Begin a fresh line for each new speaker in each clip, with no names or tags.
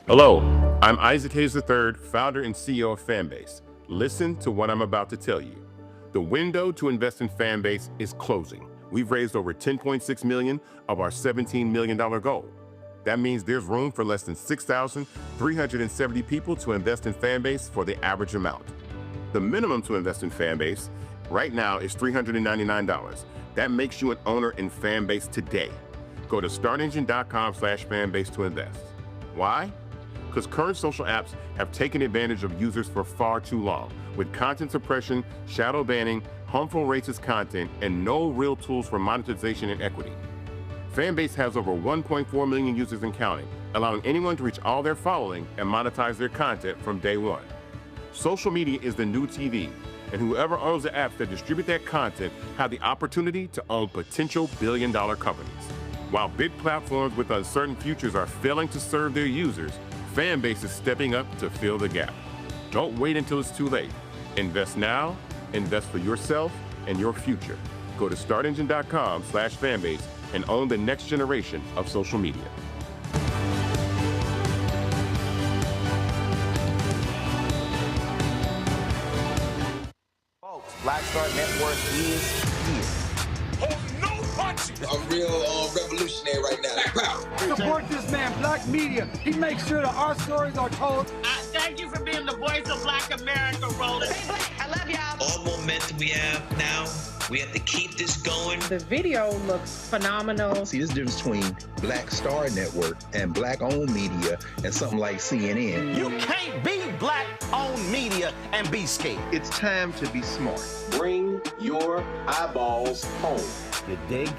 Hello, I'm Isaac Hayes III, founder and CEO of Fanbase. Listen to what I'm about to tell you. The window to invest in Fanbase is closing. We've raised over $10.6 million of our $17 million goal. That means there's room for less than 6,370 people to invest in Fanbase for the average amount. The minimum to invest in Fanbase right now is $399. That makes you an owner in Fanbase today. Go to startengine.com/fanbase to invest. Why? Because current social apps have taken advantage of users for far too long, with content suppression, shadow banning, harmful racist content, and no real tools for monetization and equity. Fanbase has over 1.4 million users and counting, allowing anyone to reach all their following and monetize their content from day one. Social media is the new TV, and whoever owns the apps that distribute that content have the opportunity to own potential billion-dollar companies. While big platforms with uncertain futures are failing to serve their users, Fanbase is stepping up to fill the gap. Don't wait until it's too late. Invest now, invest for yourself and your future. Go to startengine.com/fanbase and own the next generation of social media.
Folks, Black Star Network is here.
I'm real revolutionary right now.
Support this man, Black Media. He makes sure that our stories are told.
Thank you for being the voice of Black America, Roland.
Hey, Black, I love y'all.
All momentum we have now, we have to keep this going.
The video looks phenomenal.
See, this difference between Black Star Network and Black-owned media and something like CNN.
You can't be Black-owned media and be scared.
It's time to be smart.
Bring your eyeballs home.
You dig?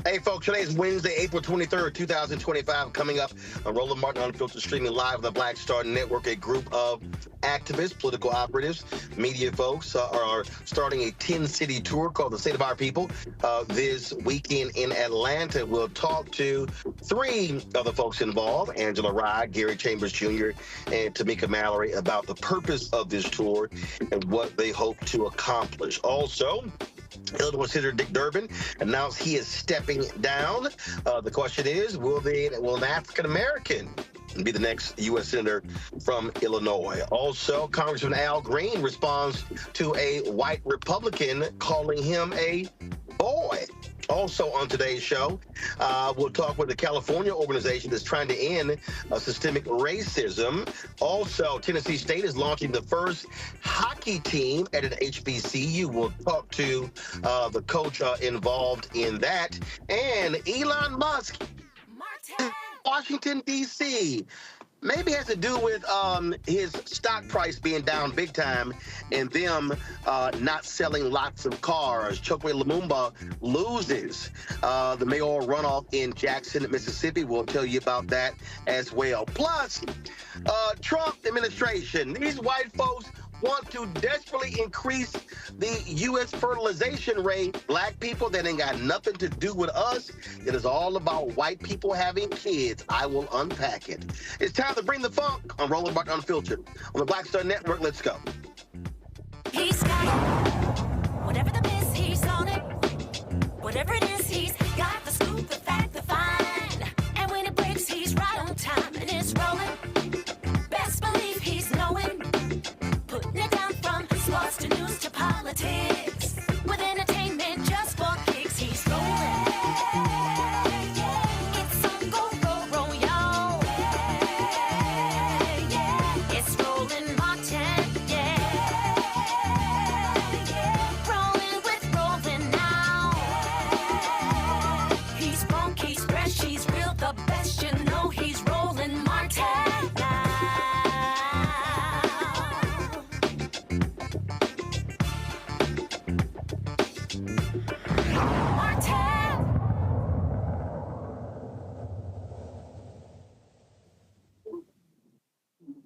Hey, folks, today is Wednesday, April 23rd, 2025. Coming up on Roland Martin Unfiltered, streaming live on the Black Star Network. A group of activists, political operatives, media folks are starting a 10-city tour called The State of Our People this weekend in Atlanta. We'll talk to three of the folks involved, Angela Rye, Gary Chambers Jr., and Tamika Mallory, about the purpose of this tour and what they hope to accomplish. Also, Illinois Senator Dick Durbin announced he is stepping down. The question is, will an African-American be the next U.S. Senator from Illinois? Also, Congressman Al Green responds to a white Republican calling him a boy. Also on today's show, we'll talk with the California organization that's trying to end systemic racism. Also, Tennessee State is launching the first hockey team at an HBCU. We'll talk to the coach involved in that. And Elon Musk, Washington, D.C., maybe has to do with his stock price being down big time and them not selling lots of cars. Chokwe Lumumba loses the mayoral runoff in Jackson, Mississippi. We'll tell you about that as well. Plus, Trump administration. These white folks want to desperately increase the U.S. fertilization rate. Black people, that ain't got nothing to do with us. It is all about white people having kids. I will unpack it. It's time to bring the funk on Roland Martin Unfiltered on the Black Star Network. Let's go.
He's got it. Whatever the miss, he's on it. Whatever it is, he's got the scoop, the fact, the find. And when it breaks, he's right on time and it's rolling. Best believe he's knowing. Putting it down from sports to news to politics. With entertainment just for kicks, he's rolling. It's on go, y'all. It's Roland Martin, rolling with Roland now. He's funky, he's fresh, he's real, the best, you know he's Roland Martin now.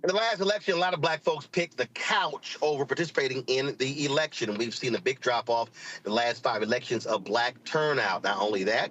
In the last election, a lot of black folks picked the couch over participating in the election. We've seen a big drop-off in the last 5 elections of black turnout. Not only that,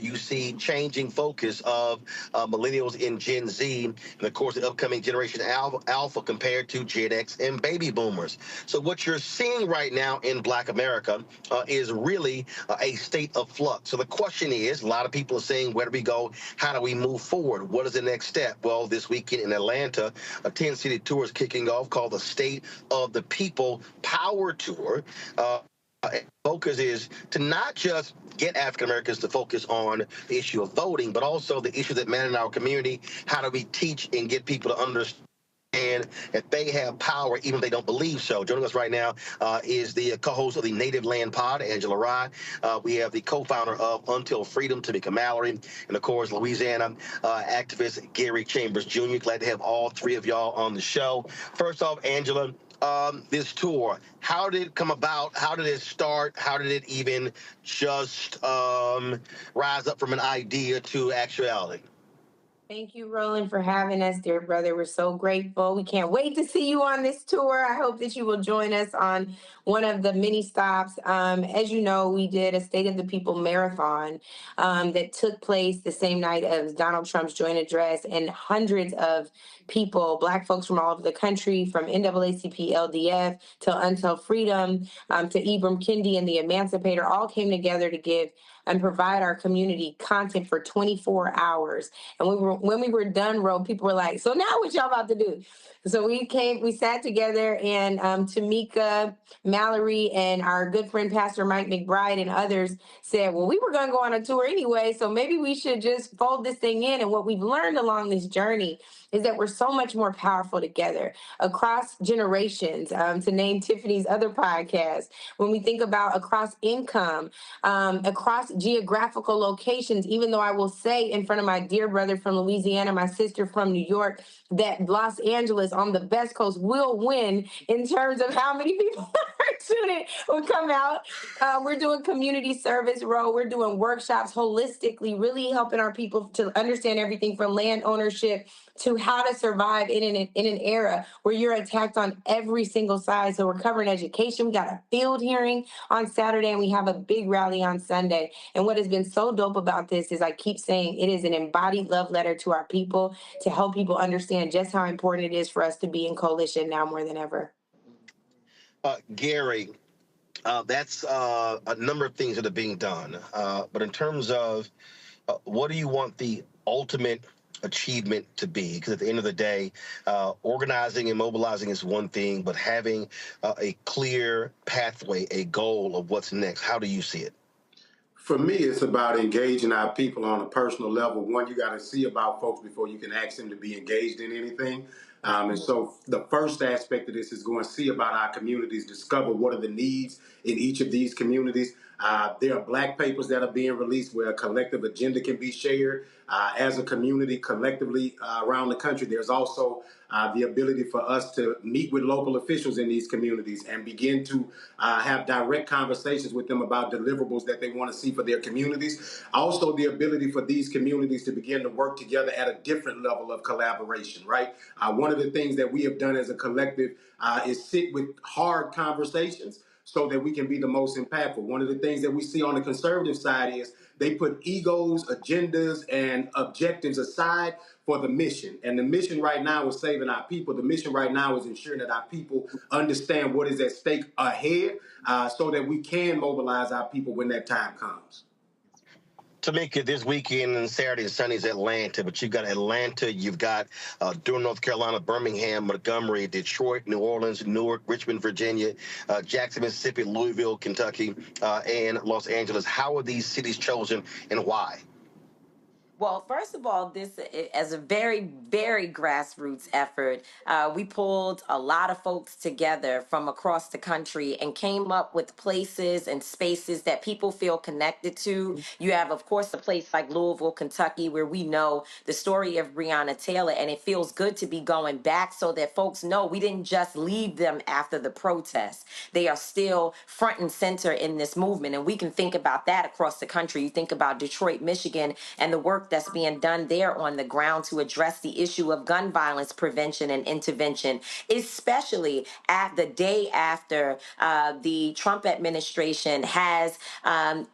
you see changing focus of millennials and Gen Z, and of course the upcoming generation Alpha compared to Gen X and baby boomers. So what you're seeing right now in black America is really a state of flux. So the question is, a lot of people are saying, where do we go? How do we move forward? What is the next step? Well, this weekend in Atlanta, a 10-city tour is kicking off called the State of the People Power Tour. Focus is to not just get African Americans to focus on the issue of voting, but also the issue that matter in our community. How do we teach and get people to understand that they have power even if they don't believe so? Joining us right now is the co-host of the Native Land Pod, Angela Rye. We have the co-founder of Until Freedom, Tamika Mallory, and of course Louisiana activist Gary Chambers Jr. Glad to have all three of y'all on the show. First off, Angela, this tour, how did it come about? How did it start? How did it even just rise up from an idea to actuality?
Thank you, Roland, for having us, dear brother. We're so grateful. We can't wait to see you on this tour. I hope that you will join us on one of the many stops. As you know, we did a State of the People marathon that took place the same night as Donald Trump's joint address, and hundreds of people, Black folks from all over the country, from NAACP, LDF, to Until Freedom, to Ibram Kendi and the Emancipator, all came together to give and provide our community content for 24 hours. And when we were done, people were like, so now what y'all about to do? So we sat together, and Tamika Mallory and our good friend Pastor Mike McBride and others said, well, we were going to go on a tour anyway, so maybe we should just fold this thing in. And what we've learned along this journey is that we're so much more powerful together across generations, to name Tiffany's other podcast. When we think about across income, across geographical locations, even though I will say in front of my dear brother from Louisiana, my sister from New York, that Los Angeles on the best coast will win in terms of how many people student will come out. We're doing community service role. We're doing workshops holistically, really helping our people to understand everything from land ownership to how to survive in an era where you're attacked on every single side. So we're covering education. We got a field hearing on Saturday, and we have a big rally on Sunday. And what has been so dope about this is I keep saying it is an embodied love letter to our people to help people understand just how important it is for us to be in coalition now more than ever.
Gary, that's a number of things that are being done. But in terms of what do you want the ultimate achievement to be? Because at the end of the day, organizing and mobilizing is one thing, but having a clear pathway, a goal of what's next, how do you see it?
For me, it's about engaging our people on a personal level. One, you got to see about folks before you can ask them to be engaged in anything. And so the first aspect of this is going to see about our communities, discover what are the needs in each of these communities. There are black papers that are being released where a collective agenda can be shared as a community collectively around the country. There's also the ability for us to meet with local officials in these communities and begin to have direct conversations with them about deliverables that they want to see for their communities. Also, the ability for these communities to begin to work together at a different level of collaboration, right? One of the things that we have done as a collective is sit with hard conversations so that we can be the most impactful. One of the things that we see on the conservative side is they put egos, agendas, and objectives aside for the mission. And the mission right now is saving our people. The mission right now is ensuring that our people understand what is at stake ahead so that we can mobilize our people when that time comes.
Tamika, this weekend and Saturday and Sunday is Atlanta, but you've got Atlanta, you've got Durham, North Carolina, Birmingham, Montgomery, Detroit, New Orleans, Newark, Richmond, Virginia, Jackson, Mississippi, Louisville, Kentucky, and Los Angeles. How are these cities chosen and why?
Well, first of all, this as a very, very grassroots effort, we pulled a lot of folks together from across the country and came up with places and spaces that people feel connected to. You have, of course, a place like Louisville, Kentucky, where we know the story of Breonna Taylor, and it feels good to be going back so that folks know we didn't just leave them after the protests. They are still front and center in this movement, and we can think about that across the country. You think about Detroit, Michigan, and the work that's being done there on the ground to address the issue of gun violence prevention and intervention, especially at the day after the Trump administration has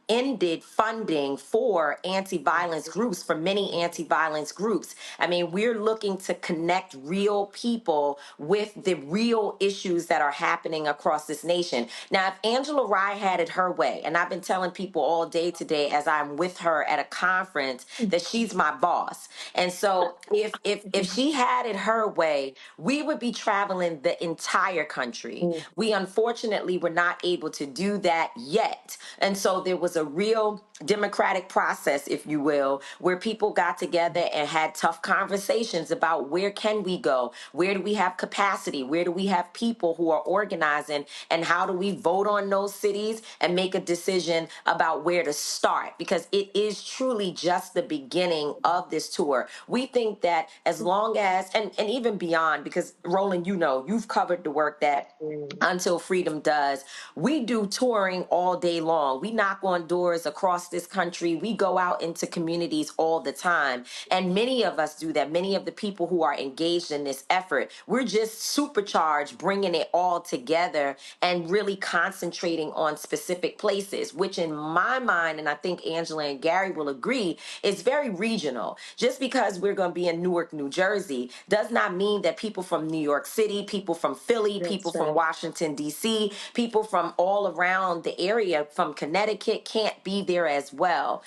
ended funding for anti-violence groups, for many anti-violence groups. I mean, we're looking to connect real people with the real issues that are happening across this nation. Now, if Angela Rye had it her way, and I've been telling people all day today as I'm with her at a conference that she's my boss. And so if she had it her way, we would be traveling the entire country. We unfortunately were not able to do that yet. And so there was a real democratic process, if you will, where people got together and had tough conversations about where can we go? Where do we have capacity? Where do we have people who are organizing? And how do we vote on those cities and make a decision about where to start? Because it is truly just the beginning of this tour. We think that as long as, and even beyond, because Roland, you know, you've covered the work that Until Freedom does. We do touring all day long. We knock on doors across this country. We go out into communities all the time. And many of us do that. Many of the people who are engaged in this effort, we're just supercharged, bringing it all together and really concentrating on specific places, which in my mind, and I think Angela and Gary will agree, is very regional. Just because we're going to be in Newark, New Jersey, does not mean that people from New York City, people from Philly, people from Washington, D.C., people from all around the area, from Connecticut, can't be there as well.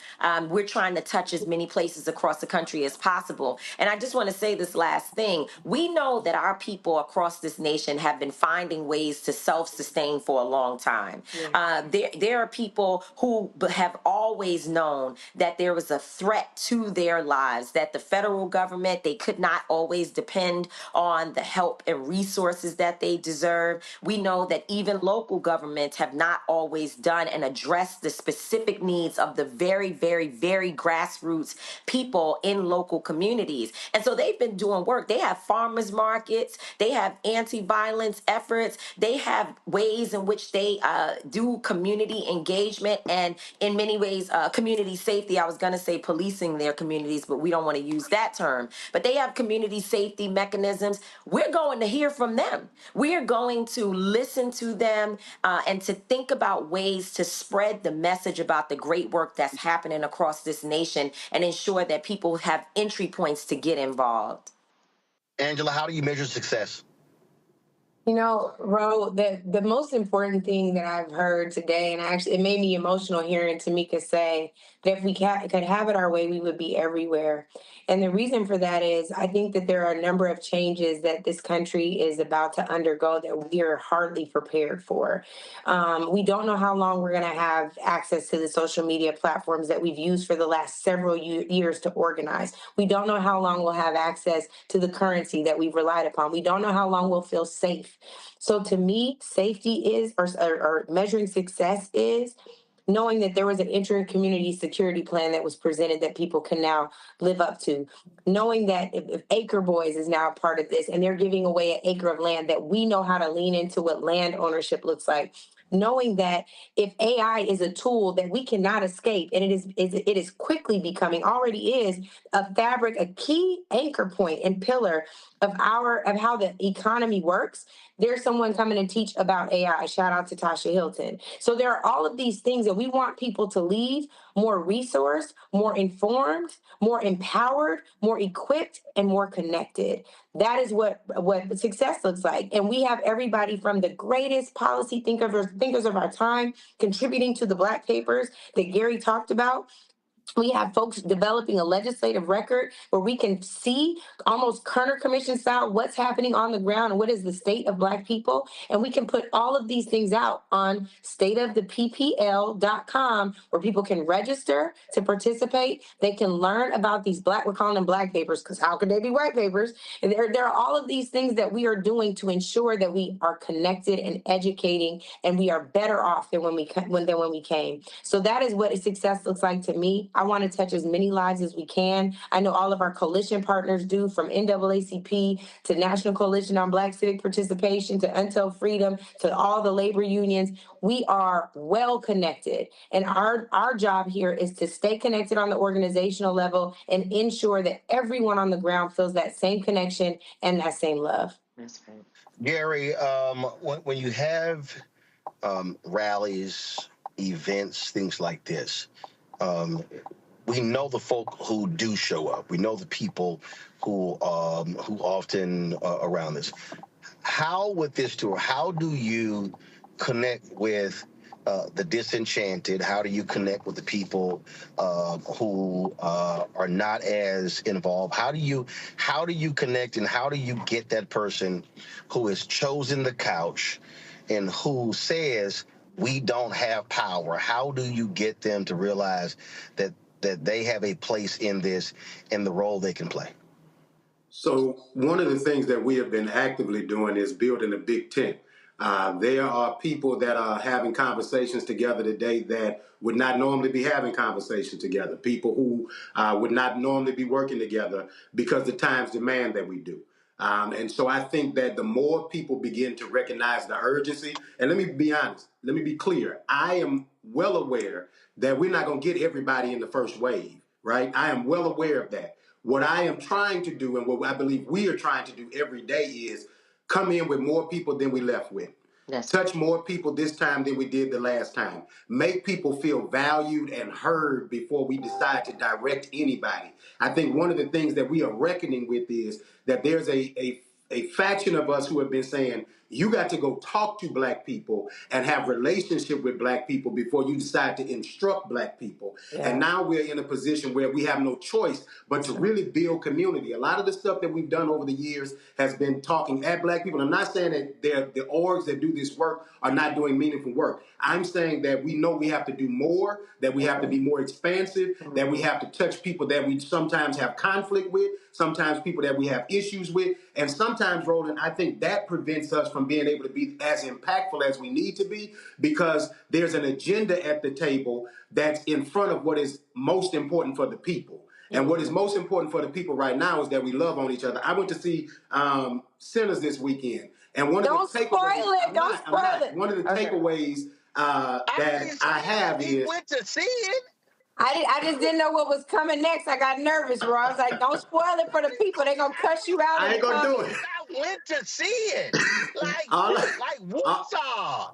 We're trying to touch as many places across the country as possible. And I just want to say this last thing. We know that our people across this nation have been finding ways to self-sustain for a long time. There are people who have always known that there was a threat to their lives, that the federal government, they could not always depend on the help and resources that they deserve. We know that even local governments have not always done and addressed the specific needs of the very, very, very grassroots people in local communities. And so they've been doing work. They have farmers markets, they have anti-violence efforts, they have ways in which they do community engagement and in many ways community safety. I was going to say policing their communities, but we don't want to use that term. But they have community safety mechanisms. We're going to hear from them. We are going to listen to them and to think about ways to spread the message about the great work that's happening across this nation and ensure that people have entry points to get involved.
Angela, how do you measure success?
You know, Ro, the most important thing that I've heard today, and actually it made me emotional hearing Tamika say that if we could have it our way, we would be everywhere. And the reason for that is I think that there are a number of changes that this country is about to undergo that we are hardly prepared for. We don't know how long we're going to have access to the social media platforms that we've used for the last several years to organize. We don't know how long we'll have access to the currency that we've relied upon. We don't know how long we'll feel safe. So to me, safety is, or measuring success is, knowing that there was an inter-community security plan that was presented that people can now live up to. Knowing that if Acre Boys is now a part of this and they're giving away an acre of land, that we know how to lean into what land ownership looks like. Knowing that if AI is a tool that we cannot escape, and it is quickly becoming, already is, a fabric, a key anchor point and pillar of how the economy works. There's someone coming to teach about AI. Shout out to Tasha Hilton. So there are all of these things that we want people to leave more resourced, more informed, more empowered, more equipped, and more connected. That is what success looks like. And we have everybody from the greatest policy thinkers of our time contributing to the Black papers that Gary talked about. We have folks developing a legislative record where we can see almost Kerner Commission style what's happening on the ground and what is the state of Black people. And we can put all of these things out on stateoftheppl.com where people can register to participate. They can learn about these we're calling them Black papers because how could they be white papers? And there are all of these things that we are doing to ensure that we are connected and educating and we are better off than when we came. So that is what success looks like to me. I want to touch as many lives as we can. I know all of our coalition partners do, from NAACP to National Coalition on Black Civic Participation to Until Freedom to all the labor unions. We are well connected. And our job here is to stay connected on the organizational level and ensure that everyone on the ground feels that same connection and that same love.
That's right.
Gary, when you have rallies, events, things like this, we know the folk who do show up. We know the people who often are around this. How with this tour, how do you connect with the disenchanted? How do you connect with the people who are not as involved? How do you connect, and how do you get that person who has chosen the couch and who says we don't have power? How do you get them to realize that they have a place in this and the role they can play?
So one of the things that we have been actively doing is building a big tent. There are people that are having conversations together today that would not normally be having conversations together, people who would not normally be working together because the times demand that we do. And so I think that the more people begin to recognize the urgency, and let me be honest, let me be clear, I am well aware that we're not going to get everybody in the first wave, right? I am well aware of that. What I am trying to do, and what I believe we are trying to do every day, is come in with more people than we left with.
Yes.
Touch more people this time than we did the last time. Make people feel valued and heard before we decide to direct anybody. I think one of the things that we are reckoning with is that there's a faction of us who have been saying, You got to go talk to black people and have relationship with black people before you decide to instruct black people.
Yeah.
And now we're in a position where we have no choice but to really build community. A lot of the stuff that we've done over the years has been talking at black people. I'm not saying that the orgs that do this work are not doing meaningful work. I'm saying that we know we have to do more, that we have to be more expansive, that we have to touch people that we sometimes have conflict with, sometimes people that we have issues with, and sometimes, Roland, I think that prevents us from being able to be as impactful as we need to be, because there's an agenda at the table that's in front of what is most important for the people. And what is most important for the people right now is that we love on each other. I went to see Sinners this weekend, and one of the takeaways. One of the takeaways that I have is.
Went to see it.
I just didn't know what was coming next. I got nervous, bro. I was like, don't spoil it for the people. They're going to cuss you out.
I ain't going to do it.
I went to see it. Like Warsaw.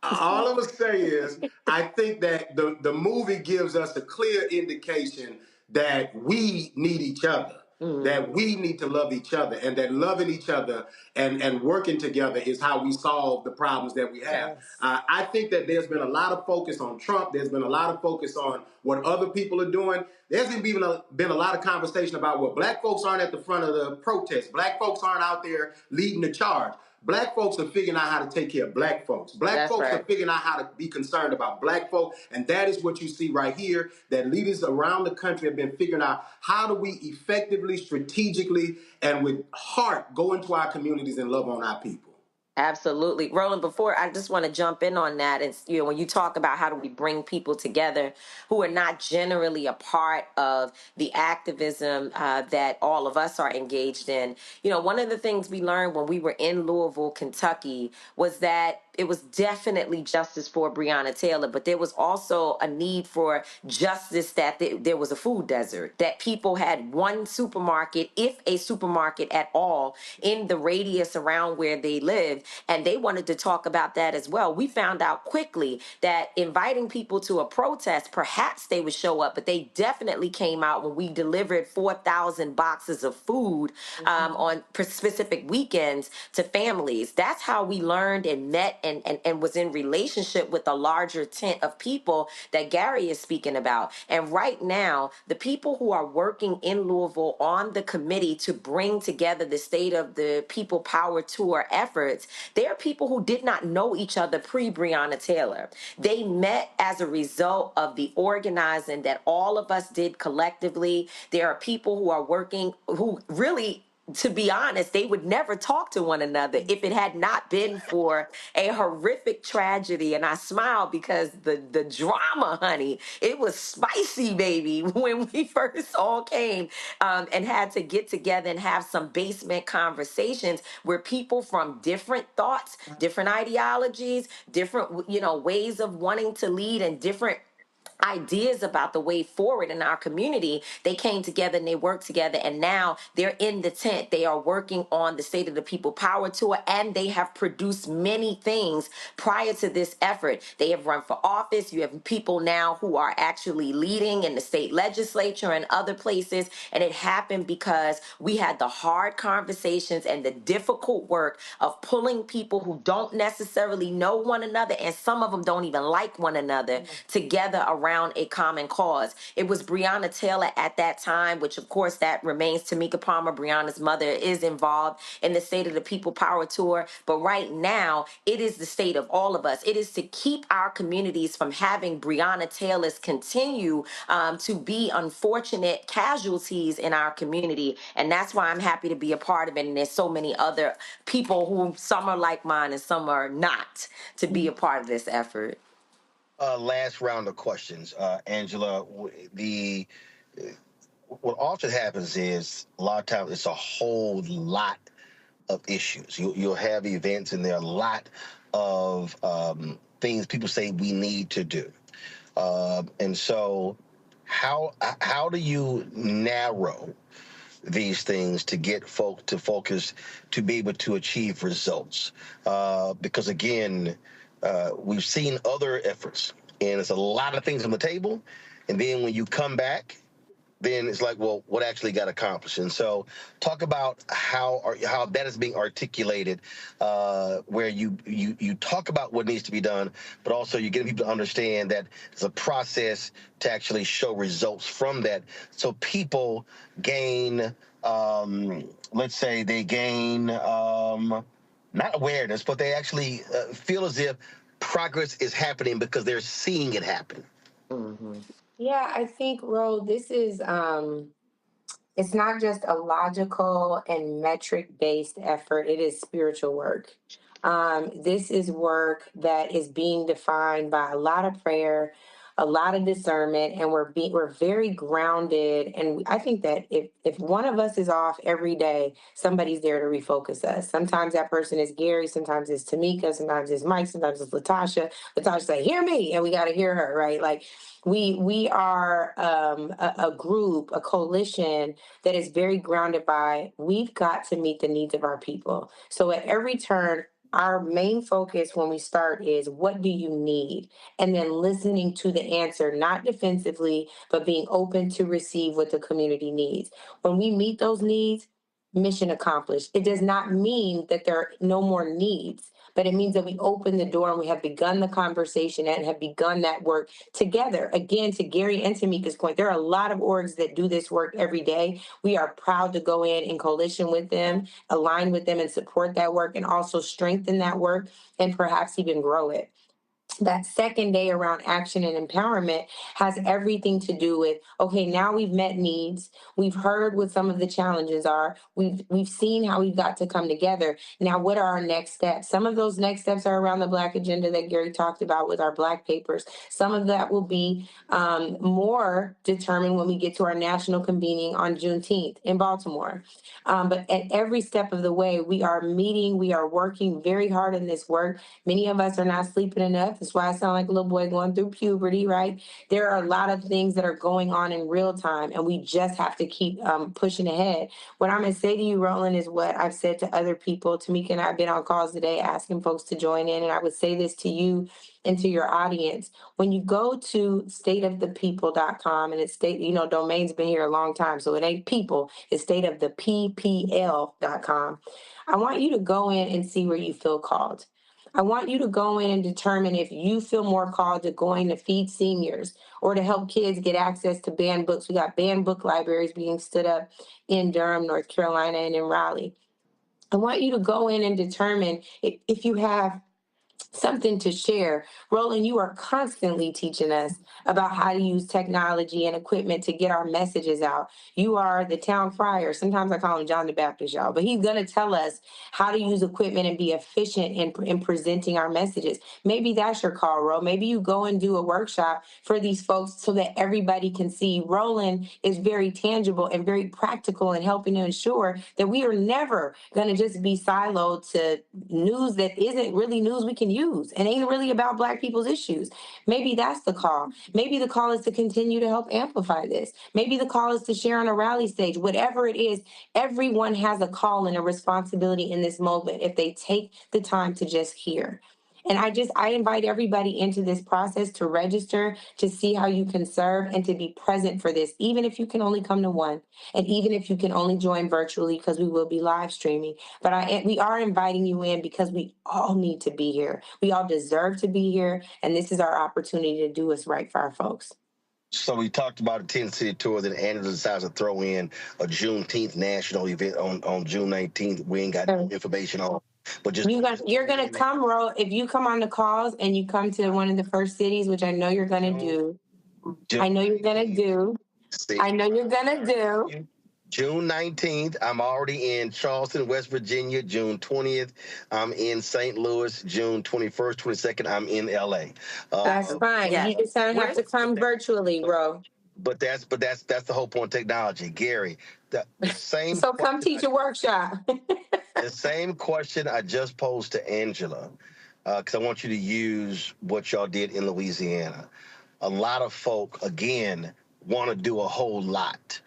All I'm going to say is, I think that the movie gives us a clear indication that we need each other, that we need to love each other, and that loving each other and working together is how we solve the problems that we have. Yes. I think that there's been a lot of focus on Trump. There's been a lot of focus on what other people are doing. There's been a lot of conversation about what black folks aren't at the front of the protest. Black folks aren't out there leading the charge. Black folks are figuring out how to take care of black folks. Black folks are figuring out how to be concerned about black folk. And that is what you see right here, that leaders around the country have been figuring out how do we effectively, strategically, and with heart go into our communities and love on our people.
Absolutely. Roland, before I just want to jump in on that. It's, when you talk about how do we bring people together who are not generally a part of the activism that all of us are engaged in. One of the things we learned when we were in Louisville, Kentucky, was that it was definitely justice for Breonna Taylor, but there was also a need for justice that there was a food desert, that people had one supermarket, if a supermarket at all, in the radius around where they lived, and they wanted to talk about that as well. We found out quickly that inviting people to a protest, perhaps they would show up, but they definitely came out when we delivered 4,000 boxes of food on specific weekends to families. That's how we learned and met and was in relationship with the larger tent of people that Gary is speaking about. And right now, the people who are working in Louisville on the committee to bring together the State of the People Power Tour efforts, they're people who did not know each other pre-Breonna Taylor. They met as a result of the organizing that all of us did collectively. There are people who are working who really, to be honest, they would never talk to one another if it had not been for a horrific tragedy. And I smile because the drama, honey, it was spicy, baby, when we first all came and had to get together and have some basement conversations where people from different thoughts, different ideologies, different, ways of wanting to lead, and different ideas about the way forward in our community, they came together and they worked together, and now they're in the tent. They are working on the State of the People Power Tour, and they have produced many things prior to this effort. They have run for office. You have people now who are actually leading in the state legislature and other places, and it happened because we had the hard conversations and the difficult work of pulling people who don't necessarily know one another, and some of them don't even like one another, together around a common cause. It was Breonna Taylor at that time, which of course that remains Tamika Palmer, Breonna's mother, is involved in the State of the People Power Tour. But right now, it is the state of all of us. It is to keep our communities from having Breonna Taylor's continue to be unfortunate casualties in our community. And that's why I'm happy to be a part of it. And there's so many other people who some are like mine and some are not, to be a part of this effort.
Last round of questions, Angela. What often happens is a lot of times it's a whole lot of issues. You'll have events, and there are a lot of things people say we need to do, and so how do you narrow these things to get folk to focus to be able to achieve results? Because again, we've seen other efforts, and it's a lot of things on the table. And then when you come back, then it's like, well, what actually got accomplished? And so, talk about how that is being articulated, where you talk about what needs to be done, but also you're getting people to understand that it's a process to actually show results from that, so people gain, let's say, they gain not awareness, but they actually feel as if progress is happening because they're seeing it happen.
Mm-hmm.
Yeah, I think, Ro, this is it's not just a logical and metric based effort, it is spiritual work. This is work that is being defined by a lot of prayer, a lot of discernment, and we're very grounded. And I think that if one of us is off every day, somebody's there to refocus us. Sometimes that person is Gary, sometimes it's Tamika, sometimes it's Mike, sometimes it's Latasha. Latasha say, "Hear me," and we got to hear her, right? Like we are a group, a coalition that is very grounded by, we've got to meet the needs of our people. So at every turn, our main focus when we start is, what do you need? And then listening to the answer, not defensively, but being open to receive what the community needs. When we meet those needs, mission accomplished. It does not mean that there are no more needs, but it means that we open the door and we have begun the conversation and have begun that work together. Again, to Gary and Tamika's point, there are a lot of orgs that do this work every day. We are proud to go in coalition with them, align with them, and support that work, and also strengthen that work and perhaps even grow it. That second day around action and empowerment has everything to do with, okay, now we've met needs, we've heard what some of the challenges are, we've seen how we've got to come together. Now, what are our next steps? Some of those next steps are around the Black agenda that Gary talked about with our Black papers. Some of that will be more determined when we get to our national convening on Juneteenth in Baltimore. But at every step of the way, we are meeting, we are working very hard in this work. Many of us are not sleeping enough. That's why I sound like a little boy going through puberty, right? There are a lot of things that are going on in real time, and we just have to keep pushing ahead. What I'm going to say to you, Roland, is what I've said to other people. Tamika and I have been on calls today asking folks to join in, and I would say this to you and to your audience. When you go to stateofthepeople.com, and it's domain's been here a long time, so it ain't people, it's stateoftheppl.com. I want you to go in and see where you feel called. I want you to go in and determine if you feel more called to going to feed seniors or to help kids get access to banned books. We got banned book libraries being stood up in Durham, North Carolina, and in Raleigh. I want you to go in and determine if you have something to share. Roland, you are constantly teaching us about how to use technology and equipment to get our messages out. You are the town crier. Sometimes I call him John the Baptist, y'all, but he's going to tell us how to use equipment and be efficient in presenting our messages. Maybe that's your call, Ro. Maybe you go and do a workshop for these folks so that everybody can see. Roland is very tangible and very practical in helping to ensure that we are never going to just be siloed to news that isn't really news we can use and ain't really about Black people's issues. Maybe that's the call. Maybe the call is to continue to help amplify this. Maybe the call is to share on a rally stage. Whatever it is, everyone has a call and a responsibility in this moment if they take the time to just hear. And I invite everybody into this process to register, to see how you can serve, and to be present for this, even if you can only come to one, and even if you can only join virtually, because we will be live streaming. But we are inviting you in because we all need to be here. We all deserve to be here, and this is our opportunity to do what's right for our folks.
So we talked about a 10-city tour that Andrew decides to throw in a Juneteenth national event on June 19th. We ain't got no information on. But just
you're gonna come, Ro. If you come on the calls and you come to one of the first cities, which I know you're gonna do. I know you're gonna do.
June 19th, I'm already in Charleston, West Virginia. June 20th, I'm in St. Louis. June 21st, 22nd, I'm in LA.
That's fine.
Yeah.
You just don't have to come virtually, Ro.
But that's the whole point of technology, Gary. The same.
So come teach a workshop.
The same question I just posed to Angela, because I want you to use what y'all did in Louisiana. A lot of folk, again, want to do a whole lot,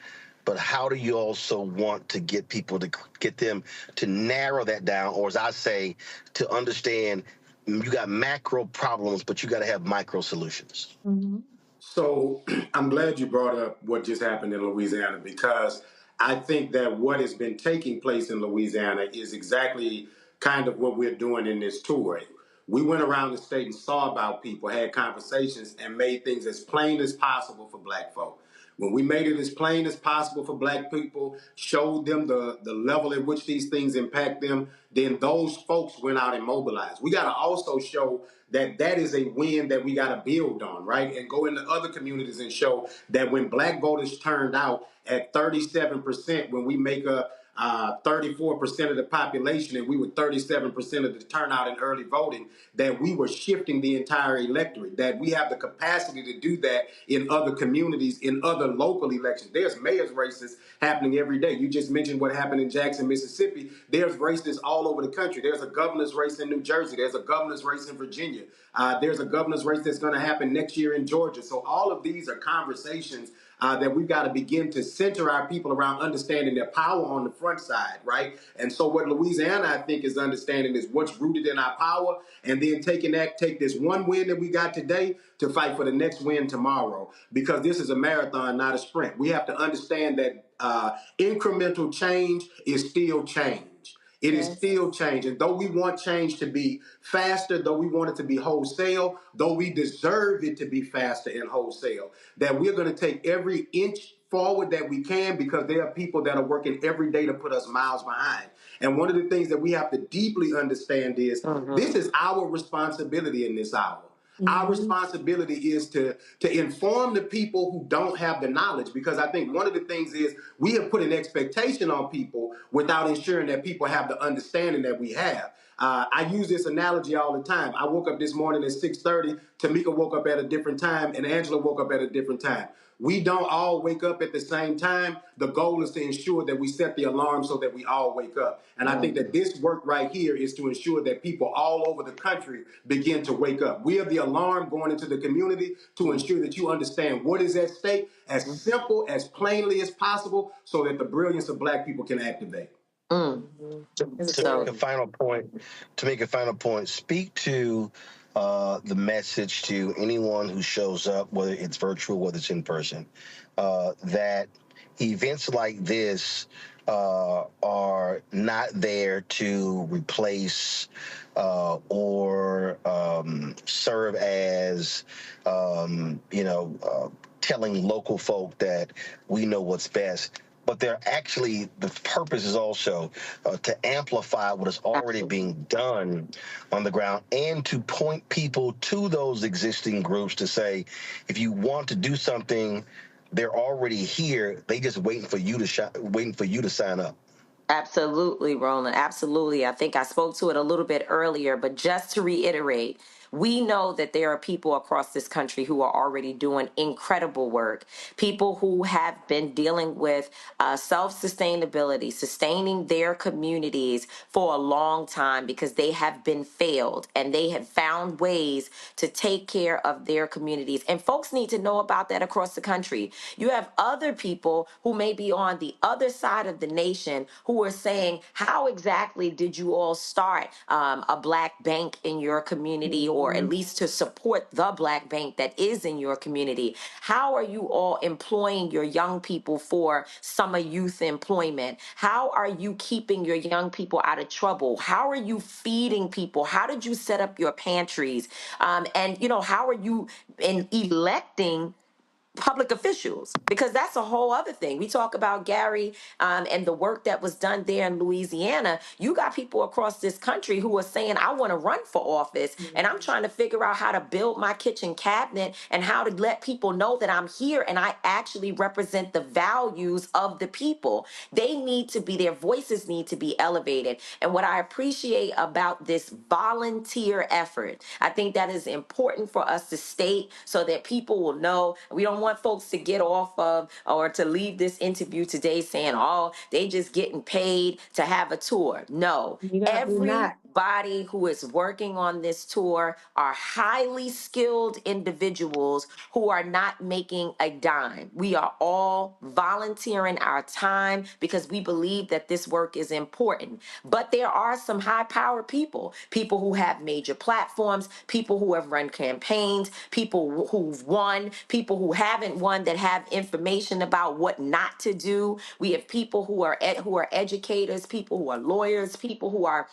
but how do you also want to get people to get them to narrow that down, or as I say, to understand you got macro problems, but you got to have micro solutions?
Mm-hmm.
So I'm glad you brought up what just happened in Louisiana, because I think that what has been taking place in Louisiana is exactly kind of what we're doing in this tour. We went around the state and saw about people, had conversations, and made things as plain as possible for Black folk. When we made it as plain as possible for Black people, showed them the level at which these things impact them, then those folks went out and mobilized. We got to also show that that is a win that we got to build on, right? And go into other communities and show that when Black voters turned out at 37%, when we make up 34% of the population, and we were 37% of the turnout in early voting, that we were shifting the entire electorate, that we have the capacity to do that in other communities, in other local elections. There's mayor's races happening every day. You just mentioned what happened in Jackson, Mississippi. There's races all over the country. There's a governor's race in New Jersey. There's a governor's race in Virginia. There's a governor's race that's going to happen next year in Georgia. So all of these are conversations that we've got to begin to center our people around understanding their power on the front side, right? And so what Louisiana, I think, is understanding is what's rooted in our power, and then take this one win that we got today to fight for the next win tomorrow, because this is a marathon, not a sprint. We have to understand that incremental change is still change. It is still change. And though we want change to be faster, though we want it to be wholesale, though we deserve it to be faster and wholesale, that we're going to take every inch forward that we can, because there are people that are working every day to put us miles behind. And one of the things that we have to deeply understand is this is our responsibility in this hour. Our responsibility is to inform the people who don't have the knowledge, because I think one of the things is we have put an expectation on people without ensuring that people have the understanding that we have. I use this analogy all the time. I woke up this morning at 6:30. Tamika woke up at a different time, and Angela woke up at a different time. We don't all wake up at the same time. The goal is to ensure that we set the alarm so that we all wake up. And I think that this work right here is to ensure that people all over the country begin to wake up. We are the alarm going into the community to ensure that you understand what is at stake, as simple, as plainly as possible, so that the brilliance of Black people can activate.
To make a final point, speak to the message to anyone who shows up, whether it's virtual, whether it's in person, that events like this are not there to replace or serve as, telling local folk that we know what's best. But they're actually, the purpose is also to amplify what is already being done on the ground, and to point people to those existing groups to say, if you want to do something, they're already here. They just waiting for you to sign up.
Absolutely, Roland. Absolutely. I think I spoke to it a little bit earlier, but just to reiterate, we know that there are people across this country who are already doing incredible work, people who have been dealing with self-sustainability, sustaining their communities for a long time because they have been failed and they have found ways to take care of their communities. And folks need to know about that across the country. You have other people who may be on the other side of the nation who are saying, how exactly did you all start a Black bank in your community, or at least to support the Black bank that is in your community? How are you all employing your young people for summer youth employment? How are you keeping your young people out of trouble? How are you feeding people? How did you set up your pantries? And how are you electing public officials? Because that's a whole other thing. We talk about Gary and the work that was done there in Louisiana. You got people across this country who are saying, I want to run for office, and I'm trying to figure out how to build my kitchen cabinet and how to let people know that I'm here and I actually represent the values of the people. Their voices need to be elevated. And what I appreciate about this volunteer effort, I think that is important for us to state so that people will know. We don't want folks to get off of or to leave this interview today saying, oh, they just getting paid to have a tour. No, Everybody who is working on this tour are highly skilled individuals who are not making a dime. We are all volunteering our time because we believe that this work is important. But there are some high-powered people, people who have major platforms, people who have run campaigns, people who've won, people who haven't won that have information about what not to do. We have people who are educators, people who are lawyers, people who are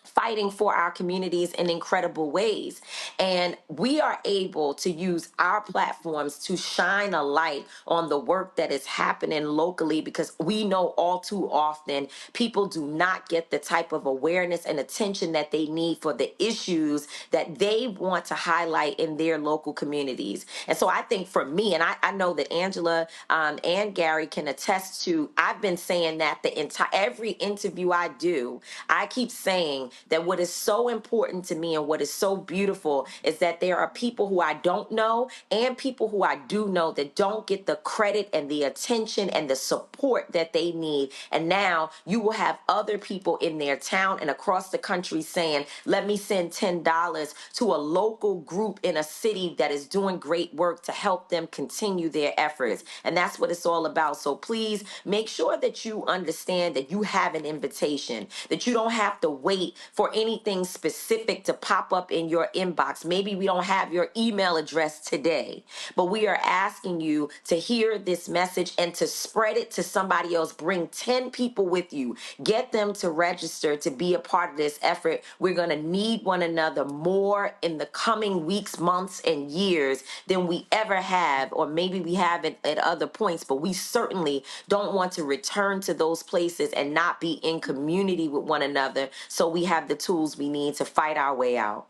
fighting for our communities in incredible ways. And we are able to use our platforms to shine a light on the work that is happening locally, because we know all too often people do not get the type of awareness and attention that they need for the issues that they want to highlight in their local communities. And so I think for me, and I know that Angela and Gary can attest to, I've been saying that every interview I do, I keep saying that what is so important to me and what is so beautiful is that there are people who I don't know and people who I do know that don't get the credit and the attention and the support that they need. And now you will have other people in their town and across the country saying, let me send $10 to a local group in a city that is doing great work to help them continue their efforts. And that's what it's all about. So please make sure that you understand that you have an invitation, that you don't have to wait for anything specific to pop up in your inbox. Maybe we don't have your email address today, but we are asking you to hear this message and to spread it to somebody else. Bring 10 people with you. Get them to register to be a part of this effort. We're going to need one another more in the coming weeks, months, and years than we ever have, or maybe we have it at other points, but we certainly don't want to return to those places and not be in community with one another, so we have the tools we need to fight our way out.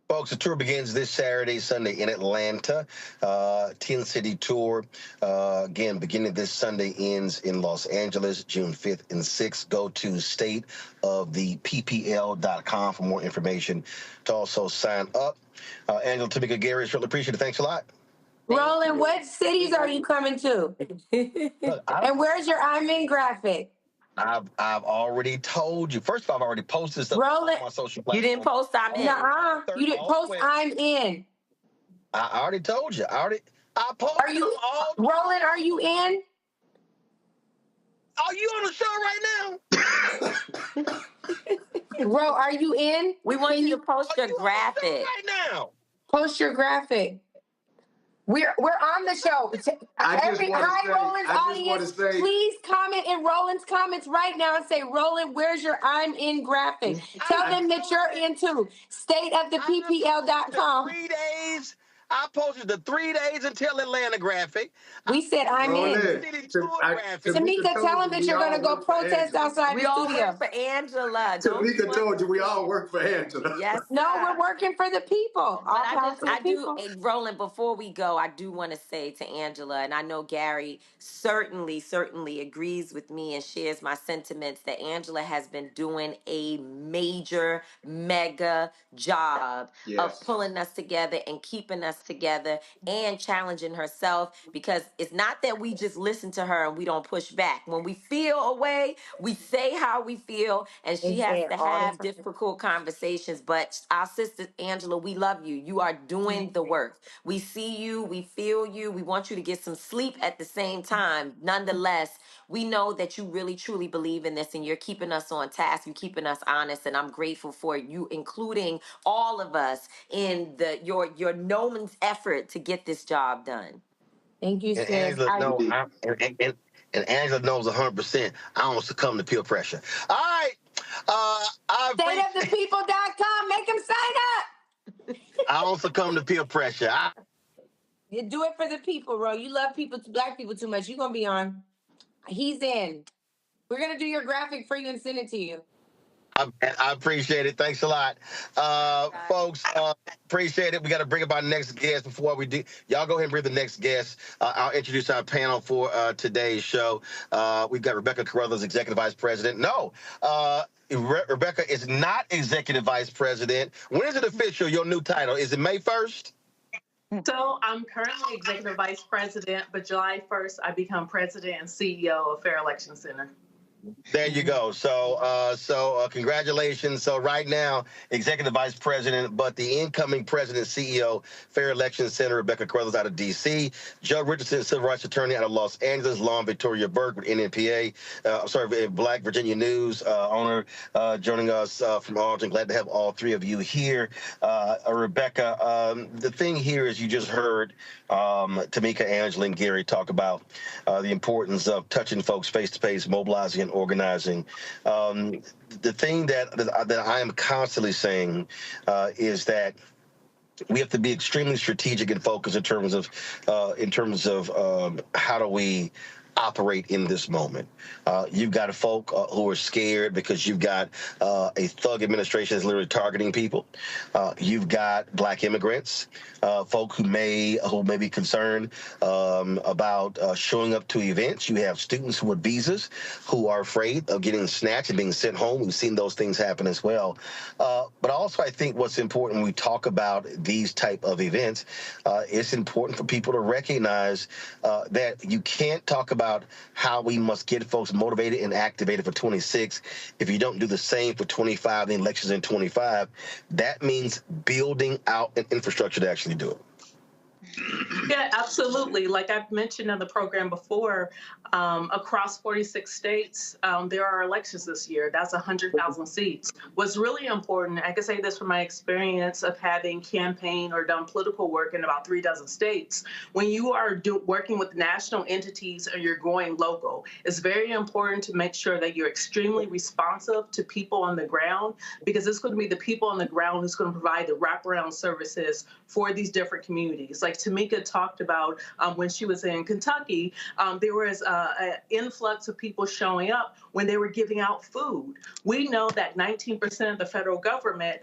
Folks, the tour begins this Saturday, Sunday in Atlanta. 10-city tour. Again, beginning this Sunday, ends in Los Angeles, June 5th and 6th. Go to stateoftheppl.com for more information to also sign up. Angela, Tamika, Gary, it's really appreciate it. Thanks a lot.
Roland, what cities are you coming to?
Look,
And where's your I'm in graphic?
I've already told you. First of all, I've already posted stuff
Roland,
on my social
You
platforms.
didn't post I'm in.
Nuh-uh. You didn't post I'm in.
I already told you. I posted
Are you,
them all.
Roland, are you in?
Are you on the show right now?
Bro, are you in?
We want you to post your graphic
right now.
Post your graphic. We're on the show. Roland's audience, please comment in Roland's comments right now and say, Roland, where's your I'm in graphic? Tell them that you're in too. Stateoftheppl.com.
3 days. I posted the 3 days until Atlanta graphic.
We said I'm in. Tamika, tell them that you're going to go protest outside the studio.
We all work for Angela.
Tamika told you we all work for Angela.
Yes.
No, we're working for the people.
I do, Roland, before we go, I do want to say to Angela, and I know Gary certainly agrees with me and shares my sentiments, that Angela has been doing a major, mega job of pulling us together and keeping us together and challenging herself, because it's not that we just listen to her and we don't push back. When we feel a way, we say how we feel, and she has to have difficult conversations. But our sister Angela, we love you. You are doing the work. We see you, we feel you. We want you to get some sleep at the same time. Nonetheless, we know that you really truly believe in this, and you're keeping us on task. You're keeping us honest, and I'm grateful for you including all of us in your yeoman's effort to get this job done.
Thank you,
And
sis.
Angela knows 100%. I don't succumb to peer pressure. All right.
Stateofthepeople.com. Make them sign up.
I don't succumb to peer pressure.
You do it for the people, bro. You love people, black people too much. You're going to be on. He's in. We're going to do your graphic for you and send it to you.
I appreciate it. Thanks a lot. Folks, appreciate it. We got to bring up our next guest before we do. Y'all go ahead and bring the next guest. I'll introduce our panel for today's show. We've got Rebecca Carruthers, Executive Vice President. No, Rebecca is not Executive Vice President. When is it official, your new title? Is it May 1st?
So I'm currently Executive Vice President, but July 1st, I become President and CEO of Fair Election Center.
There you go. So congratulations. So right now, Executive Vice President, but the incoming President, CEO, Fair Election Center, Rebecca Carruthers out of D.C., Joe Richardson, Civil Rights Attorney out of Los Angeles, Long Victoria Burke with NNPA, Black Virginia News owner, joining us from Alton. Glad to have all three of you here. Rebecca, the thing here is you just heard Tamika, Angela, and Gary talk about the importance of touching folks face-to-face, mobilizing and organizing. The thing that I am constantly saying is that we have to be extremely strategic and focused in terms of how do we operate in this moment. You've got folk who are scared because you've got a thug administration that's literally targeting people. You've got Black immigrants, folk who may be concerned about showing up to events. You have students who with visas who are afraid of getting snatched and being sent home. We've seen those things happen as well. But also, I think what's important when we talk about these type of events, it's important for people to recognize that you can't talk about how we must get folks motivated and activated for 26 if you don't do the same for 25, the elections in 25. That means building out an infrastructure to actually do it.
Yeah, absolutely. Like I've mentioned in the program before, across 46 states, there are elections this year. That's 100,000 seats. What's really important, I can say this from my experience of having campaigned or done political work in about 36 states, when you are working with national entities and you're going local, it's very important to make sure that you're extremely responsive to people on the ground, because it's going to be the people on the ground who's going to provide the wraparound services for these different communities. Like Tamika talked about when she was in Kentucky, there was an influx of people showing up when they were giving out food. We know that 19% of the federal government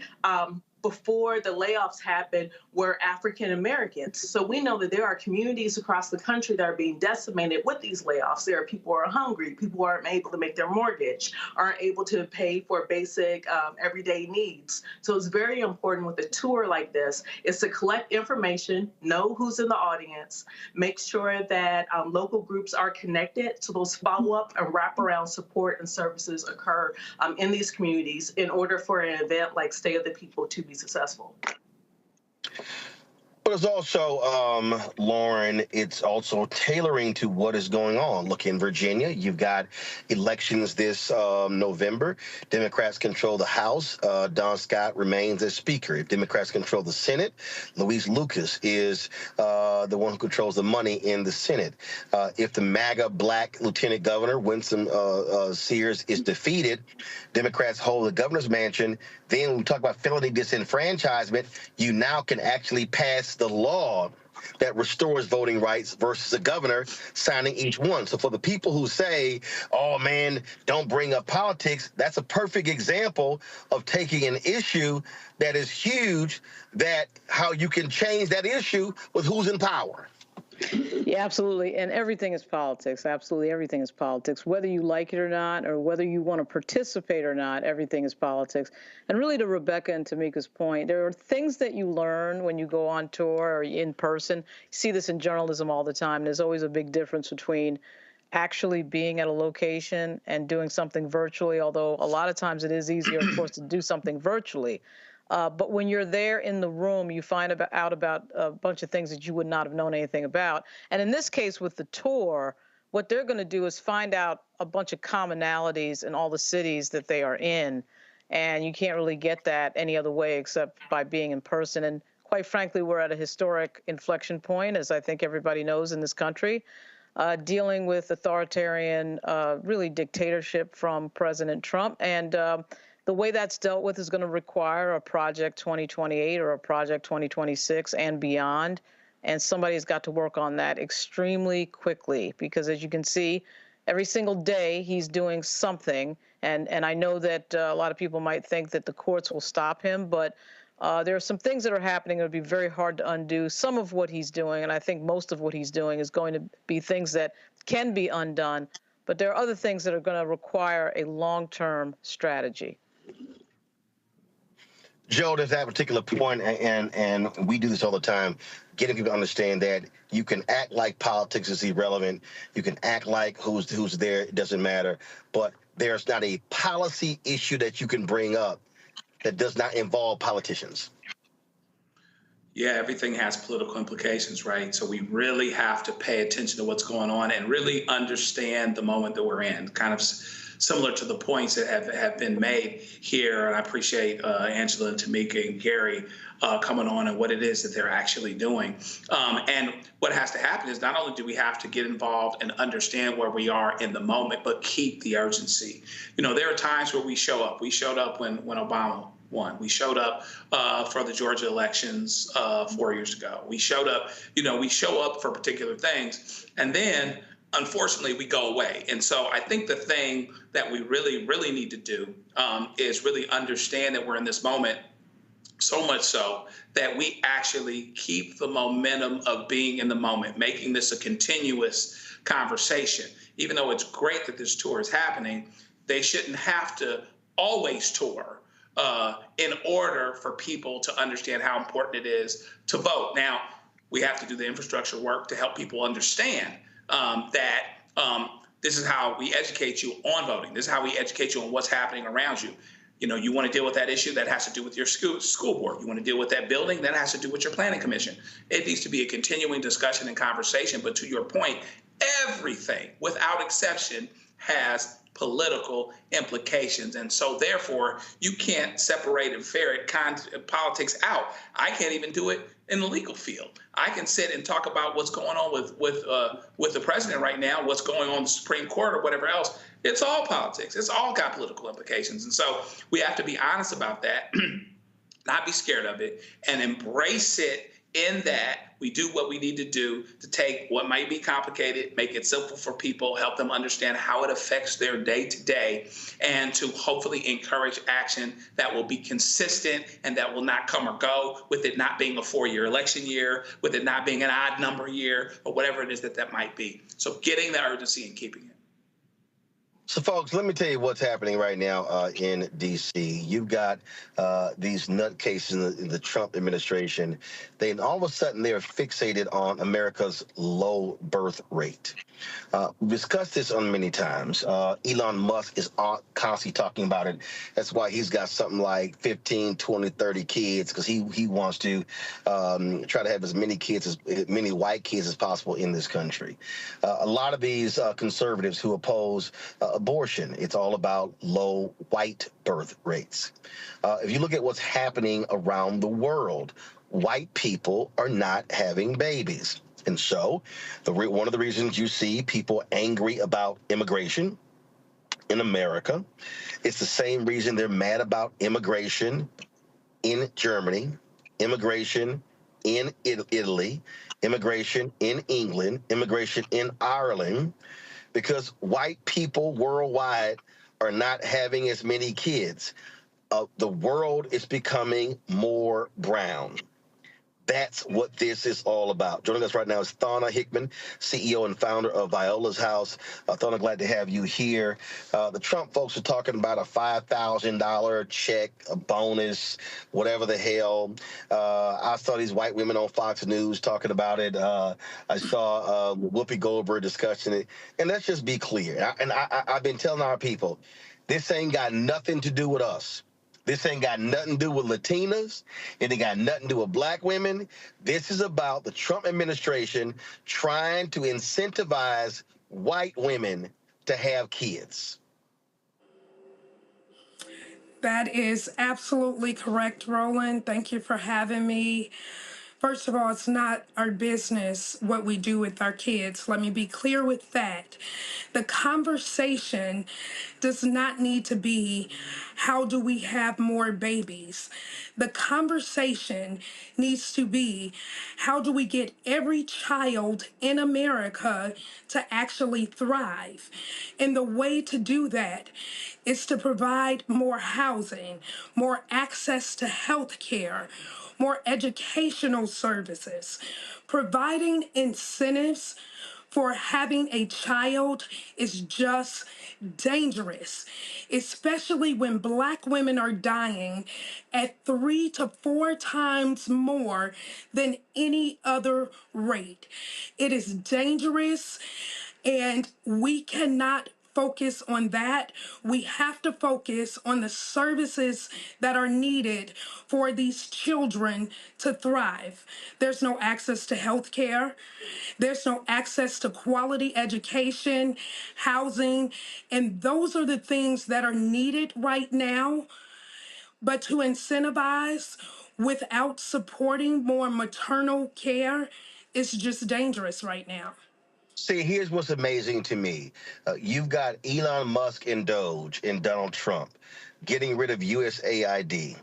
before the layoffs happened were African Americans. So we know that there are communities across the country that are being decimated with these layoffs. There are people who are hungry, people who aren't able to make their mortgage, aren't able to pay for basic everyday needs. So it's very important with a tour like this is to collect information, know who's in the audience, make sure that local groups are connected so those follow-up and wraparound support and services occur in these communities in order for an event like State of the People to be successful.
But it's also, Lauren, it's also tailoring to what is going on. Look, in Virginia, you've got elections this November. Democrats control the House. Don Scott remains as Speaker. If Democrats control the Senate, Luis Lucas is the one who controls the money in the Senate. If the MAGA Black Lieutenant Governor, Winsome Sears, is defeated, Democrats hold the governor's mansion. Then when we talk about felony disenfranchisement, you now can actually pass the law that restores voting rights versus the governor signing each one. So for the people who say, oh man, don't bring up politics, that's a perfect example of taking an issue that is huge, that how you can change that issue with who's in power.
Yeah, absolutely. And everything is politics. Absolutely everything is politics. Whether you like it or not, or whether you want to participate or not, everything is politics. And really, to Rebecca and Tamika's point, there are things that you learn when you go on tour or in person. You see this in journalism all the time. There's always a big difference between actually being at a location and doing something virtually, although a lot of times it is easier, of course, to do something virtually. But when you're there in the room, you find out about a bunch of things that you would not have known anything about. And in this case, with the tour, what they're going to do is find out a bunch of commonalities in all the cities that they are in. And you can't really get that any other way except by being in person. And quite frankly, we're at a historic inflection point, as I think everybody knows in this country, dealing with authoritarian, really dictatorship from President Trump. And the way that's dealt with is going to require a Project 2028 or a Project 2026 and beyond. And somebody's got to work on that extremely quickly, because as you can see, every single day he's doing something. And I know that a lot of people might think that the courts will stop him, but there are some things that are happening that would be very hard to undo. Some of what he's doing, and I think most of what he's doing, is going to be things that can be undone. But there are other things that are going to require a long-term strategy.
Joe, there's that particular point, and we do this all the time, getting people to understand that you can act like politics is irrelevant. You can act like who's there, it doesn't matter. But there's not a policy issue that you can bring up that does not involve politicians.
Yeah, everything has political implications, right? So we really have to pay attention to what's going on and really understand the moment that we're in, kind of similar to the points that have been made here. And I appreciate Angela and Tamika and Gary coming on and what it is that they're actually doing. And what has to happen is not only do we have to get involved and understand where we are in the moment, but keep the urgency. You know, there are times where we show up. We showed up when Obama won. We showed up for the Georgia elections 4 years ago. We showed up, we show up for particular things, and then unfortunately we go away. And so I think the thing that we really, really need to do is really understand that we're in this moment, so much so that we actually keep the momentum of being in the moment, making this a continuous conversation. Even though it's great that this tour is happening, they shouldn't have to always tour in order for people to understand how important it is to vote. Now, we have to do the infrastructure work to help people understand that this is how we educate you on voting. This is how we educate you on what's happening around you. You want to deal with that issue, that has to do with your school board. You want to deal with that building, that has to do with your planning commission. It needs to be a continuing discussion and conversation. But to your point, everything, without exception, has political implications. And so therefore, you can't separate and ferret politics out. I can't even do it in the legal field. I can sit and talk about what's going on with the president right now, what's going on in the Supreme Court or whatever else. It's all politics. It's all got political implications. And so we have to be honest about that, not be scared of it, and embrace it in that we do what we need to do to take what might be complicated, make it simple for people, help them understand how it affects their day-to-day, and to hopefully encourage action that will be consistent and that will not come or go, with it not being a 4-year election year, with it not being an odd number year, or whatever it is that might be. So getting the urgency and keeping it.
So, folks, let me tell you what's happening right now in D.C. You've got these nutcases in the Trump administration. All of a sudden, they're fixated on America's low birth rate. We've discussed this on many times. Elon Musk is constantly talking about it. That's why he's got something like 15, 20, 30 kids, because he wants to try to have as many kids, as many white kids as possible in this country. A lot of these conservatives who oppose abortion, it's all about low white birth rates. If you look at what's happening around the world, white people are not having babies. And so one of the reasons you see people angry about immigration in America, it's the same reason they're mad about immigration in Germany, immigration in Italy, immigration in England, immigration in Ireland, because white people worldwide are not having as many kids. The world is becoming more brown. That's what this is all about. Joining us right now is Thana Hickman, CEO and founder of Viola's House. Thana, glad to have you here. The Trump folks are talking about a $5,000 check, a bonus, whatever the hell. I saw these white women on Fox News talking about it. I saw Whoopi Goldberg discussing it. And let's just be clear. I've been telling our people, this ain't got nothing to do with us. This ain't got nothing to do with Latinas. It ain't got nothing to do with black women. This is about the Trump administration trying to incentivize white women to have kids.
That is absolutely correct, Roland. Thank you for having me. First of all, it's not our business what we do with our kids. Let me be clear with that. The conversation does not need to be, how do we have more babies? The conversation needs to be, how do we get every child in America to actually thrive? And the way to do that is to provide more housing, more access to health care, more educational services. Providing incentives for having a child is just dangerous, especially when black women are dying at 3 to 4 times more than any other rate. It is dangerous, and we cannot focus on that. We have to focus on the services that are needed for these children to thrive. There's no access to health care. There's no access to quality education, housing, and those are the things that are needed right now. But to incentivize without supporting more maternal care is just dangerous right now.
See, here's what's amazing to me. You've got Elon Musk and Doge and Donald Trump getting rid of USAID,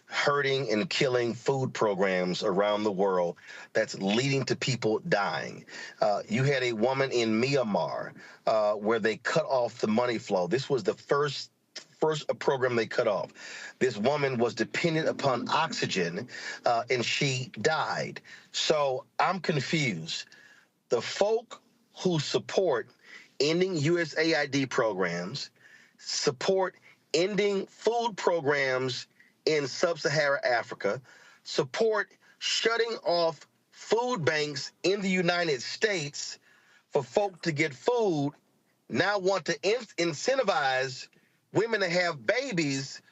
hurting and killing food programs around the world that's leading to people dying. You had a woman in Myanmar where they cut off the money flow. This was the first program they cut off. This woman was dependent upon oxygen and she died. So I'm confused. The folk who support ending USAID programs, support ending food programs in sub-Saharan Africa, support shutting off food banks in the United States for folk to get food, now want to incentivize women to have babies,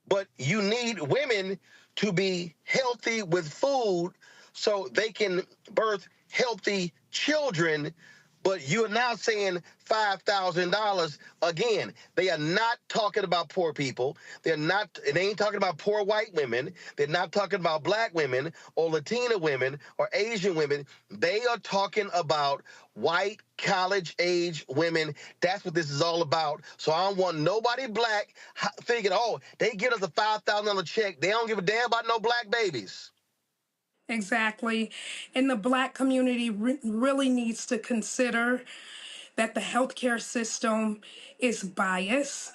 but you need women to be healthy with food so they can birth healthy children. But you're now saying $5,000 again. They are not talking about poor people. They ain't talking about poor white women. They're not talking about black women or Latina women or Asian women. They are talking about white college-age women. That's what this is all about. So I don't want nobody black thinking, oh, they get us a $5,000 check. They don't give a damn about no black babies.
Exactly. And the Black community really needs to consider that the healthcare system is biased.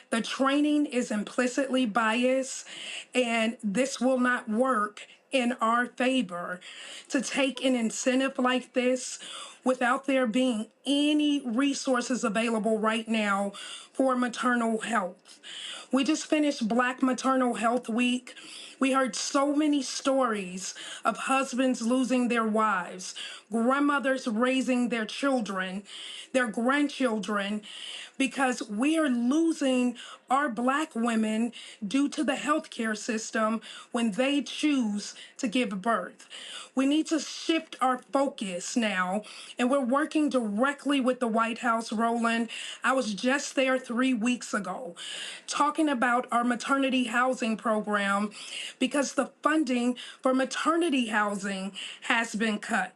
The training is implicitly biased, and this will not work in our favor. To take an incentive like this without there being any resources available right now for maternal health. We just finished Black Maternal Health Week. We heard so many stories of husbands losing their wives, grandmothers raising their children, their grandchildren, because we are losing our Black women due to the healthcare system when they choose to give birth. We need to shift our focus now, and we're working directly with the White House, Roland. I was just there 3 weeks ago talking about our maternity housing program because the funding for maternity housing has been cut.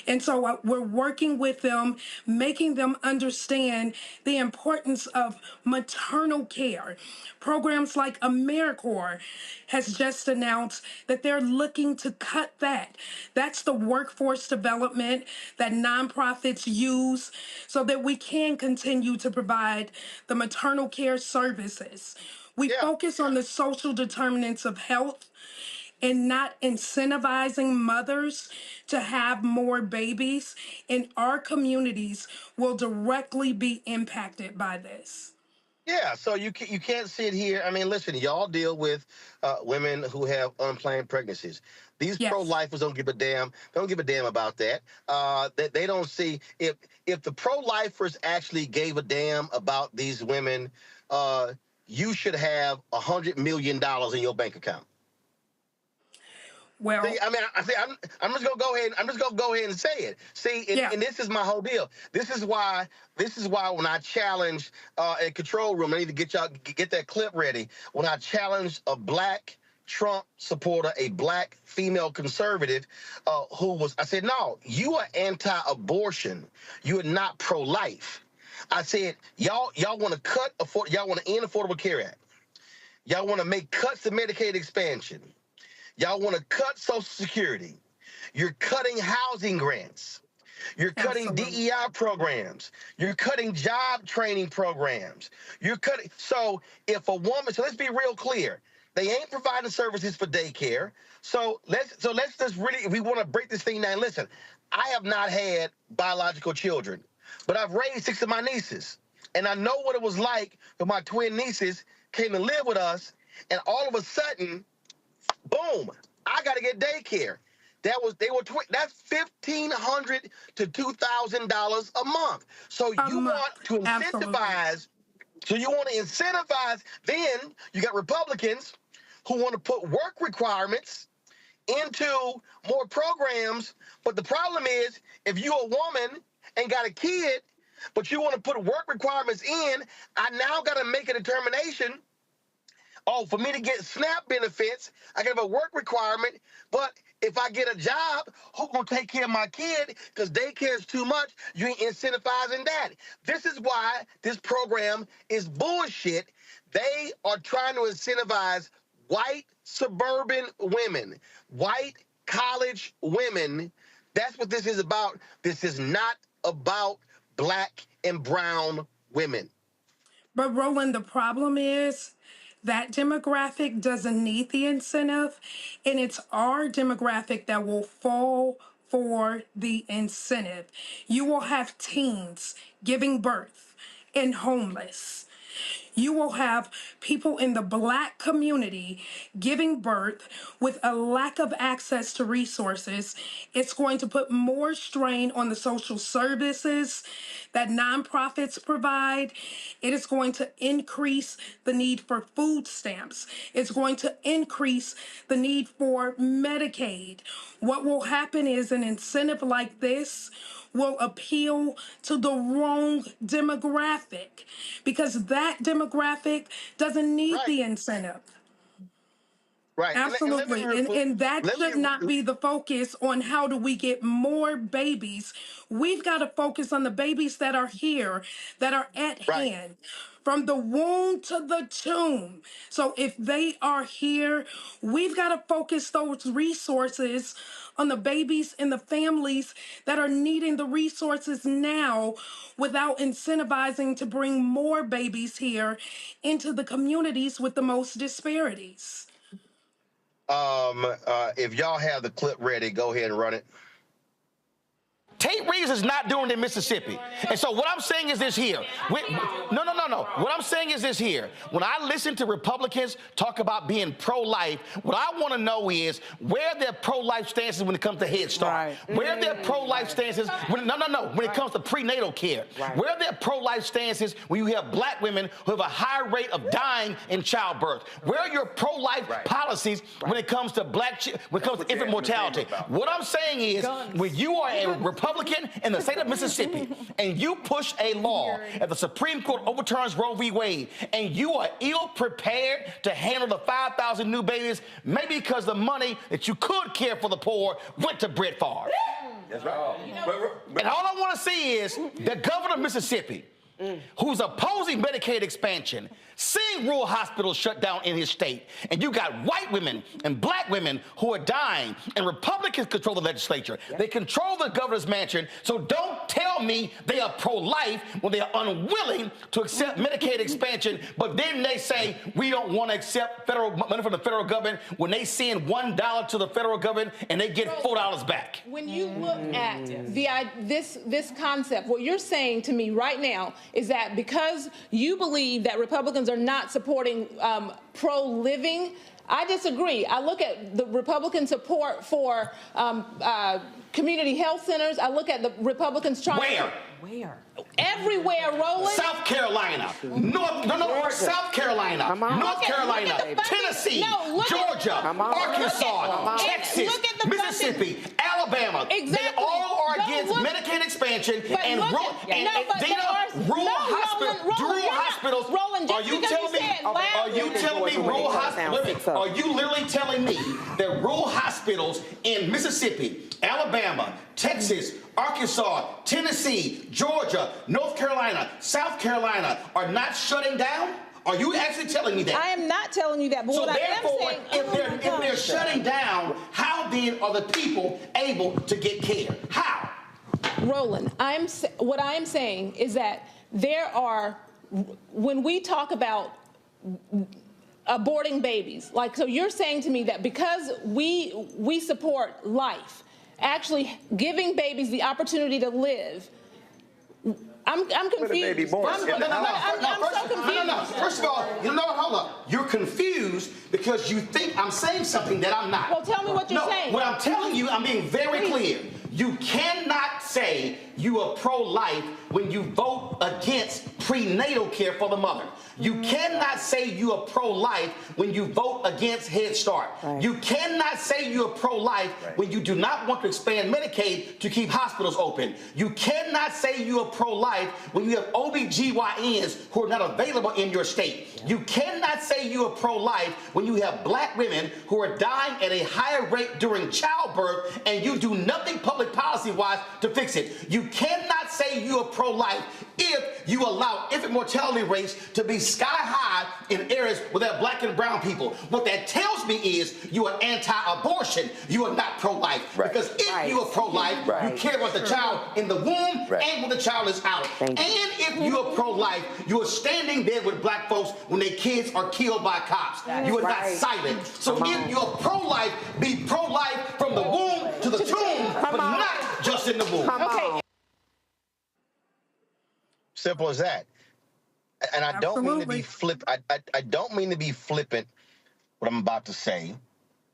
And so we're working with them, making them understand the importance of maternal care. Programs like AmeriCorps has just announced that they're looking to cut that. That's the workforce development that nonprofits use so that we can continue to provide the maternal care services. We focus on the social determinants of health and not incentivizing mothers to have more babies in our communities will directly be impacted by this.
Yeah, so you can't sit here. I mean, listen, y'all deal with women who have unplanned pregnancies. These pro-lifers don't give a damn. They don't give a damn about that. They don't see if the pro-lifers actually gave a damn about these women, you should have $100 million in your bank account.
Well,
see, I mean, I'm just gonna go ahead. I'm just gonna go ahead and say it. See, and this is my whole deal. This is why when I challenge a control room, I need to get that clip ready. When I challenged a black Trump supporter, a black female conservative, I said, no, you are anti-abortion. You are not pro-life. I said, y'all want to y'all want to end Affordable Care Act. Y'all want to make cuts to Medicaid expansion. Y'all want to cut Social Security. You're cutting housing grants. You're cutting DEI programs. You're cutting job training programs. You're cutting. So if a woman, so let's be real clear. They ain't providing services for daycare. So let's just really, if we want to break this thing down, listen, I have not had biological children, but I've raised 6 of my nieces. And I know what it was like when my twin nieces came to live with us, and all of a sudden, boom, I got to get daycare. That's $1,500 to $2,000 a month. So you want to incentivize. So you want to incentivize. Then you got Republicans who want to put work requirements into more programs. But the problem is, if you're a woman and got a kid, but you want to put work requirements in, I now got to make a determination. Oh, for me to get SNAP benefits, I got to have a work requirement. But if I get a job, who's going to take care of my kid? Because daycare is too much. You ain't incentivizing that. This is why this program is bullshit. They are trying to incentivize white suburban women, white college women. That's what this is about. This is not about Black and brown women.
But Roland, the problem is that demographic doesn't need the incentive, and it's our demographic that will fall for the incentive. You will have teens giving birth and homeless. You will have people in the Black community giving birth with a lack of access to resources. It's going to put more strain on the social services that nonprofits provide. It is going to increase the need for food stamps. It's going to increase the need for Medicaid. What will happen is an incentive like this will appeal to the wrong demographic, because that demographic doesn't need the incentive.
Right.
Absolutely. And that should not be the focus on how do we get more babies. We've got to focus on the babies that are here, that are at hand, from the womb to the tomb. So if they are here, we've got to focus those resources on the babies and the families that are needing the resources now, without incentivizing to bring more babies here into the communities with the most disparities.
If y'all have the clip ready, go ahead and run it.
Tate Reeves is not doing it in Mississippi. And so what I'm saying is this here. No. What I'm saying is this here. When I listen to Republicans talk about being pro-life, what I want to know is where their pro-life stances when it comes to Head Start. Where their pro-life stances when it comes to prenatal care. Where their pro-life stances when you have Black women who have a high rate of dying in childbirth. Where are your pro-life policies when it comes to infant mortality? What I'm saying is when you are a Republican in the state of Mississippi, and you push a law and the Supreme Court overturns Roe v. Wade, and you are ill-prepared to handle the 5,000 new babies, maybe because the money that you could care for the poor went to Brett Favre. That's right. And all I want to see is the governor of Mississippi, who's opposing Medicaid expansion, seeing rural hospitals shut down in his state, and you got white women and Black women who are dying, and Republicans control the legislature. They control the governor's mansion, so don't tell me they are pro-life when they are unwilling to accept Medicaid expansion, but then they say we don't want to accept federal money from the federal government when they send $1 to the federal government and they get $4 back.
When you look at this concept, what you're saying to me right now is that because you believe that Republicans are not supporting pro-living, I disagree. I look at the Republican support for community health centers. I look at the Republicans trying Where? Everywhere, Roland.
South Carolina. South Carolina. North Carolina. Tennessee. Georgia. Arkansas. Texas. Mississippi. Alabama. Exactly. They all are against Medicaid expansion and rural hospitals.
Roland,
are you telling me rural hospitals? Are you literally telling me that rural hospitals in Mississippi, Alabama, Texas, Arkansas, Tennessee, Georgia, North Carolina, South Carolina are not shutting down? Are you actually telling me that?
I am not telling you that. But
so
what
therefore,
I am saying,
if they're shutting down, how then are the people able to get care? How?
Roland, what I am saying is that there are, when we talk about aborting babies, so you're saying to me that because we support life, actually giving babies the opportunity to live, I'm confused. I'm so confused.
First of all, hold up. You're confused because you think I'm saying something that I'm not.
Well, tell me what you're saying.
What I'm telling you, I'm being very clear. You cannot say you are pro-life when you vote against prenatal care for the mother. You cannot say you are pro-life when you vote against Head Start. Right. You cannot say you are pro-life when you do not want to expand Medicaid to keep hospitals open. You cannot say you are pro-life when you have OBGYNs who are not available in your state. You cannot say you are pro-life when you have black women who are dying at a higher rate during childbirth and you do nothing public policy-wise to fix it. You cannot say you are pro-life if you allow infant mortality rates to be sky high in areas where there are black and brown people. What that tells me is you are anti-abortion. You are not pro-life. Right. Because if you are pro-life, you care about the child in the womb and when the child is out. And if you are pro-life, you are standing there with black folks when their kids are killed by cops. You are not silent. So if you are pro-life, be pro-life from the womb to the tomb, but not just in the womb.
Okay. Simple as that. And I don't mean to be I don't mean to be flippant what I'm about to say,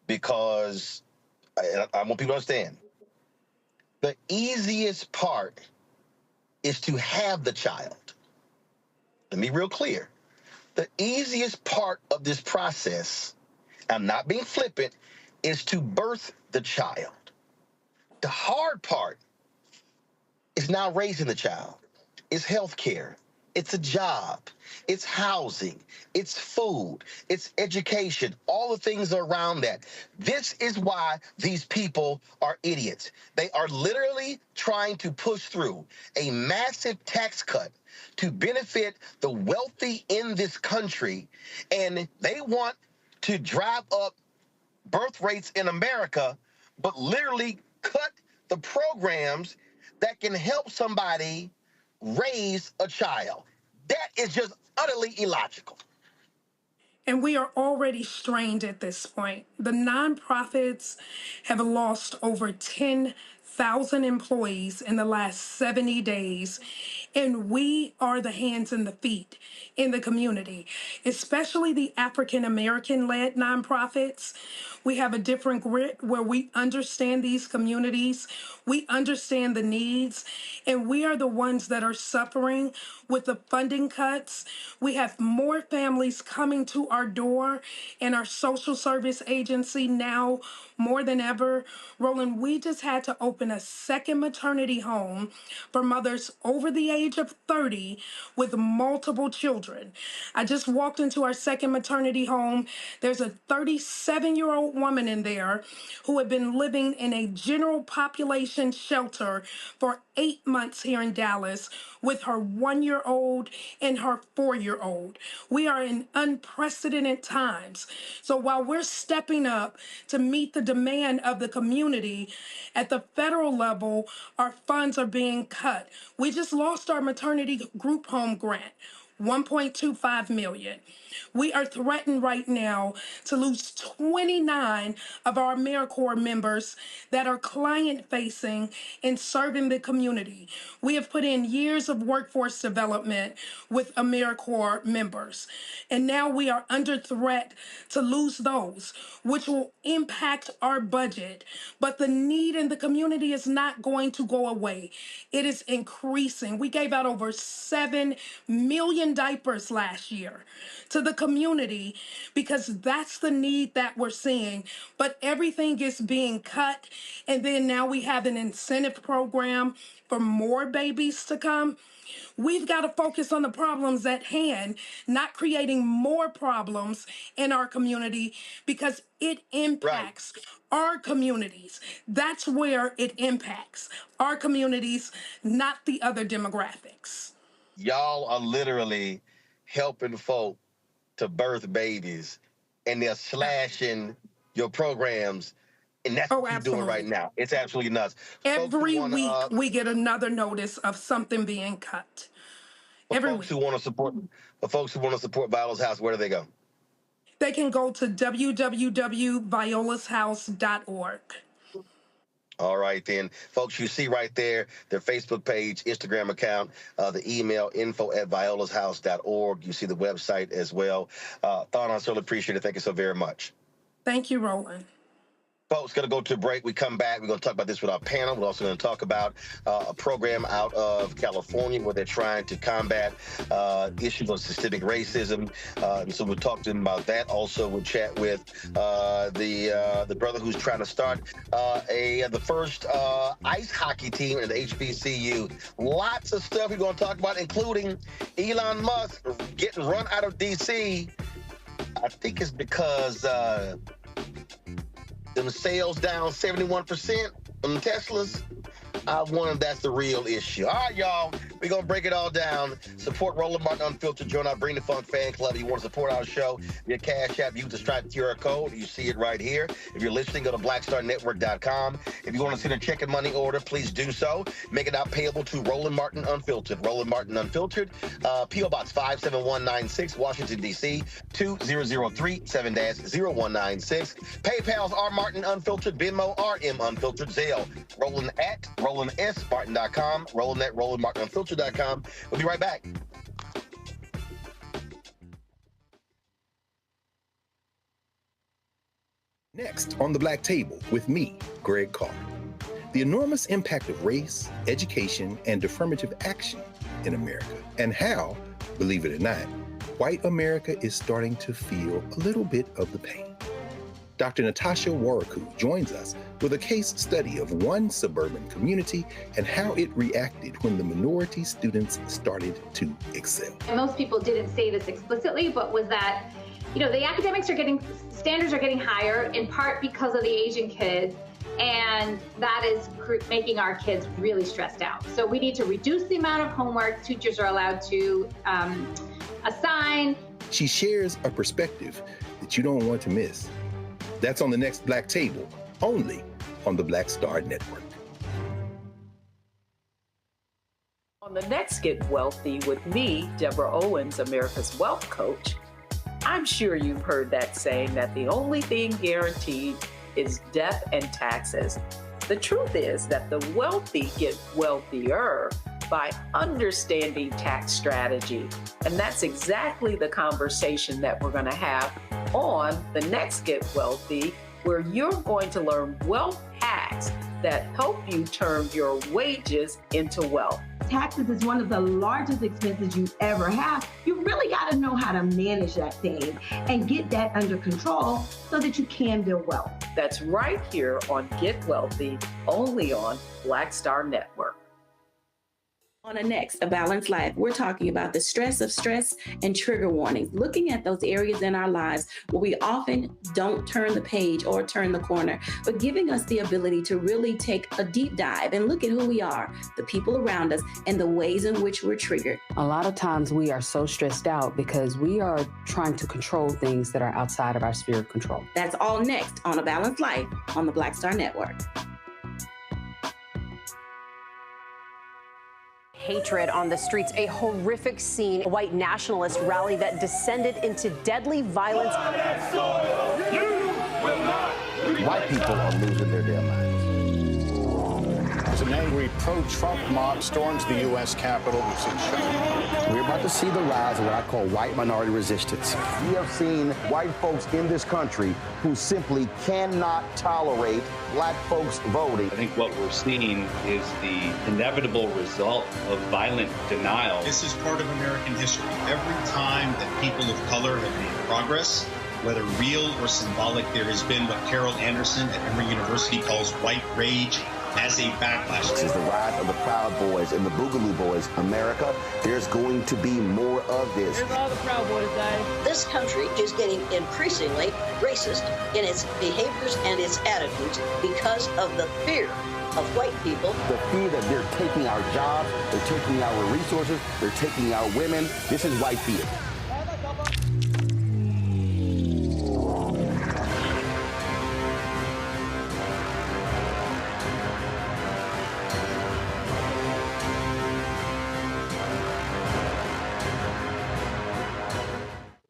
because I want people to understand. The easiest part is to have the child. Let me be real clear. The easiest part of this process, I'm not being flippant, is to birth the child. The hard part is now raising the child. It's health care. It's a job. It's housing. It's food. It's education. All the things around that. This is why these people are idiots. They are literally trying to push through a massive tax cut to benefit the wealthy in this country, and they want to drive up birth rates in America, but literally cut the programs that can help somebody raise a child. That is just utterly illogical.
And we are already strained at this point. The nonprofits have lost over 10,000 employees in the last 70 days. And we are the hands and the feet in the community, especially the African-American-led nonprofits. We have a different grit where we understand these communities, we understand the needs, and we are the ones that are suffering with the funding cuts. We have more families coming to our door in our social service agency now more than ever. Roland, we just had to open a second maternity home for mothers over the age of 30 with multiple children. I just walked into our second maternity home. There's a 37-year-old woman in there who had been living in a general population shelter for 8 months here in Dallas with her 1-year-old and her 4-year-old. We are in unprecedented times. So while we're stepping up to meet the demand of the community, at the federal level, our funds are being cut. We just lost our maternity group home grant. $1.25 million. We are threatened right now to lose 29 of our AmeriCorps members that are client-facing and serving the community. We have put in years of workforce development with AmeriCorps members, and now we are under threat to lose those, which will impact our budget. But the need in the community is not going to go away. It is increasing. We gave out over 7 million diapers last year to the community because that's the need that we're seeing. But everything is being cut, and then now we have an incentive program for more babies to come. We've got to focus on the problems at hand, not creating more problems in our community because it impacts our communities. That's where it impacts our communities, not the other demographics.
Y'all are literally helping folk to birth babies, and they're slashing your programs, and that's what you're doing right now. It's absolutely nuts.
Every week we get another notice of something being cut.
For folks who want to support Viola's House, where do they go?
They can go to www.violashouse.org.
All right, then. Folks, you see right there their Facebook page, Instagram account, the email, info@violashouse.org. You see the website as well. Thon, I certainly appreciate it. Thank you so very much.
Thank you, Roland.
Folks, going to go to a break. We come back. We're going to talk about this with our panel. We're also going to talk about a program out of California where they're trying to combat issues of systemic racism. And so we'll talk to them about that. Also, we'll chat with the brother who's trying to start the first ice hockey team in the HBCU. Lots of stuff we're going to talk about, including Elon Musk getting run out of D.C. I think it's because them sales down 71% on the Teslas. I wonder if that's the real issue. All right, y'all. We're going to break it all down. Support Roland Martin Unfiltered. Join our Bring the Funk fan club. If you want to support our show, via Cash App, use the Stripe QR code. You see it right here. If you're listening, go to blackstarnetwork.com. If you want to send a check and money order, please do so. Make it out payable to Roland Martin Unfiltered. Roland Martin Unfiltered. P.O. Box 57196, Washington, D.C. 20037-0196. PayPal's R Martin Unfiltered. Venmo RM Unfiltered. Zelle. Roland at RolandSMartin.com. Roland at RolandMartinUnfiltered.com. We'll be right back.
Next on the Black Table with me, Greg Carr. The enormous impact of race, education, and affirmative action in America, and how, believe it or not, white America is starting to feel a little bit of the pain. Dr. Natasha Waraku joins us with a case study of one suburban community and how it reacted when the minority students started to excel.
And most people didn't say this explicitly, but was that, the academics standards are getting higher in part because of the Asian kids, and that is making our kids really stressed out. So we need to reduce the amount of homework teachers are allowed to assign.
She shares a perspective that you don't want to miss. That's on the next Black Table, only on the Black Star Network.
On the next Get Wealthy with me, Deborah Owens, America's Wealth Coach, I'm sure you've heard that saying that the only thing guaranteed is death and taxes. The truth is that the wealthy get wealthier by understanding tax strategy. And that's exactly the conversation that we're going to have on the next Get Wealthy, where you're going to learn wealth hacks that help you turn your wages into wealth.
Taxes is one of the largest expenses you ever have. You really got to know how to manage that thing and get that under control so that you can build wealth.
That's right here on Get Wealthy, only on Black Star Network.
On a next, A Balanced Life, we're talking about the stress of stress and trigger warnings, looking at those areas in our lives where we often don't turn the page or turn the corner, but giving us the ability to really take a deep dive and look at who we are, the people around us, and the ways in which we're triggered.
A lot of times we are so stressed out because we are trying to control things that are outside of our sphere of control.
That's all next on A Balanced Life on the Black Star Network.
Hatred on the streets, a horrific scene, a white nationalist rally that descended into deadly violence.
White people are losing their damn minds. As an angry pro-Trump mob storms the U.S. Capitol, we're about to see the rise of what I call white minority resistance.
We have seen white folks in this country who simply cannot tolerate black folks voting.
I think what we're seeing is the inevitable result of violent denial.
This is part of American history. Every time that people of color have made progress, whether real or symbolic, there has been what Carol Anderson at Emory University calls white rage as a backlash.
This is the rise of the Proud Boys and the Boogaloo Boys. America, there's going to be more of this.
Here's all the Proud Boys, guys.
This country is getting increasingly racist in its behaviors and its attitudes because of the fear of white people.
The fear that they're taking our jobs, they're taking our resources, they're taking our women. This is white fear.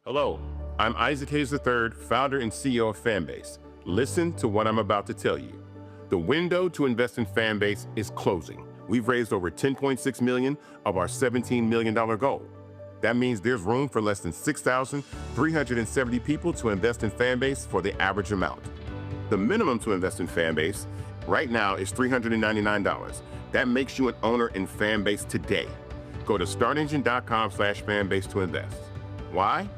Hello, I'm Isaac Hayes III, founder and CEO of Fanbase. Listen to what I'm about to tell you. The window to invest in Fanbase is closing. We've raised over $10.6 million of our $17 million goal. That means there's room for less than 6,370 people to invest in Fanbase for the average amount. The minimum to invest in Fanbase right now is $399. That makes you an owner in Fanbase today. Go to startengine.com/fanbase to invest. Why?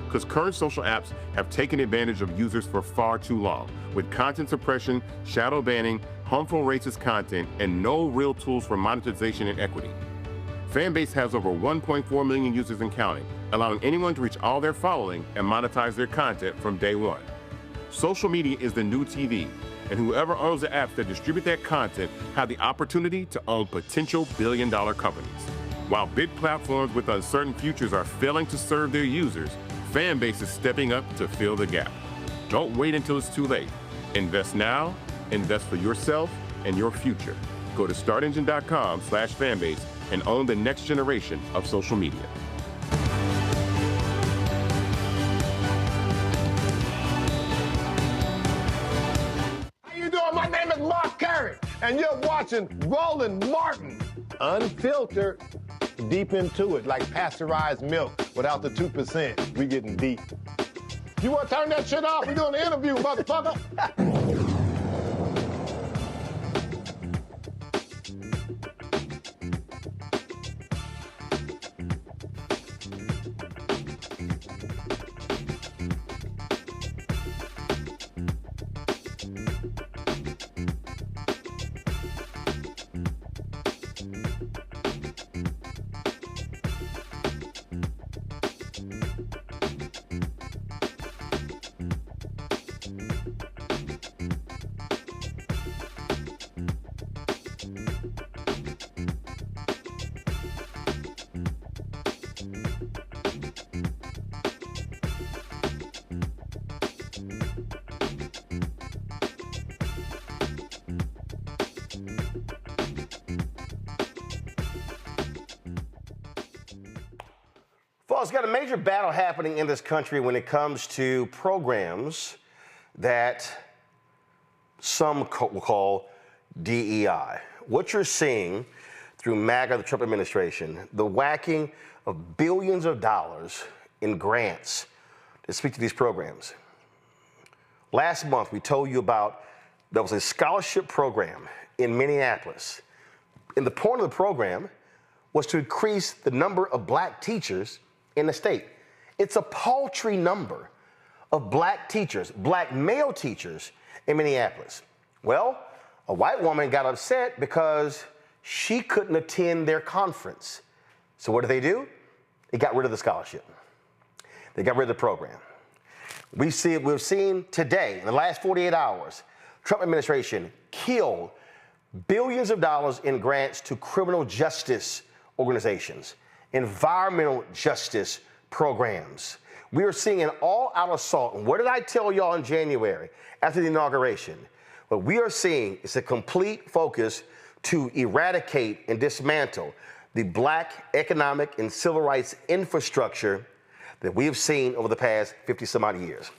Because current social apps have taken advantage of users for far too long, with content suppression, shadow banning, harmful racist content, and no real tools for monetization and equity. Fanbase has over 1.4 million users and counting, allowing anyone to reach all their following and monetize their content from day one. Social media is the new TV, and whoever owns the apps that distribute that content have the opportunity to own potential billion-dollar companies. While big platforms with uncertain futures are failing to serve their users, Fanbase is stepping up to fill the gap. Don't wait until it's too late. Invest now, invest for yourself and your future. Go to startengine.com/fanbase and own the next generation of social media.
How you doing? My name is Mark Carey, and you're watching Roland Martin, unfiltered, deep into it, like pasteurized milk without the 2%. We getting deep. You want to turn that shit off? We doing an interview, motherfucker.
Folks, got a major battle happening in this country when it comes to programs that some will call DEI. What you're seeing through MAGA, the Trump administration, the whacking of billions of dollars in grants to speak to these programs. Last month, we told you about there was a scholarship program in Minneapolis. And the point of the program was to increase the number of black teachers in the state. It's a paltry number of black teachers, black male teachers in Minneapolis. Well, a white woman got upset because she couldn't attend their conference. So what do? They got rid of the scholarship. They got rid of the program. We've seen today, in the last 48 hours, Trump administration killed billions of dollars in grants to criminal justice organizations, environmental justice programs. We are seeing an all-out assault. And what did I tell y'all in January after the inauguration? What we are seeing is a complete focus to eradicate and dismantle the black economic and civil rights infrastructure that we have seen over the past 50 some odd years.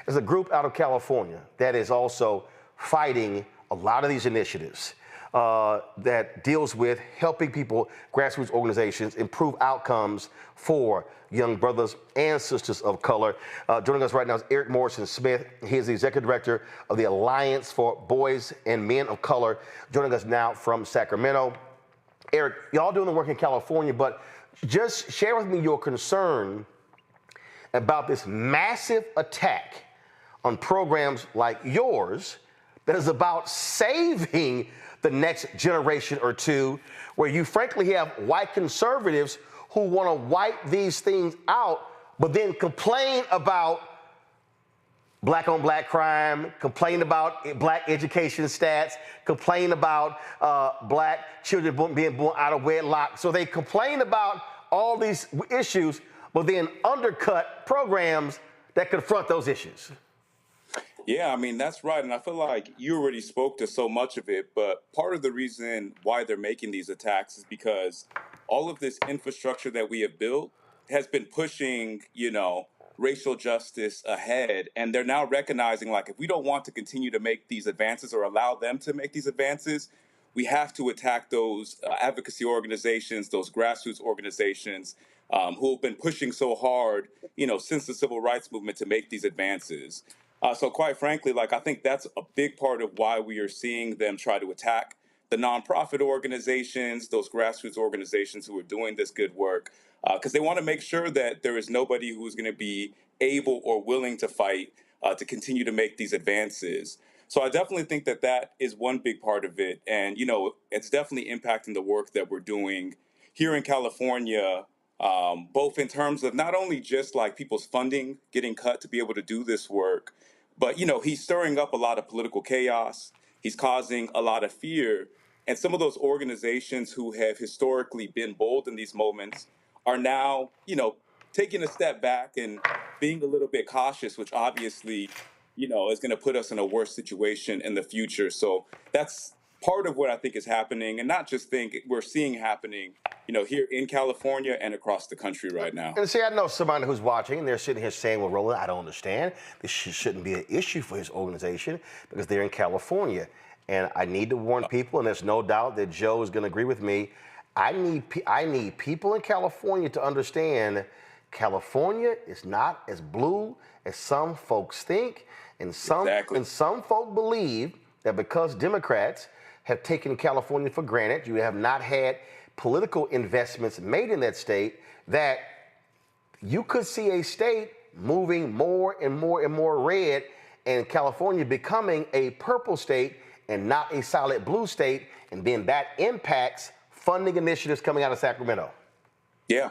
There's a group out of California that is also fighting a lot of these initiatives that deals with helping people, grassroots organizations, improve outcomes for young brothers and sisters of color. Joining us right now is Eric Morrison Smith. He is the executive director of the Alliance for Boys and Men of Color, joining us now from Sacramento. Eric, y'all doing the work in California, but just share with me your concern about this massive attack on programs like yours that is about saving the next generation or two, where you frankly have white conservatives who want to wipe these things out, but then complain about black on black crime, complain about black education stats, complain about black children being born out of wedlock. So they complain about all these issues, but then undercut programs that confront those issues.
Yeah, I mean, that's right. And I feel like you already spoke to so much of it. But part of the reason why they're making these attacks is because all of this infrastructure that we have built has been pushing, racial justice ahead. And they're now recognizing, like, if we don't want to continue to make these advances or allow them to make these advances, we have to attack those advocacy organizations, those grassroots organizations who have been pushing so hard, since the civil rights movement to make these advances. So quite frankly, like I think that's a big part of why we are seeing them try to attack the nonprofit organizations, those grassroots organizations who are doing this good work, because they want to make sure that there is nobody who is going to be able or willing to fight to continue to make these advances. So I definitely think that that is one big part of it. And, you know, it's definitely impacting the work that we're doing here in California, both in terms of not only just like people's funding getting cut to be able to do this work, but, you know, he's stirring up a lot of political chaos. He's causing a lot of fear. And some of those organizations who have historically been bold in these moments are now, you know, taking a step back and being a little bit cautious, which obviously, you know, is going to put us in a worse situation in the future. So that's part of what I think is happening, and not just think we're seeing happening, you know, here in California and across the country right now.
And see, I know somebody who's watching, and they're sitting here saying, well, Roland, I don't understand. This shouldn't be an issue for his organization because they're in California. And I need to warn people, and there's no doubt that Joe is going to agree with me. I need people in California to understand California is not as blue as some folks think, and some folk believe that because Democrats have taken California for granted, you have not had political investments made in that state, that you could see a state moving more and more and more red, and California becoming a purple state and not a solid blue state, and then that impacts funding initiatives coming out of Sacramento.
Yeah,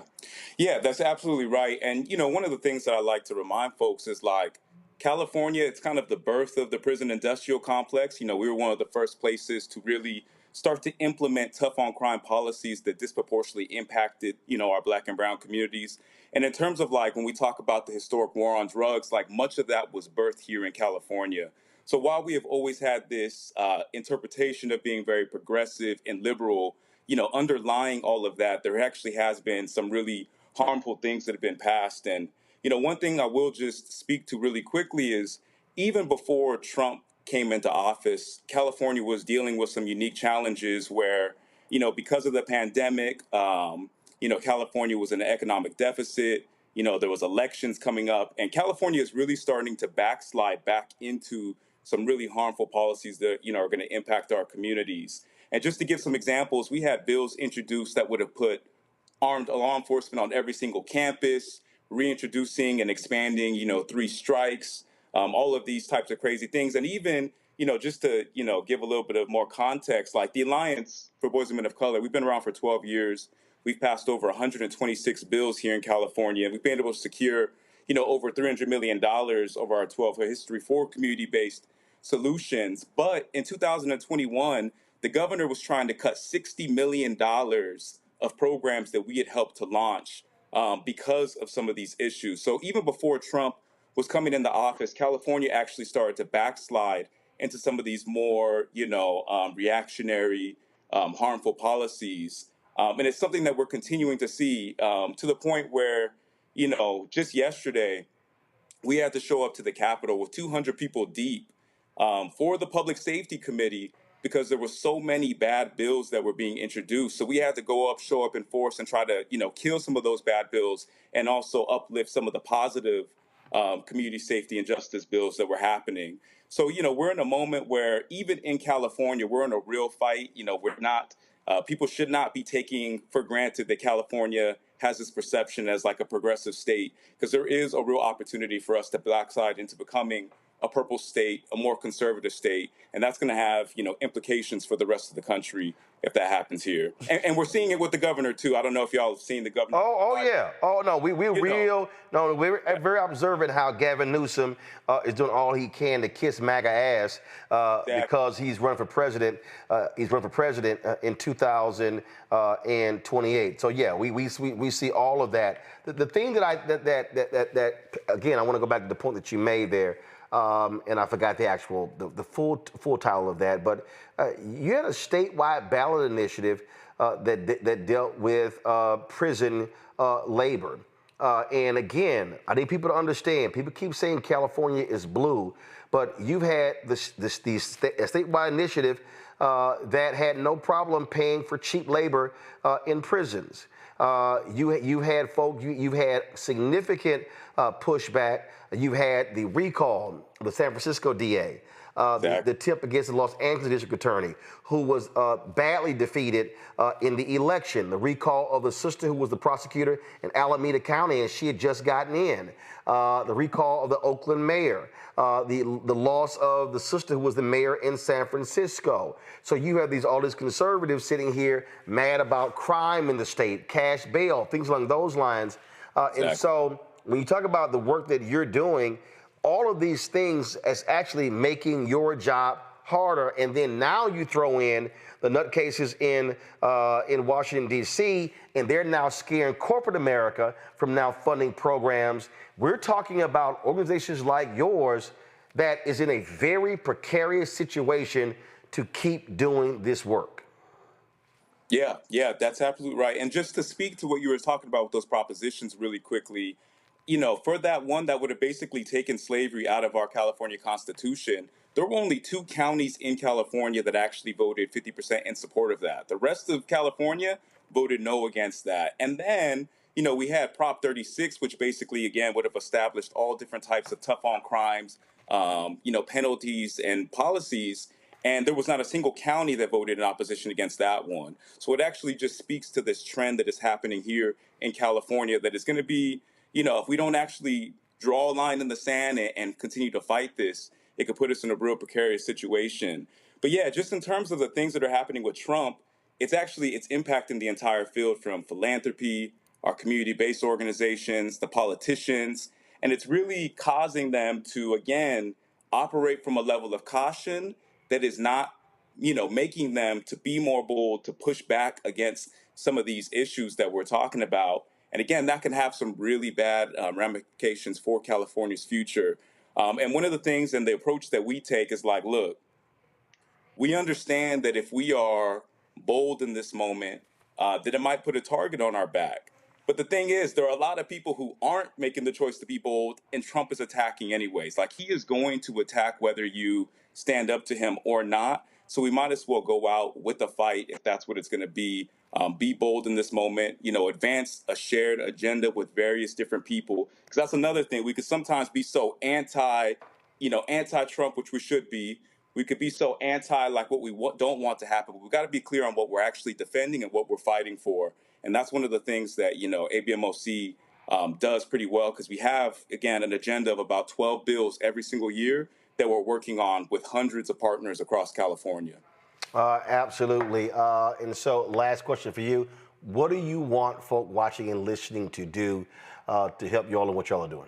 that's absolutely right. And, you know, one of the things that I like to remind folks is like California, it's kind of the birth of the prison industrial complex. You know, we were one of the first places to really start to implement tough on crime policies that disproportionately impacted, you know, our Black and brown communities. And in terms of like when we talk about the historic war on drugs, like much of that was birthed here in California. So while we have always had this interpretation of being very progressive and liberal, you know, underlying all of that, there actually has been some really harmful things that have been passed. And, you know, one thing I will just speak to really quickly is even before Trump came into office, California was dealing with some unique challenges where, you know, because of the pandemic, you know, California was in an economic deficit. You know, there was elections coming up, and California is really starting to backslide back into some really harmful policies that, you know, are going to impact our communities. And just to give some examples, we had bills introduced that would have put armed law enforcement on every single campus, reintroducing and expanding, you know, 3 strikes, all of these types of crazy things. And even, you know, just to, you know, give a little bit of more context, like the Alliance for Boys and Men of Color, we've been around for 12 years. We've passed over 126 bills here in California. We've been able to secure, you know, over $300 million over our 12-year history for community-based solutions. But in 2021, the governor was trying to cut $60 million of programs that we had helped to launch because of some of these issues. So even before Trump was coming into office, California actually started to backslide into some of these more, you know, reactionary, harmful policies. And it's something that we're continuing to see to the point where, you know, just yesterday, we had to show up to the Capitol with 200 people deep for the Public Safety Committee because there were so many bad bills that were being introduced. So we had to go up, show up in force, and try to, you know, kill some of those bad bills and also uplift some of the positive community safety and justice bills that were happening. So, you know, we're in a moment where even in California, we're in a real fight. You know, we're not, people should not be taking for granted that California has this perception as like a progressive state, because there is a real opportunity for us to backslide into becoming a purple state, a more conservative state, and that's going to have, you know, implications for the rest of the country if that happens here. And we're seeing it with the governor too. I don't know if y'all have seen the governor.
Oh yeah. Oh no, we're very observant how Gavin Newsom is doing all he can to kiss MAGA ass because he's running for president. He's running for president in 2028. So yeah, we see all of that. The thing that again, I want to go back to the point that you made there. And I forgot the full title of that, but you had a statewide ballot initiative that dealt with prison labor. And again, I need people to understand, people keep saying California is blue, but you've had a statewide initiative that had no problem paying for cheap labor in prisons. You had folk, you've had significant pushback. You've had the recall of the San Francisco DA, the tip against the Los Angeles District Attorney, who was badly defeated in the election. The recall of the sister who was the prosecutor in Alameda County, and she had just gotten in. The recall of the Oakland mayor. The loss of the sister who was the mayor in San Francisco. So you have all these conservatives sitting here mad about crime in the state, cash bail, things along those lines. And so when you talk about the work that you're doing, all of these things is actually making your job harder. And then now you throw in the nutcases in Washington, D.C., and they're now scaring corporate America from now funding programs. We're talking about organizations like yours that is in a very precarious situation to keep doing this work.
Yeah, that's absolutely right. And just to speak to what you were talking about with those propositions really quickly, for that one that would have basically taken slavery out of our California Constitution, there were only 2 counties in California that actually voted 50% in support of that. The rest of California voted no against that. And then, we had Prop 36, which basically, again, would have established all different types of tough on crimes, penalties and policies. And there was not a single county that voted in opposition against that one. So it actually just speaks to this trend that is happening here in California that is going to be, if we don't actually draw a line in the sand and continue to fight this, it could put us in a real precarious situation. But yeah, just in terms of the things that are happening with Trump, it's impacting the entire field, from philanthropy, our community-based organizations, the politicians, and it's really causing them to, again, operate from a level of caution that is not, making them to be more bold, to push back against some of these issues that we're talking about. And again, that can have some really bad ramifications for California's future. And one of the things and the approach that we take is like, look, we understand that if we are bold in this moment, that it might put a target on our back. But the thing is, there are a lot of people who aren't making the choice to be bold, and Trump is attacking anyways. Like, he is going to attack whether you stand up to him or not. So we might as well go out with a fight if that's what it's going to be. Be bold in this moment, advance a shared agenda with various different people. Because that's another thing. We could sometimes be so anti-Trump, which we should be. We could be so anti, like, what we don't want to happen. But we've got to be clear on what we're actually defending and what we're fighting for. And that's one of the things that, ABMOC does pretty well, because we have, again, an agenda of about 12 bills every single year that we're working on with hundreds of partners across California.
Absolutely. And so last question for you. What do you want folk watching and listening to do to help y'all in what y'all are doing?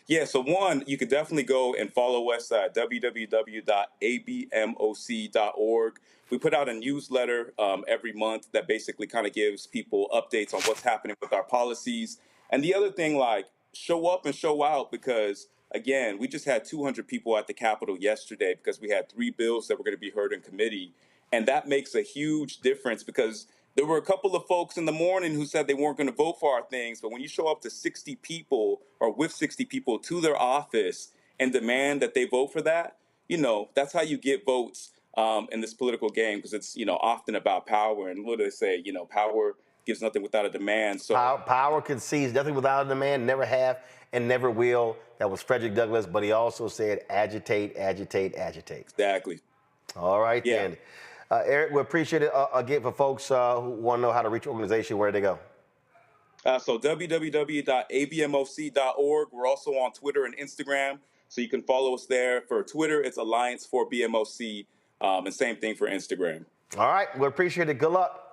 Yeah, so one, you could definitely go and follow us at www.abmoc.org. We put out a newsletter every month that basically kind of gives people updates on what's happening with our policies. And the other thing, like, show up and show out, because, again, we just had 200 people at the Capitol yesterday because we had 3 bills that were going to be heard in committee. And that makes a huge difference, because there were a couple of folks in the morning who said they weren't going to vote for our things. But when you show up to 60 people or with 60 people to their office and demand that they vote for that, that's how you get votes in this political game, because it's, often about power. And what do they say? Power gives nothing without a demand. So
power concedes nothing without a demand, never have and never will. That was Frederick Douglass, but he also said agitate, agitate, agitate.
Exactly.
All right, then. Eric, we appreciate it. Again, for folks who want to know how to reach your organization, where do they go?
So www.abmoc.org. We're also on Twitter and Instagram, so you can follow us there. For Twitter, it's Alliance for BMOC, and same thing for Instagram.
All right, we appreciate it. Good luck.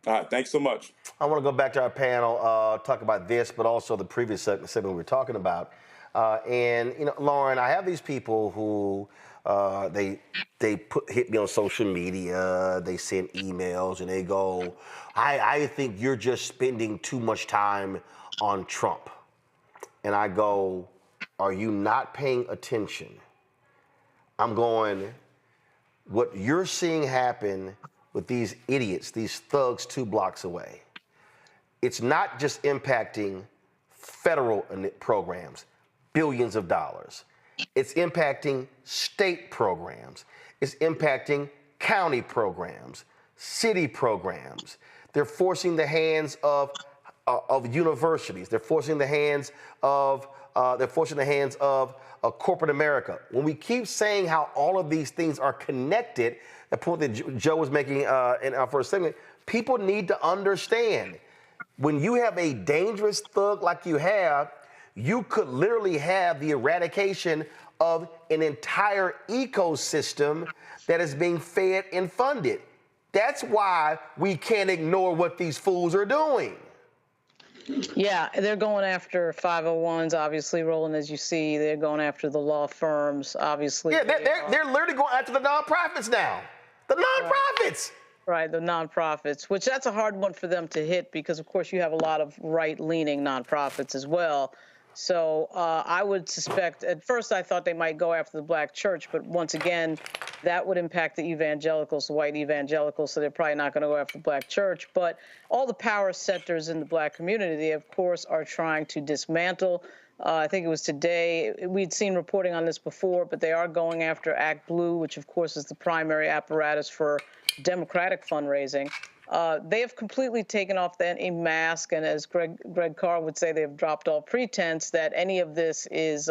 All right, thanks so much.
I want to go back to our panel, talk about this, but also the previous segment we were talking about. And Lauren, I have these people who they hit me on social media, they send emails, and they go, I think you're just spending too much time on Trump. And I go, are you not paying attention? I'm going, what you're seeing happen with these idiots, these thugs 2 blocks away, it's not just impacting federal programs, billions of dollars. It's impacting state programs. It's impacting county programs, city programs. they're forcing the hands of universities. They're forcing the hands of corporate America. When we keep saying how all of these things are connected, the point that Joe was making in our first segment, people need to understand when you have a dangerous thug like you have, you could literally have the eradication of an entire ecosystem that is being fed and funded. That's why we can't ignore what these fools are doing.
Yeah, they're going after 501s, obviously, Roland, as you see. They're going after the law firms, obviously.
Yeah, they're literally going after the nonprofits now. The nonprofits.
Right, the nonprofits, which that's a hard one for them to hit because, of course, you have a lot of right-leaning nonprofits as well. So I would suspect, at first I thought they might go after the black church, but once again, that would impact the evangelicals, the white evangelicals, so they're probably not going to go after the black church. But all the power centers in the black community, they, of course, are trying to dismantle. I think it was today, we'd seen reporting on this before, but they are going after Act Blue, which, of course, is the primary apparatus for Democratic fundraising. They have completely taken off a mask, and as Greg Carr would say, they have dropped all pretense that any of this is,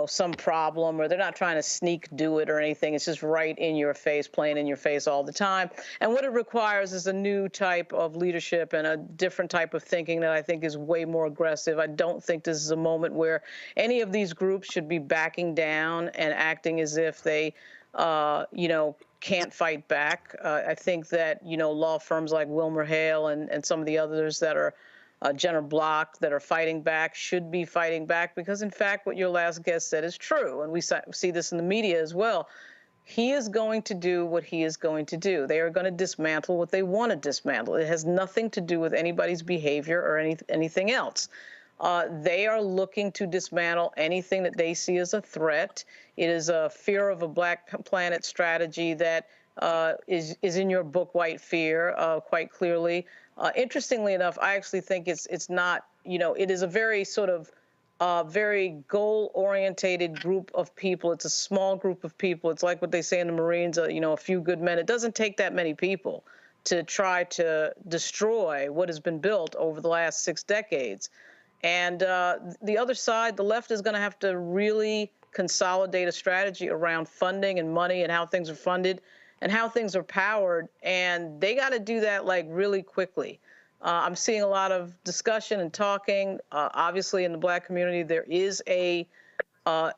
some problem, or they're not trying to sneak do it or anything. It's just right in your face, playing in your face all the time. And what it requires is a new type of leadership and a different type of thinking that I think is way more aggressive. I don't think this is a moment where any of these groups should be backing down and acting as if they, can't fight back. I think that, law firms like WilmerHale and some of the others that are Jenner Block that are fighting back should be fighting back because, in fact, what your last guest said is true. And we see this in the media as well. He is going to do what he is going to do. They are going to dismantle what they want to dismantle. It has nothing to do with anybody's behavior or anything else. They are looking to dismantle anything that they see as a threat. It is a fear of a black planet strategy that is in your book, White Fear, quite clearly. Interestingly enough, I actually think it's not, it is a very sort of very goal-orientated group of people. It's a small group of people. It's like what they say in the Marines, a few good men. It doesn't take that many people to try to destroy what has been built over the last 6 decades. And the other side, the left, is going to have to really consolidate a strategy around funding and money and how things are funded and how things are powered. And they got to do that like really quickly. I'm seeing a lot of discussion and talking. Obviously, in the black community, there is a, I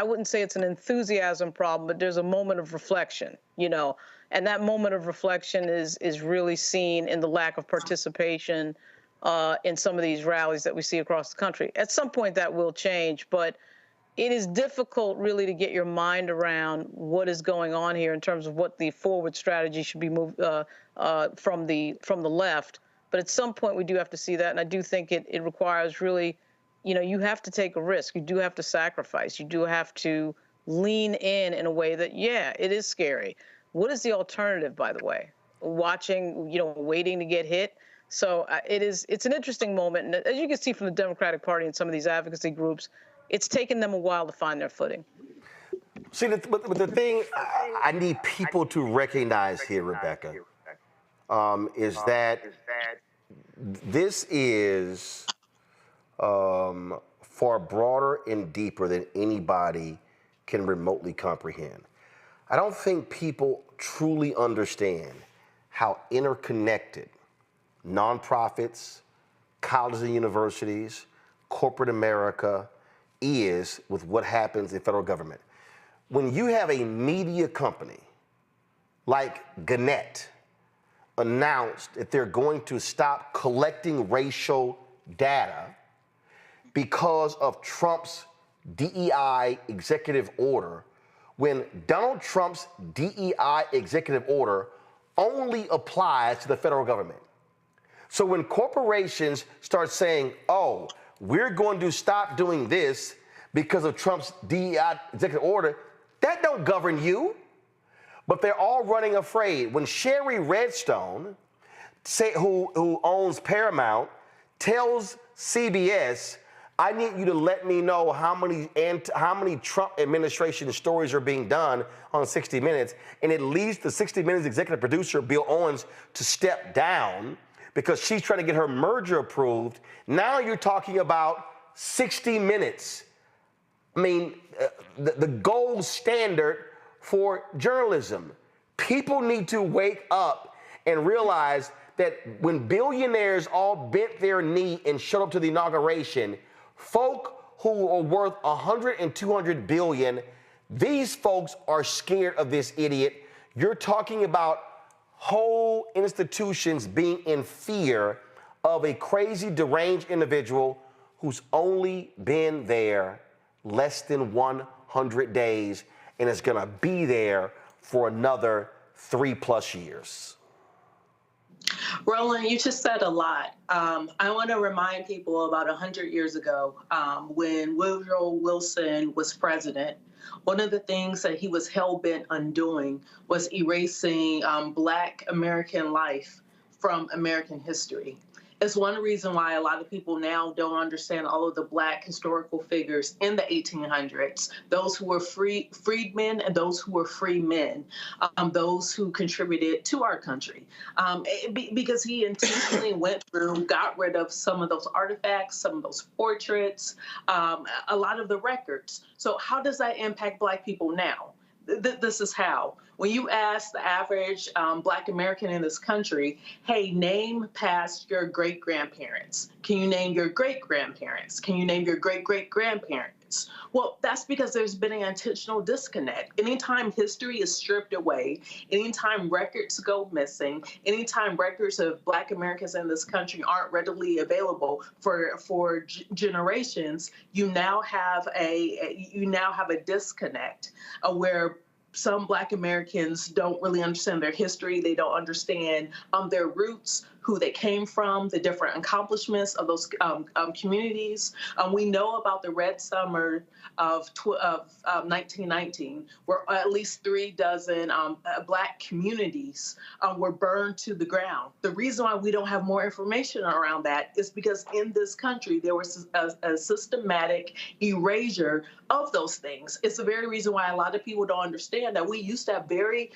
wouldn't say it's an enthusiasm problem, but there's a moment of reflection, and that moment of reflection is really seen in the lack of participation in some of these rallies that we see across the country. At some point that will change, but it is difficult really to get your mind around what is going on here in terms of what the forward strategy should be moved from the left. But at some point we do have to see that, and I do think it requires really, you have to take a risk. You do have to sacrifice. You do have to lean in a way that, yeah, it is scary. What is the alternative, by the way? Watching, waiting to get hit. So it's an interesting moment. And as you can see from the Democratic Party and some of these advocacy groups, it's taken them a while to find their footing.
See, but the thing I need people to recognize here, Rebecca, is that this is far broader and deeper than anybody can remotely comprehend. I don't think people truly understand how interconnected nonprofits, colleges and universities, corporate America is with what happens in federal government. When you have a media company like Gannett announced that they're going to stop collecting racial data because of Trump's DEI executive order, when Donald Trump's DEI executive order only applies to the federal government. So when corporations start saying, oh, we're going to stop doing this because of Trump's DEI executive order, that don't govern you. But they're all running afraid. When Sherry Redstone, who owns Paramount, tells CBS, I need you to let me know how many Trump administration stories are being done on 60 Minutes, and it leads the 60 Minutes executive producer, Bill Owens, to step down because she's trying to get her merger approved. Now you're talking about 60 Minutes. I mean, the gold standard for journalism. People need to wake up and realize that when billionaires all bent their knee and showed up to the inauguration, folk who are worth 100 and 200 billion, these folks are scared of this idiot. You're talking about whole institutions being in fear of a crazy, deranged individual who's only been there less than 100 days and is gonna be there for another 3+ years.
Roland, you just said a lot. I want to remind people about 100 years ago when Woodrow Wilson was president. One of the things that he was hell-bent on doing was erasing Black American life from American history. It's one reason why a lot of people now don't understand all of the Black historical figures in the 1800s, those who were freedmen and those who were free men, those who contributed to our country. Because he intentionally went through, got rid of some of those artifacts, some of those portraits, a lot of the records. So how does that impact Black people now? This is how. When you ask the average Black American in this country, hey, name past your great-grandparents. Can you name your great-grandparents? Can you name your great-great-grandparents? Well, that's because there's been an intentional disconnect. Anytime history is stripped away, anytime records go missing, anytime records of Black Americans in this country aren't readily available for generations, you now have a disconnect where some Black Americans don't really understand their history. They don't understand their roots, who they came from, the different accomplishments of those communities. We know about the Red Summer of 1919, where at least 3 dozen Black communities were burned to the ground. The reason why we don't have more information around that is because in this country, there was a systematic erasure of those things. It's the very reason why a lot of people don't understand that we used to have very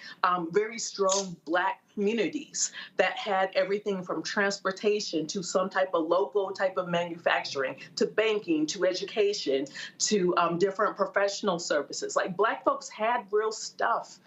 strong Black communities that had everything from transportation to some type of local type of manufacturing, to banking, to education, to different professional services. Like Black folks had real stuff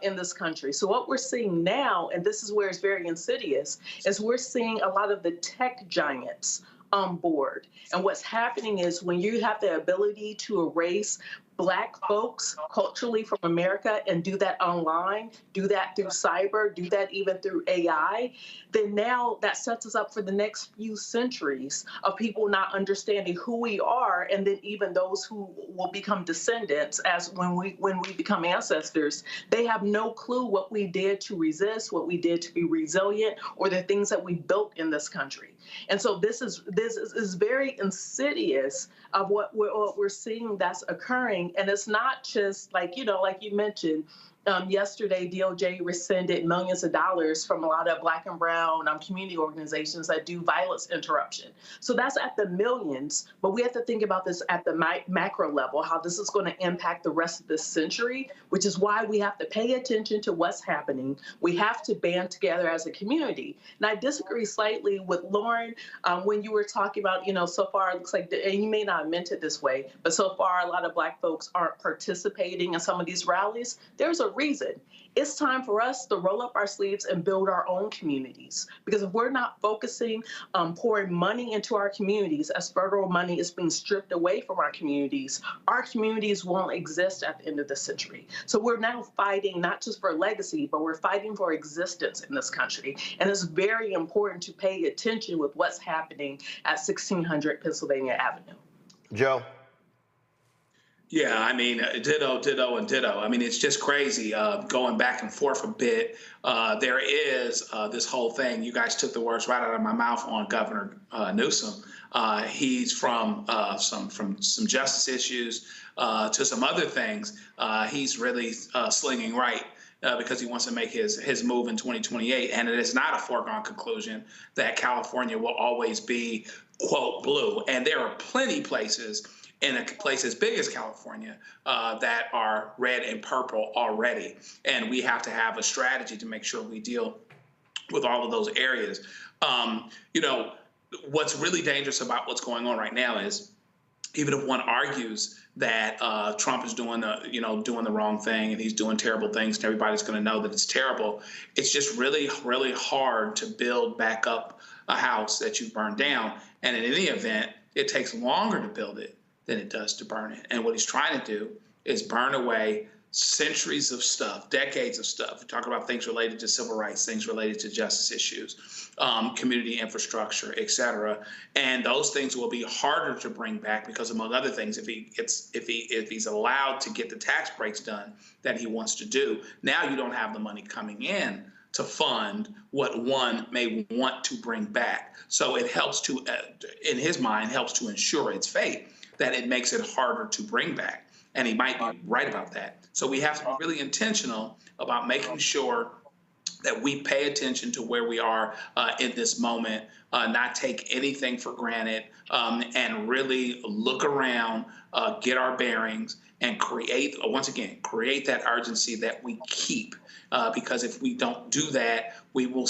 in this country. So what we're seeing now, and this is where it's very insidious, is we're seeing a lot of the tech giants on board. And what's happening is when you have the ability to erase Black folks culturally from America and do that online, do that through cyber, do that even through AI, then now that sets us up for the next few centuries of people not understanding who we are, and then even those who will become descendants as when we become ancestors, they have no clue what we did to resist, what we did to be resilient, or the things that we built in this country. And so this is very insidious of what we're seeing that's occurring. And it's not just like you mentioned, yesterday, DOJ rescinded millions of dollars from a lot of Black and brown community organizations that do violence interruption. So that's at the millions, but we have to think about this at the macro level, how this is going to impact the rest of this century, which is why we have to pay attention to what's happening. We have to band together as a community. And I disagree slightly with Lauren when you were talking about, so far it looks like, and you may not have meant it this way, but so far a lot of Black folks aren't participating in some of these rallies. There's a reason. It's time for us to roll up our sleeves and build our own communities. Because if we're not focusing on pouring money into our communities as federal money is being stripped away from our communities won't exist at the end of the century. So we're now fighting not just for legacy, but we're fighting for existence in this country. And it's very important to pay attention with what's happening at 1600 Pennsylvania Avenue.
Joe?
Yeah, I mean, ditto, and ditto. I mean, it's just crazy going back and forth a bit. There is this whole thing. You guys took the words right out of my mouth on Governor Newsom. He's from some justice issues to some other things. He's really slinging right. because he wants to make his move in 2028. And it is not a foregone conclusion that California will always be, quote, blue. And there are plenty places in a place as big as California that are red and purple already. And we have to have a strategy to make sure we deal with all of those areas. You know, what's really dangerous about what's going on right now is, even if one argues that Trump is doing the wrong thing and he's doing terrible things and everybody's going to know that it's terrible, it's just really, really hard to build back up a house that you've burned down. And in any event, it takes longer to build it than it does to burn it. And what he's trying to do is burn away centuries of stuff, decades of stuff. We talk about things related to civil rights, things related to justice issues, community infrastructure, et cetera. And those things will be harder to bring back because, among other things, if he's allowed to get the tax breaks done that he wants to do, now you don't have the money coming in to fund what one may want to bring back. So it helps to, in his mind, helps to ensure its fate, that it makes it harder to bring back. And he might be right about that. So we have to be really intentional about making sure that we pay attention to where we are in this moment, not take anything for granted, and really look around, get our bearings, and create that urgency that we keep. Because if we don't do that, we will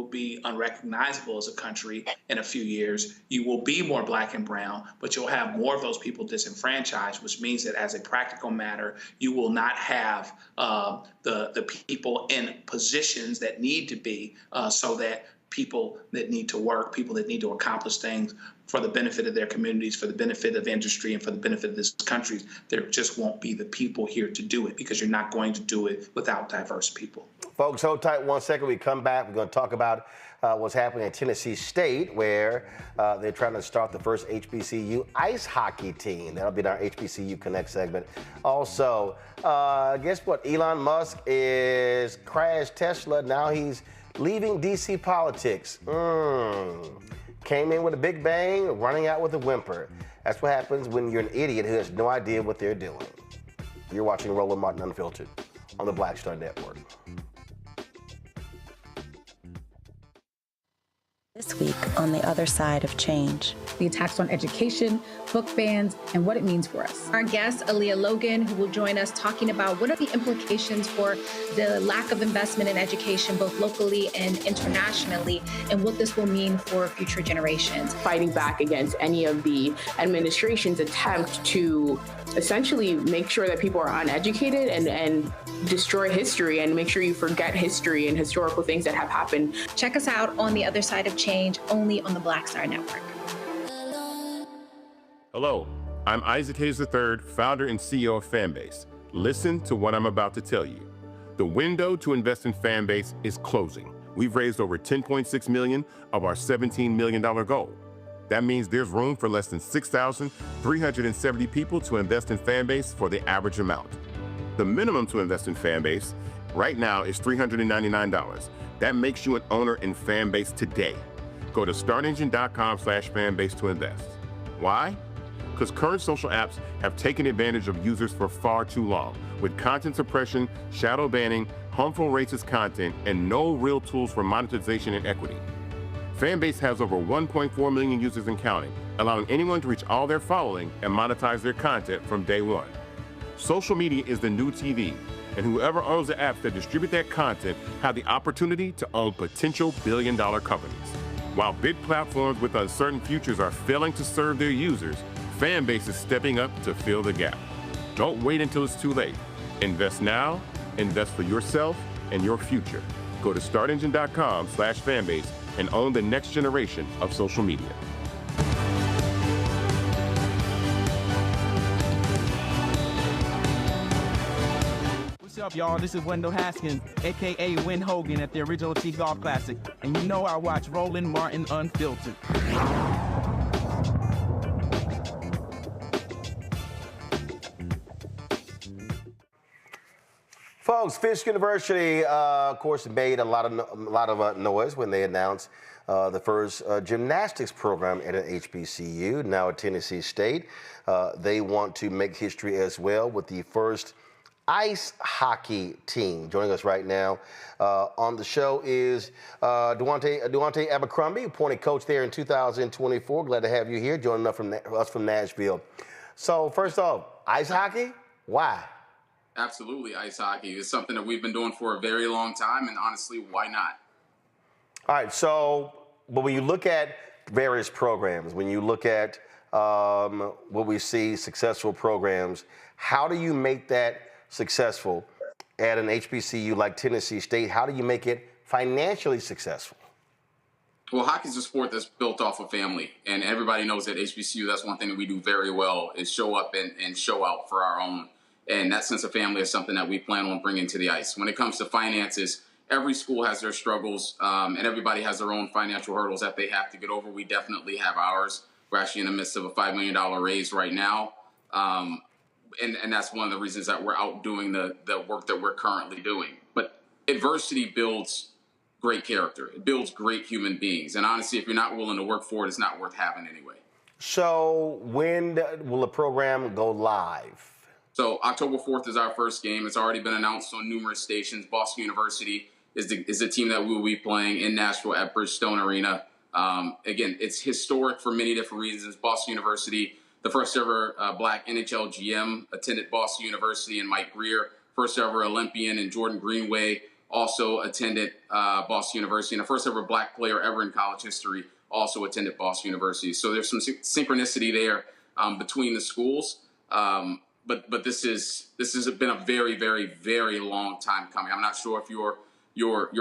be unrecognizable as a country in a few years. You will be more black and brown, but you'll have more of those people disenfranchised, which means that as a practical matter, you will not have the people in positions that need to be, so that people that need to work, people that need to accomplish things for the benefit of their communities, for the benefit of industry, and for the benefit of this country, there just won't be the people here to do it, because you're not going to do it without diverse people.
Folks, hold tight 1 second. We come back. We're going to talk about what's happening at Tennessee State, where they're trying to start the first HBCU ice hockey team. That'll be in our HBCU Connect segment. Also, guess what? Elon Musk is crashed Tesla. Now he's leaving D.C. politics. Came in with a big bang, running out with a whimper. That's what happens when you're an idiot who has no idea what they're doing. You're watching Roland Martin Unfiltered on the Black Star Network.
This week on The Other Side of Change.
The attacks on education, book bans, and what it means for us. Our guest, Aaliyah Logan, who will join us talking about what are the implications for the lack of investment in education, both locally and internationally, and what this will mean for future generations.
Fighting back against any of the administration's attempt to essentially make sure that people are uneducated and destroy history and make sure you forget history and historical things that have happened.
Check us out on The Other Side of Change, only on the Black Star Network.
Hello, I'm Isaac Hayes III, founder and CEO of Fanbase. Listen to what I'm about to tell you. The window to invest in Fanbase is closing. We've raised over $10.6 million of our $17 million goal. That means there's room for less than 6,370 people to invest in Fanbase for the average amount. The minimum to invest in Fanbase right now is $399. That makes you an owner in Fanbase today. Go to startengine.com/fanbase to invest. Why? Because current social apps have taken advantage of users for far too long, with content suppression, shadow banning, harmful racist content, and no real tools for monetization and equity. Fanbase has over 1.4 million users and counting, allowing anyone to reach all their following and monetize their content from day one. Social media is the new TV, and whoever owns the apps that distribute that content have the opportunity to own potential billion-dollar companies. While big platforms with uncertain futures are failing to serve their users, Fanbase is stepping up to fill the gap. Don't wait until it's too late. Invest now, invest for yourself and your future. Go to startengine.com/fanbase and own the next generation of social media.
What's up, y'all? This is Wendell Haskins, a.k.a. Win Hogan at the Original T Golf Classic. And you know I watch Roland Martin Unfiltered.
Folks, Fisk University, of course, made a lot of noise when they announced the first gymnastics program at an HBCU, now at Tennessee State. They want to make history as well with the first ice hockey team. Joining us right now on the show is Duante Abercrombie, appointed coach there in 2024. Glad to have you here, joining us from Nashville. So first off, ice hockey, why?
Absolutely, ice hockey is something that we've been doing for a very long time, and honestly, why not?
All right, so, but when you look at various programs, when you look at what we see, successful programs, how do you make that successful at an HBCU like Tennessee State? How do you make it financially successful?
Well, hockey is a sport that's built off of family, and everybody knows that HBCU, that's one thing that we do very well, is show up and show out for our own. And that sense of family is something that we plan on bringing to the ice. When it comes to finances, every school has their struggles, and everybody has their own financial hurdles that they have to get over. We definitely have ours. We're actually in the midst of a $5 million raise right now. And that's one of the reasons that we're out doing the work that we're currently doing. But adversity builds great character. It builds great human beings. And honestly, if you're not willing to work for it, it's not worth having anyway.
So when will the program go live?
So October 4th is our first game. It's already been announced on numerous stations. Boston University is the team that we will be playing in Nashville at Bridgestone Arena. Again, it's historic for many different reasons. Boston University, the first ever black NHL GM, attended Boston University, and Mike Greer, first ever Olympian, and Jordan Greenway also attended Boston University, and the first ever black player ever in college history also attended Boston University. So there's some synchronicity there between the schools. But this has been a very, very, very long time coming. I'm not sure if your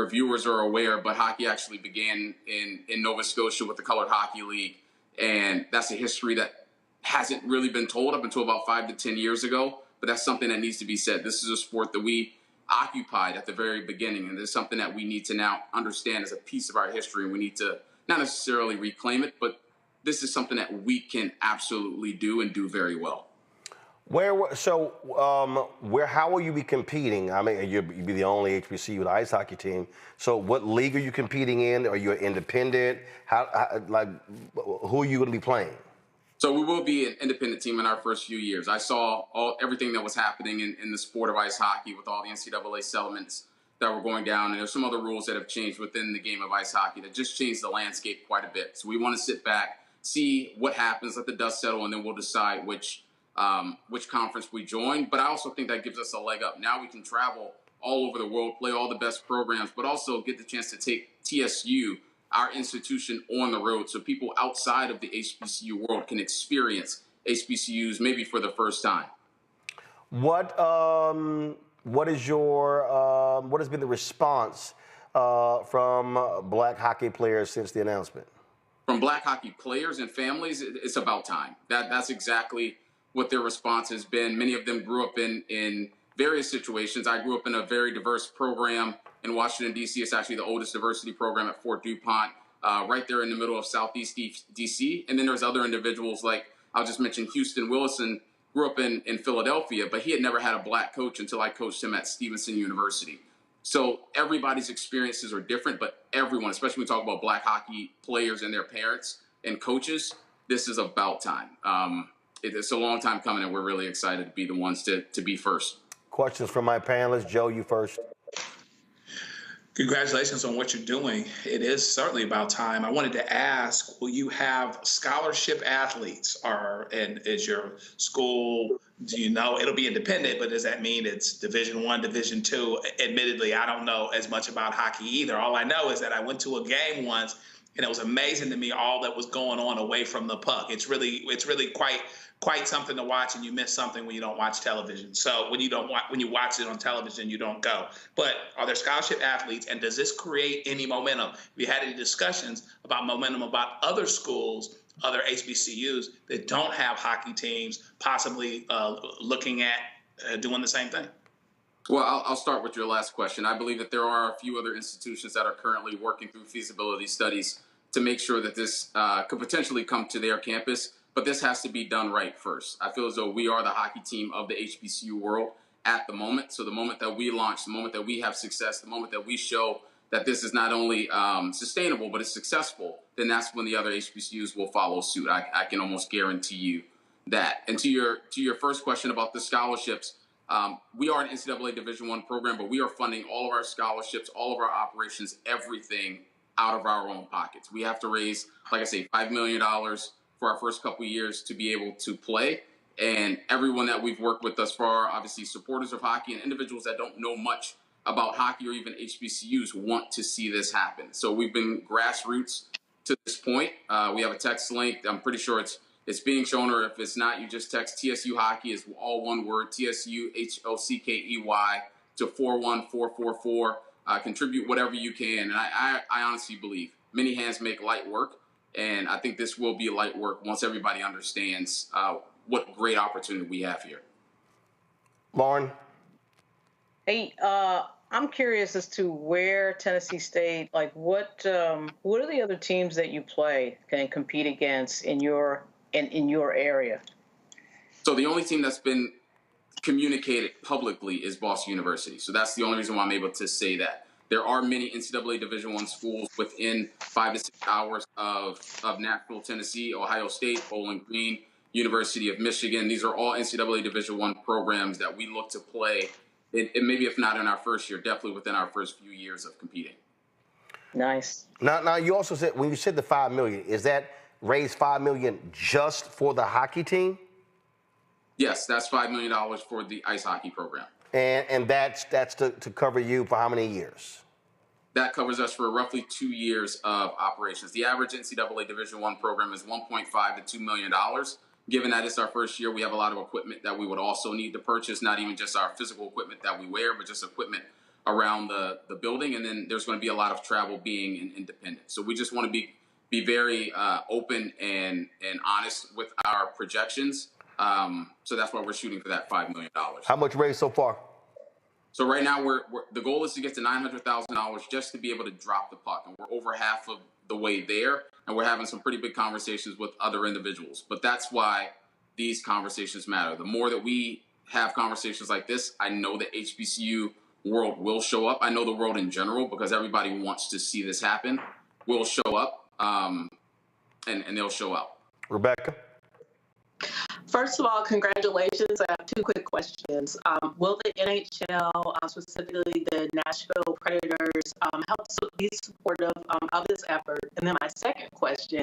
viewers are aware, but hockey actually began in Nova Scotia with the Colored Hockey League, and that's a history that hasn't really been told up until about 5 to 10 years ago. But that's something that needs to be said. This is a sport that we occupied at the very beginning, and it's something that we need to now understand as a piece of our history, and we need to not necessarily reclaim it, but this is something that we can absolutely do and do very well.
How will you be competing? I mean, you'd be the only HBCU with ice hockey team. So what league are you competing in? Are you an independent? Who are you going to be playing?
So we will be an independent team in our first few years. I saw everything that was happening in the sport of ice hockey with all the NCAA settlements that were going down. And there's some other rules that have changed within the game of ice hockey that just changed the landscape quite a bit. So we want to sit back, see what happens, let the dust settle, and then we'll decide which conference we join. But I also think that gives us a leg up. Now we can travel all over the world, play all the best programs, but also get the chance to take TSU, our institution, on the road so people outside of the HBCU world can experience HBCUs maybe for the first time. What
has been the response from black hockey players since the announcement?
From black hockey players and families, it's about time. That's exactly what their response has been. Many of them grew up in various situations. I grew up in a very diverse program in Washington, D.C. It's actually the oldest diversity program at Fort DuPont, right there in the middle of Southeast D.C. And then there's other individuals like, I'll just mention Houston Willison, grew up in Philadelphia, but he had never had a black coach until I coached him at Stevenson University. So everybody's experiences are different, but everyone, especially when we talk about black hockey players and their parents and coaches, this is about time. It's a long time coming, and we're really excited to be the ones to be first.
Questions from my panelists. Joe, you first.
Congratulations on what you're doing. It is certainly about time. I wanted to ask, will you have scholarship athletes, and is your school, do you know, it'll be independent, but does that mean it's Division I, Division II? Admittedly, I don't know as much about hockey either. All I know is that I went to a game once, and it was amazing to me all that was going on away from the puck. It's really quite something to watch, and you miss something when you don't watch television. So when you watch it on television, you don't go. But are there scholarship athletes, and does this create any momentum? Have you had any discussions about momentum about other schools, other HBCUs that don't have hockey teams, possibly looking at doing the same thing?
Well, I'll start with your last question. I believe that there are a few other institutions that are currently working through feasibility studies to make sure that this could potentially come to their campus. But this has to be done right first. I feel as though we are the hockey team of the HBCU world at the moment. So the moment that we launch, the moment that we have success, the moment that we show that this is not only sustainable, but it's successful, then that's when the other HBCUs will follow suit. I can almost guarantee you that. And to your first question about the scholarships, We are an NCAA Division I program, but we are funding all of our scholarships, all of our operations, everything out of our own pockets. We have to raise, like I say, $5 million for our first couple of years to be able to play. And everyone that we've worked with thus far, obviously supporters of hockey and individuals that don't know much about hockey or even HBCUs, want to see this happen. So we've been grassroots to this point. We have a text link. I'm pretty sure it's being shown, or if it's not, you just text TSU Hockey, is all one word, TSU HOCKEY to 41444. Contribute whatever you can. And I honestly believe many hands make light work. And I think this will be light work once everybody understands what great opportunity we have here.
Lauren?
Hey, I'm curious as to where Tennessee State, like what are the other teams that you play can compete against in your area?
So the only team that's been communicated publicly is Boston University. So that's the only reason why I'm able to say that. There are many NCAA Division I schools within 5 to 6 hours of Nashville, Tennessee, Ohio State, Bowling Green, University of Michigan. These are all NCAA Division I programs that we look to play. And maybe if not in our first year, definitely within our first few years of competing.
Nice.
Now you also said, when you said the $5 million, is that raise $5 million just for the hockey team?
Yes, that's $5 million for the ice hockey program.
And that's to cover you for how many years?
That covers us for roughly 2 years of operations. The average NCAA Division I program is $1.5 to $2 million. Given that it's our first year, we have a lot of equipment that we would also need to purchase, not even just our physical equipment that we wear, but just equipment around the building. And then there's going to be a lot of travel being independent. So we just want to be very open and honest with our projections. So that's why we're shooting for that $5 million.
How much raised so far?
So right now, the goal is to get to $900,000 just to be able to drop the puck. And we're over half of the way there, and we're having some pretty big conversations with other individuals. But that's why these conversations matter. The more that we have conversations like this, I know the HBCU world will show up. I know the world in general, because everybody wants to see this happen, will show up, and they'll show up.
Rebecca?
First of all, congratulations. I have two quick questions. Will the NHL, specifically the Nashville Predators, help be supportive of this effort? And then my second question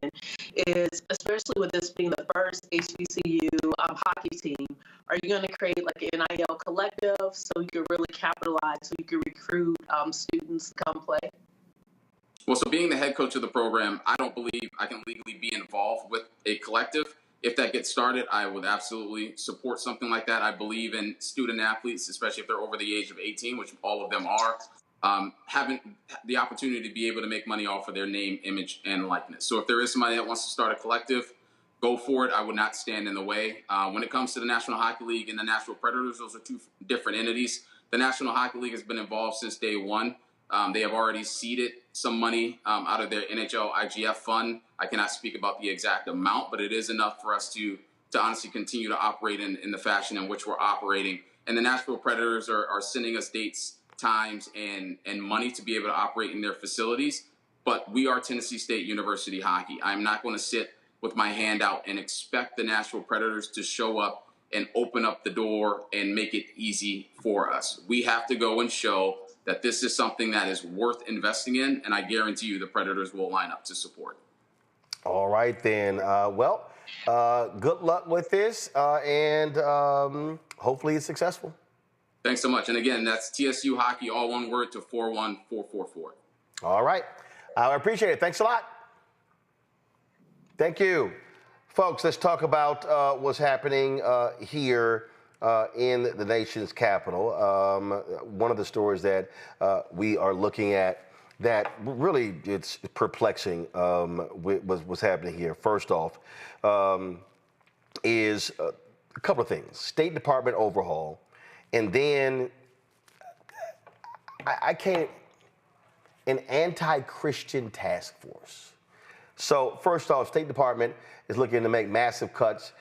is, especially with this being the first HBCU hockey team, are you going to create like an NIL collective so you can really capitalize, so you can recruit students to come play?
Well, so being the head coach of the program, I don't believe I can legally be involved with a collective. If that gets started, I would absolutely support something like that. I believe in student athletes, especially if they're over the age of 18, which all of them are, having the opportunity to be able to make money off of their name, image, and likeness. So if there is somebody that wants to start a collective, go for it. I would not stand in the way. When it comes to the National Hockey League and the Nashville Predators, those are two different entities. The National Hockey League has been involved since day one. They have already seeded some money out of their NHL IGF fund. I cannot speak about the exact amount, but it is enough for us to honestly continue to operate in the fashion in which we're operating. And the Nashville Predators are sending us dates, times, and money to be able to operate in their facilities. But we are Tennessee State University Hockey. I'm not going to sit with my hand out and expect the Nashville Predators to show up and open up the door and make it easy for us. We have to go and show that this is something that is worth investing in, and I guarantee you the Predators will line up to support.
All right, then. Good luck with this, and hopefully it's successful.
Thanks so much. And again, that's TSU Hockey, all one word, to 41444.
All right. I appreciate it. Thanks a lot. Thank you. Folks, let's talk about what's happening here in the nation's capital. One of the stories that we are looking at that really it's perplexing what's happening here. First off, is a couple of things. State Department overhaul, and then I can't, an anti-Christian task force. So first off, State Department is looking to make massive cuts.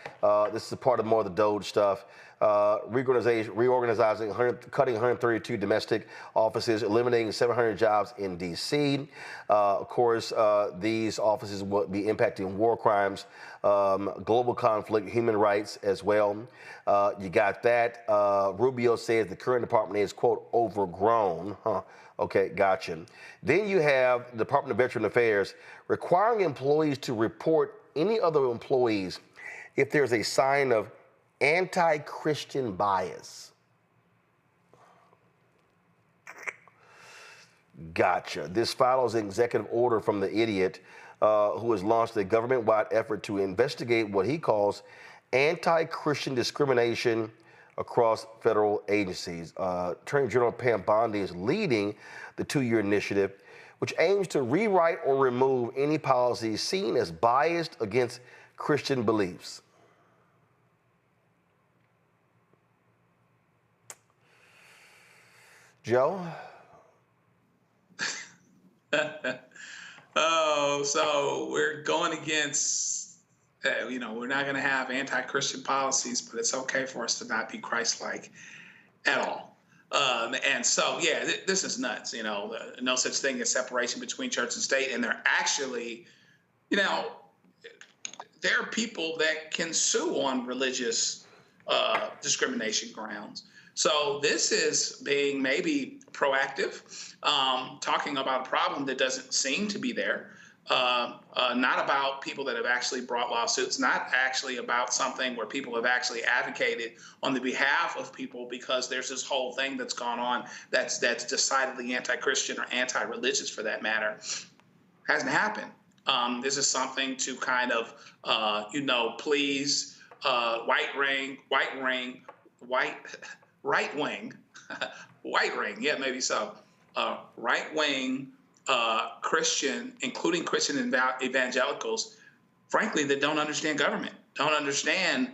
This is a part of more of the Doge stuff. reorganizing, cutting 132 domestic offices, eliminating 700 jobs in D.C. Of course, these offices will be impacting war crimes, global conflict, human rights as well. You got that. Rubio says the current department is, quote, overgrown. Okay, gotcha. Then you have the Department of Veteran Affairs requiring employees to report any other employees if there's a sign of anti-Christian bias. Gotcha. This follows an executive order from the idiot who has launched a government-wide effort to investigate what he calls anti-Christian discrimination across federal agencies. Attorney General Pam Bondi is leading the 2-year initiative, which aims to rewrite or remove any policies seen as biased against Christian beliefs. Joe?
Oh, so we're going against, we're not going to have anti-Christian policies, but it's okay for us to not be Christ-like at all. And so, yeah, this is nuts. No such thing as separation between church and state. And they're actually, there are people that can sue on religious discrimination grounds. So this is being maybe proactive, talking about a problem that doesn't seem to be there, not about people that have actually brought lawsuits, not actually about something where people have actually advocated on the behalf of people, because there's this whole thing that's gone on that's decidedly anti-Christian or anti-religious for that matter. Hasn't happened. This is something to kind of, please right wing, yeah, maybe so. Right wing Christian, including Christian evangelicals, frankly, that don't understand government, don't understand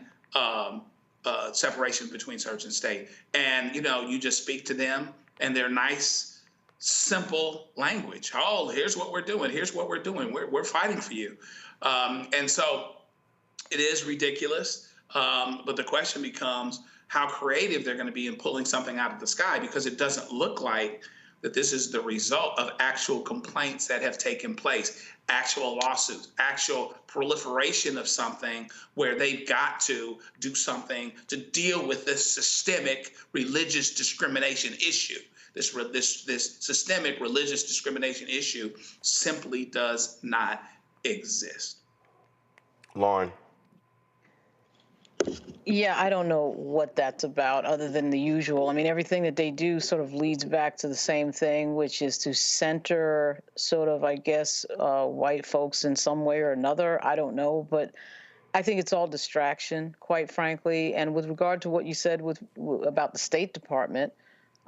separation between church and state. And, you just speak to them and their nice, simple language. Oh, here's what we're doing. Here's what we're doing. We're fighting for you. And so it is ridiculous. But the question becomes how creative they're going to be in pulling something out of the sky, because it doesn't look like that this is the result of actual complaints that have taken place, actual lawsuits, actual proliferation of something where they've got to do something to deal with this systemic religious discrimination issue. This systemic religious discrimination issue simply does not exist.
Lauren.
Yeah, I don't know what that's about other than the usual. I mean, everything that they do sort of leads back to the same thing, which is to center sort of, I guess, white folks in some way or another. I don't know, but I think it's all distraction, quite frankly. And with regard to what you said about the State Department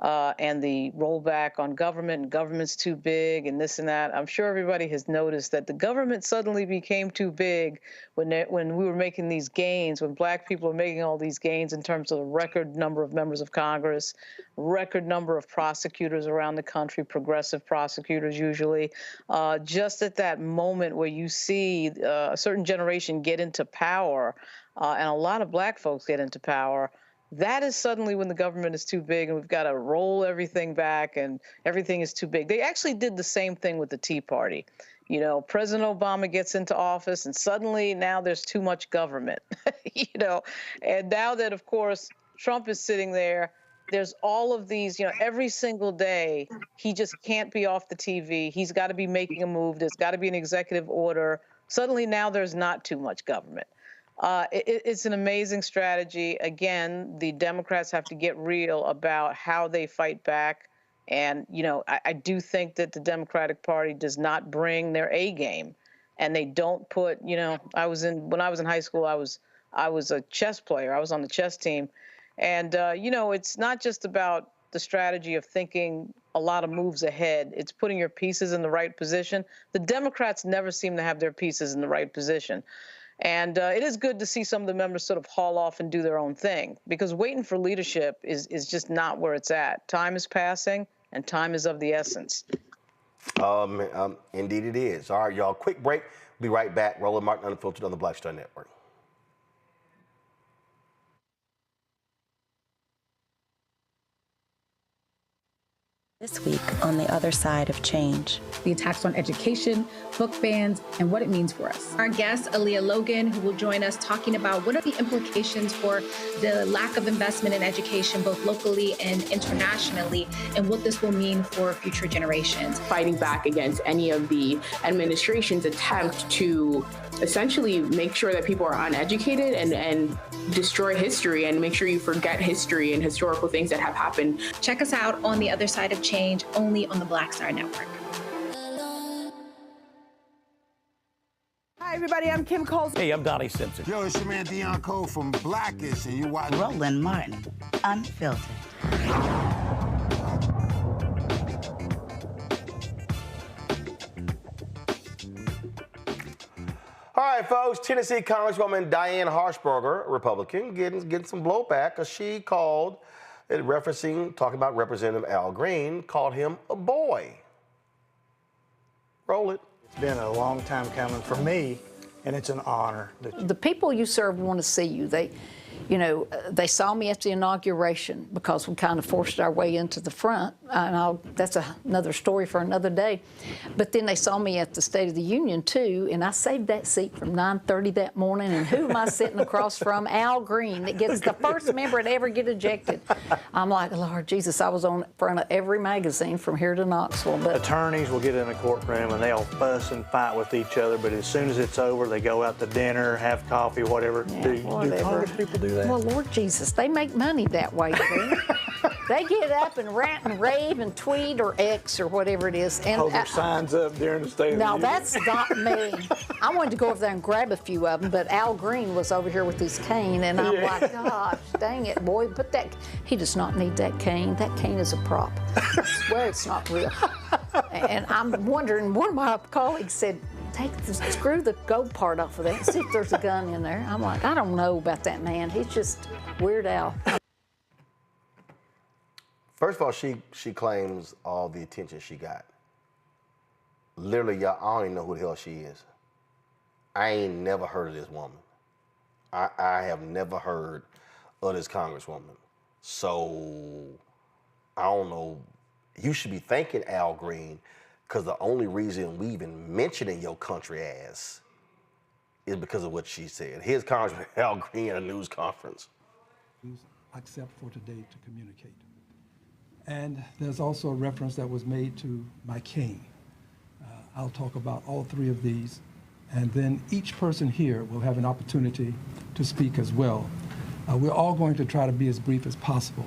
and the rollback on government, and government's too big and this and that, I'm sure everybody has noticed that the government suddenly became too big when we were making these gains, when Black people were making all these gains in terms of the record number of members of Congress, record number of prosecutors around the country, progressive prosecutors usually. Just at that moment where you see a certain generation get into power, and a lot of Black folks get into power, that is suddenly when the government is too big and we've got to roll everything back and everything is too big. They actually did the same thing with the Tea Party. President Obama gets into office and suddenly now there's too much government, and now that, of course, Trump is sitting there, there's all of these, every single day, he just can't be off the TV. He's got to be making a move. There's got to be an executive order. Suddenly now there's not too much government. It's an amazing strategy. Again, the Democrats have to get real about how they fight back. And, I do think that the Democratic Party does not bring their A game, and they don't put, when I was in high school, I was a chess player. I was on the chess team. And, it's not just about the strategy of thinking a lot of moves ahead. It's putting your pieces in the right position. The Democrats never seem to have their pieces in the right position. And it is good to see some of the members sort of haul off and do their own thing, because waiting for leadership is just not where it's at. Time is passing, and time is of the essence.
Indeed it is. All right, y'all, quick break. We'll be right back. Roland Martin Unfiltered on the Black Star Network.
This week on The Other Side of Change.
The attacks on education, book bans, and what it means for us. Our guest, Aaliyah Logan, who will join us talking about what are the implications for the lack of investment in education, both locally and internationally, and what this will mean for future generations.
Fighting back against any of the administration's attempt to essentially make sure that people are uneducated and destroy history and make sure you forget history and historical things that have happened.
Check us out on The Other Side of Change, only on the Black Star Network.
Hi, everybody. I'm Kim Coles.
Hey, I'm Donnie Simpson.
Yo, it's your man Dion Cole from Blackish, and you watch
Roland Martin, Unfiltered.
All right, folks, Tennessee Congresswoman Diane Harshberger, Republican, getting some blowback because she called, talking about Representative Al Green, called him a boy. Roll it.
It's been a long time coming for me, and it's an honor.
The people you serve want to see you. They saw me at the inauguration because we kind of forced our way into the front. And that's another story for another day. But then they saw me at the State of the Union, too, and I saved that seat from 9:30 that morning. And who am I sitting across from? Al Green, that gets the first member to ever get ejected. I'm like, Lord Jesus, I was on front of every magazine from here to Knoxville. But
attorneys will get in a courtroom and they'll fuss and fight with each other, but as soon as it's over, they go out to dinner, have coffee, whatever.
Yeah,
do Congress people do that?
Well, Lord Jesus, they make money that way, too. They get up and rant and rave and tweet or X or whatever it is. And
hold their signs up during the State of the Union.
No, that's not me. I wanted to go over there and grab a few of them, but Al Green was over here with his cane, and I'm like, gosh, dang it, boy, put that. He does not need that cane. That cane is a prop. I swear it's not real. And I'm wondering, one of my colleagues said, screw the gold part off of that and see if there's a gun in there. I'm like, I don't know about that man. He's just Weird Al.
First of all, she claims all the attention she got. Literally, y'all, I don't even know who the hell she is. I ain't never heard of this woman. I have never heard of this congresswoman. So, I don't know. You should be thanking Al Green, because the only reason we even mentioning your country ass is because of what she said. Here's Congressman Al Green at a news conference.
Except for today to communicate. And there's also a reference that was made to my cane. I'll talk about all three of these, and then each person here will have an opportunity to speak as well. We're all going to try to be as brief as possible.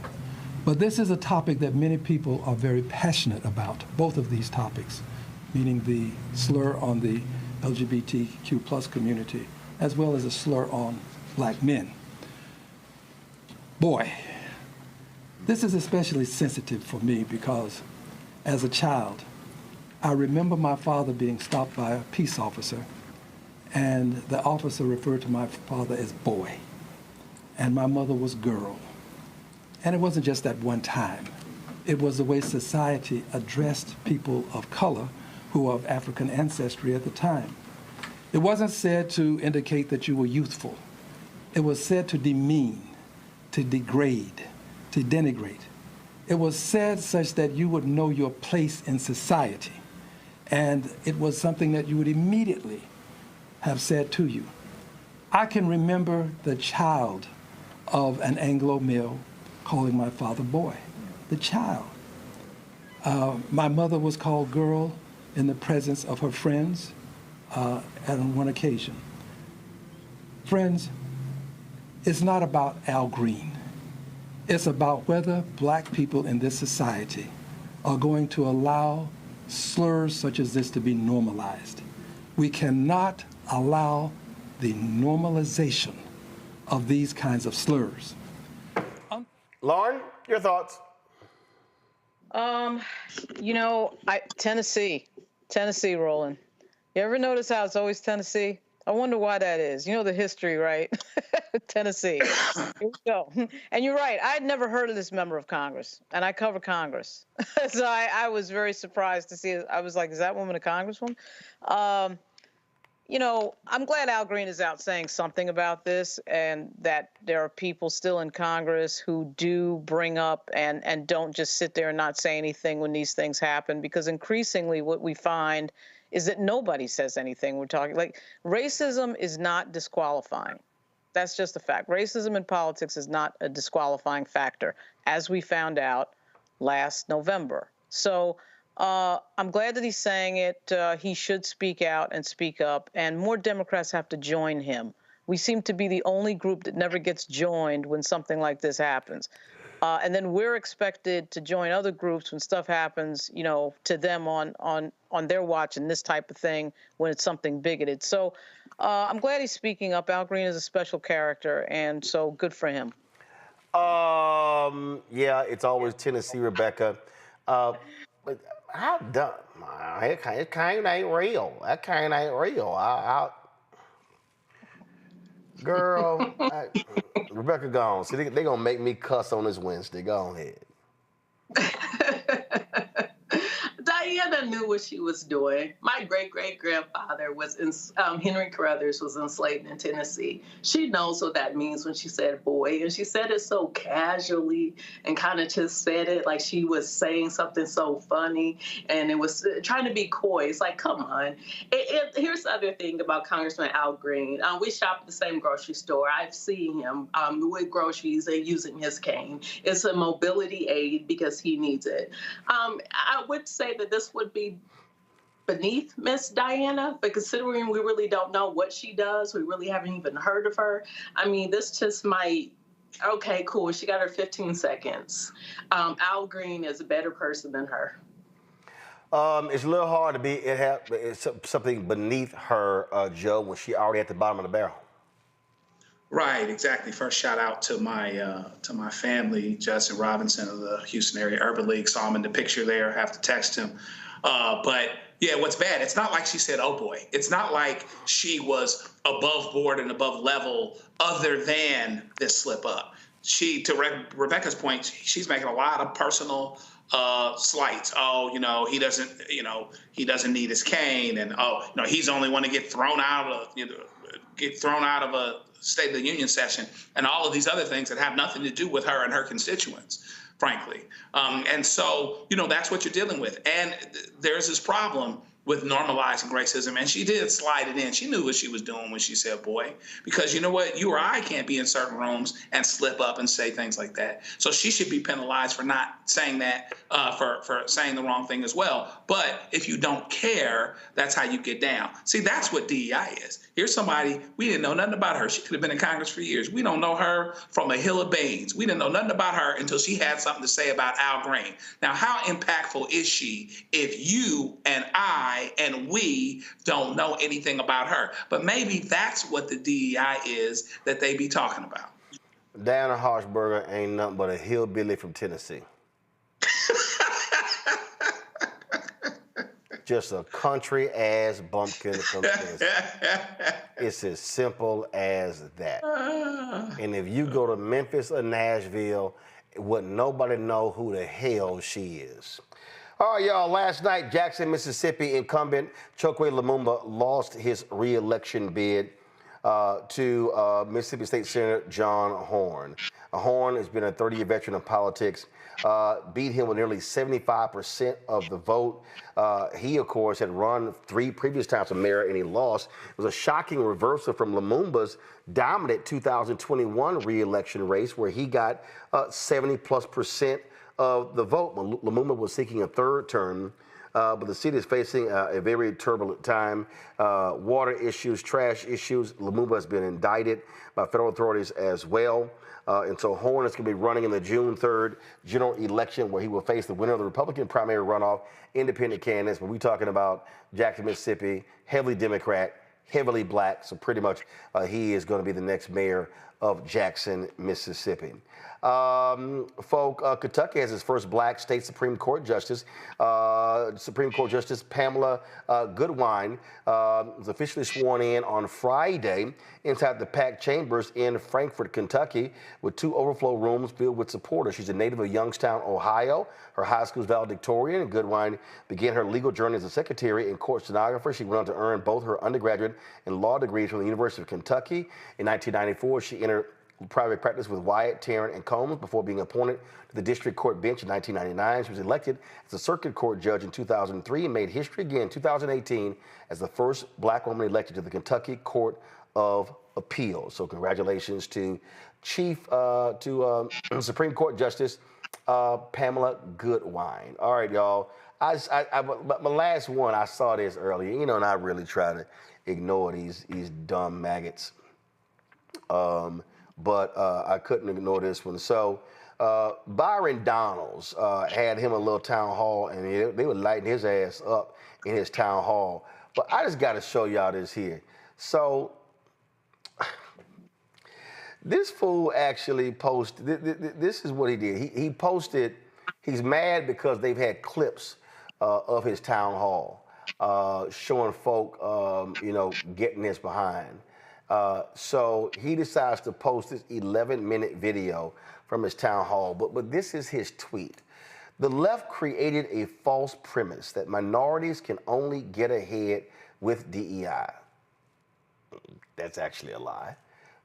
But this is a topic that many people are very passionate about, both of these topics, meaning the slur on the LGBTQ plus community, as well as a slur on black men. Boy, this is especially sensitive for me because as a child, I remember my father being stopped by a peace officer, and the officer referred to my father as boy, and my mother was girl. And it wasn't just that one time. It was the way society addressed people of color who were of African ancestry at the time. It wasn't said to indicate that you were youthful. It was said to demean, to degrade, to denigrate. It was said such that you would know your place in society. And it was something that you would immediately have said to you. I can remember the child of an Anglo male calling my father boy, the child. My mother was called girl in the presence of her friends on one occasion. Friends, it's not about Al Green. It's about whether black people in this society are going to allow slurs such as this to be normalized. We cannot allow the normalization of these kinds of slurs.
Lauren, your thoughts?
Tennessee, Roland. You ever notice how it's always Tennessee? I wonder why that is. You know the history, right? Tennessee. Here we go. And you're right. I had never heard of this member of Congress, and I cover Congress. So I was very surprised to see it. I was like, is that woman a congresswoman? You know, I'm glad Al Green is out saying something about this, and that there are people still in Congress who do bring up and don't just sit there and not say anything when these things happen, because increasingly what we find is that nobody says anything. We're talking like racism is not disqualifying. That's just a fact. Racism in politics is not a disqualifying factor, as we found out last November. So I'm glad that he's saying it. He should speak out and speak up, and more Democrats have to join him. We seem to be the only group that never gets joined when something like this happens. And then we're expected to join other groups when stuff happens, you know, to them on their watch and this type of thing when it's something bigoted. So I'm glad he's speaking up. Al Green is a special character, and so good for him.
Yeah, it's always Tennessee, Rebecca. But how dumb? It kind of ain't real. That kind ain't real. Girl, Rebecca gone. See, they gonna make me cuss on this Wednesday. Go ahead.
Diana knew what she was doing. My great-great-grandfather was Henry Carruthers was enslaved in Tennessee. She knows what that means when she said boy, and she said it so casually and kind of just said it like she was saying something so funny, and it was trying to be coy. It's like, come on. Here's the other thing about Congressman Al Green. We shop at the same grocery store. I've seen him with groceries and using his cane. It's a mobility aid because he needs it. I would say that this would be beneath Miss Diana, but considering we really don't know what she does, we really haven't even heard of her. I mean, this just might, okay, cool, she got her 15 seconds. Al Green is a better person than her.
It's a little hard to be, it's something beneath her, Joe, when she already at the bottom of the barrel.
Right, exactly. First shout out to my family, Justin Robinson of the Houston Area Urban League. Saw him in the picture there. I have to text him. But yeah, what's bad? It's not like she said, "Oh boy." It's not like she was above board and above level, other than this slip up. To Rebecca's point, she's making a lot of personal slights. Oh, he doesn't need his cane, and he's the only one to get thrown out of a State of the Union session, and all of these other things that have nothing to do with her and her constituents, frankly. And so, that's what you're dealing with. And there's this problem with normalizing racism, and she did slide it in. She knew what she was doing when she said boy, because you know what? You or I can't be in certain rooms and slip up and say things like that. So she should be penalized for not saying that, for saying the wrong thing as well. But if you don't care, that's how you get down. See, that's what DEI is. Here's somebody, we didn't know nothing about her. She could have been in Congress for years. We don't know her from a hill of beans. We didn't know nothing about her until she had something to say about Al Green. Now, how impactful is she if you and I and we don't know anything about her? But maybe that's what the DEI is that they be talking about.
Diana Harshberger ain't nothing but a hillbilly from Tennessee. Just a country-ass bumpkin from Tennessee. It's as simple as that. And if you go to Memphis or Nashville, wouldn't nobody know who the hell she is. All right, y'all, last night, Jackson, Mississippi incumbent Chokwe Lumumba lost his re-election bid to Mississippi State Senator John Horn. Horn has been a 30-year veteran of politics, beat him with nearly 75% of the vote. He, of course, had run 3 previous times for mayor, and he lost. It was a shocking reversal from Lumumba's dominant 2021 re-election race, where he got 70+% of the vote. Lumumba was seeking a 3rd term, but the city is facing a very turbulent time. Water issues, trash issues. Lumumba has been indicted by federal authorities as well. And so Horn is going to be running in the June 3rd general election, where he will face the winner of the Republican primary runoff, independent candidates. But we're talking about Jackson, Mississippi, heavily Democrat, heavily black. So pretty much he is going to be the next mayor of Jackson, Mississippi. Kentucky has its first black state Supreme Court Justice. Supreme Court Justice Pamela Goodwine was officially sworn in on Friday inside the packed chambers in Frankfort, Kentucky, with 2 overflow rooms filled with supporters. She's a native of Youngstown, Ohio. Her high school is valedictorian. Goodwine began her legal journey as a secretary and court stenographer. She went on to earn both her undergraduate and law degrees from the University of Kentucky. In 1994, she entered private practice with Wyatt, Tarrant, and Combs before being appointed to the district court bench in 1999. She was elected as a circuit court judge in 2003 and made history again in 2018 as the first black woman elected to the Kentucky Court of Appeals. So congratulations to Supreme Court Justice Pamela Goodwine. All right, y'all. My last one, I saw this earlier, you know, and I really try to ignore these dumb maggots. But I couldn't ignore this one. So Byron Donalds had him a little town hall, and they were lighting his ass up in his town hall. But I just got to show y'all this here. So this fool actually posted, this is what he did. He posted, he's mad because they've had clips of his town hall showing folk, you know, getting this behind. So he decides to post this 11-minute video from his town hall, but this is his tweet. The left created a false premise that minorities can only get ahead with DEI. That's actually a lie.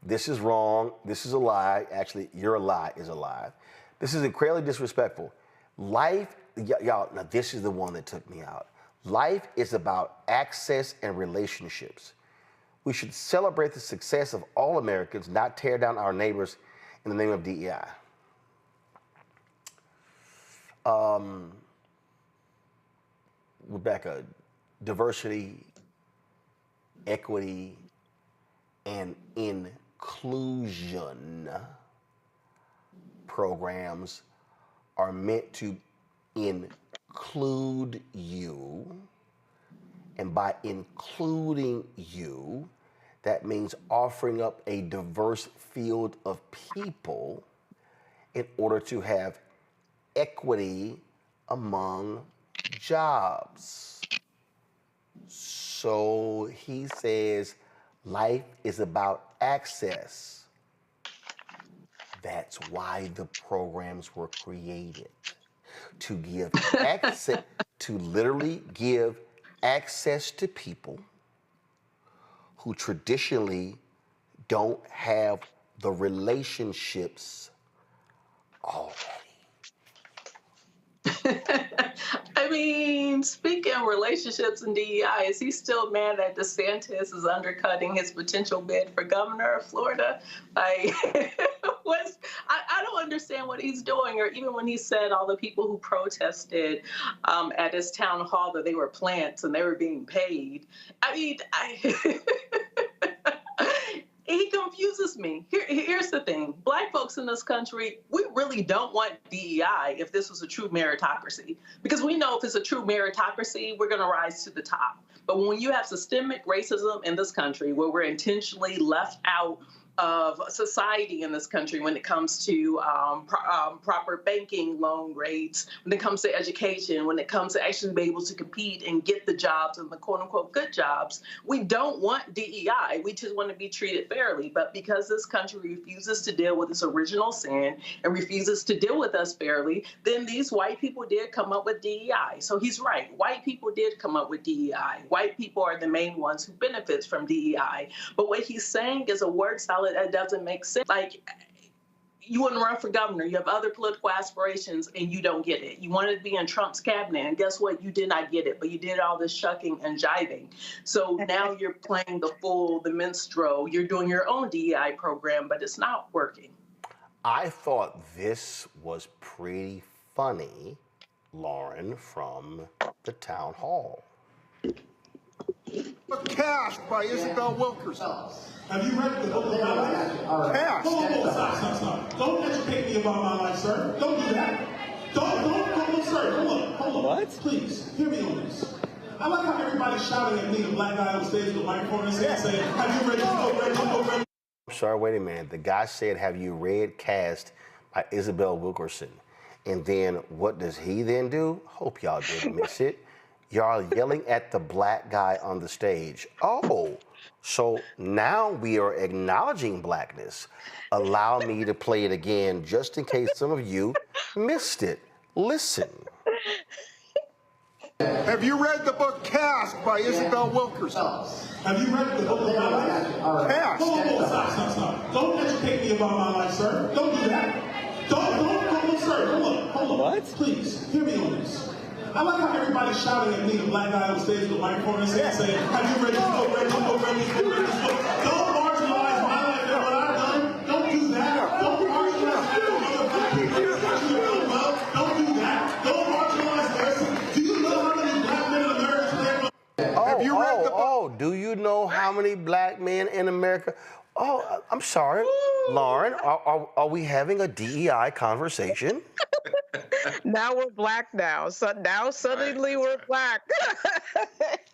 This is wrong. This is a lie. Actually, your lie is a lie. This is incredibly disrespectful. Life, y'all, now this is the one that took me out. Life is about access and relationships. We should celebrate the success of all Americans, not tear down our neighbors in the name of DEI. Rebecca, diversity, equity, and inclusion programs are meant to include you. And by including you, that means offering up a diverse field of people in order to have equity among jobs. So he says life is about access. That's why the programs were created, to give access, to literally give access to people who traditionally don't have the relationships already.
I mean, speaking of relationships and DEI, is he still mad that DeSantis is undercutting his potential bid for governor of Florida? Like, I don't understand what he's doing, or even when he said all the people who protested at his town hall that they were plants and they were being paid. I mean, he confuses me. Here's the thing. Black folks in this country, we really don't want DEI if this was a true meritocracy. Because we know if it's a true meritocracy, we're going to rise to the top. But when you have systemic racism in this country, where we're intentionally left out of society in this country when it comes to proper banking loan rates, when it comes to education, when it comes to actually being able to compete and get the jobs and the quote-unquote good jobs, we don't want DEI. We just want to be treated fairly. But because this country refuses to deal with its original sin and refuses to deal with us fairly, then these white people did come up with DEI. So he's right. White people did come up with DEI. White people are the main ones who benefits from DEI. But what he's saying is a word salad that doesn't make sense. Like, you want to run for governor, you have other political aspirations, and you don't get it. You wanted to be in Trump's cabinet, and guess what? You did not get it, but you did all this shucking and jiving. So now you're playing the fool, the minstrel. You're doing your own DEI program, but it's not working.
I thought this was pretty funny, Lauren, from the town hall.
Cash by Isabel Wilkerson.
Have you read the book of my life?
Cash.
Stop. Don't educate me about my life, sir. Don't do that. Don't, sir. Hold on. What? Please, hear me on this. I like how everybody's shouting at me, the black guy on stage with the microphone and saying, have you read this book?
sorry, wait a minute. The guy said, have you read Cast by Isabel Wilkerson? And then what does he then do? Hope y'all didn't miss it. Y'all yelling at the black guy on the stage. Oh, so now we are acknowledging blackness. Allow me to play it again just in case some of you missed it. Listen.
Have you read the book Cast by Isabel Wilkerson?
Have you read the book of my life?
Cast.
Whoa, stop. Don't educate me about my life, sir. Don't do that. Don't, sir. Hold on. What? Please, hear me on this. I like how everybody's shouting at me, the black guy on stage with the microphone and saying, have you read this book, read this book, read this book, read this book? Don't marginalize my life and what I've done. Don't do that. Don't marginalize other black people. Don't do that. Don't marginalize theirs. Do you know how many black men in America today?
Have you read the book? Do you know how many black men in America? Oh, I'm sorry, Lauren. Are we having a DEI conversation?
Now we're black now. So now suddenly we're black.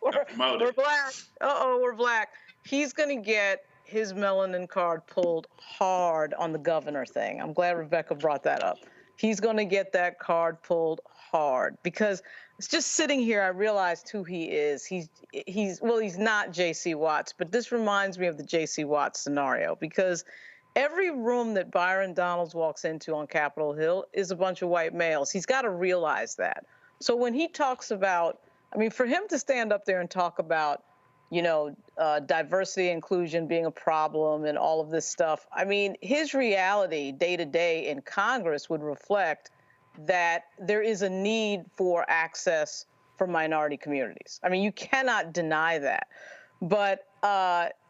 we're black. We're black. He's going to get his melanin card pulled hard on the governor thing. I'm glad Rebecca brought that up. He's going to get that card pulled hard because it's just sitting here. I realized who he is. He's not J.C. Watts, but this reminds me of the J.C. Watts scenario because every room that Byron Donalds walks into on Capitol Hill is a bunch of white males. He's got to realize that. So when he talks about, for him to stand up there and talk about, diversity, inclusion being a problem and all of this stuff, his reality day to day in Congress would reflect that there is a need for access for minority communities. You cannot deny that. But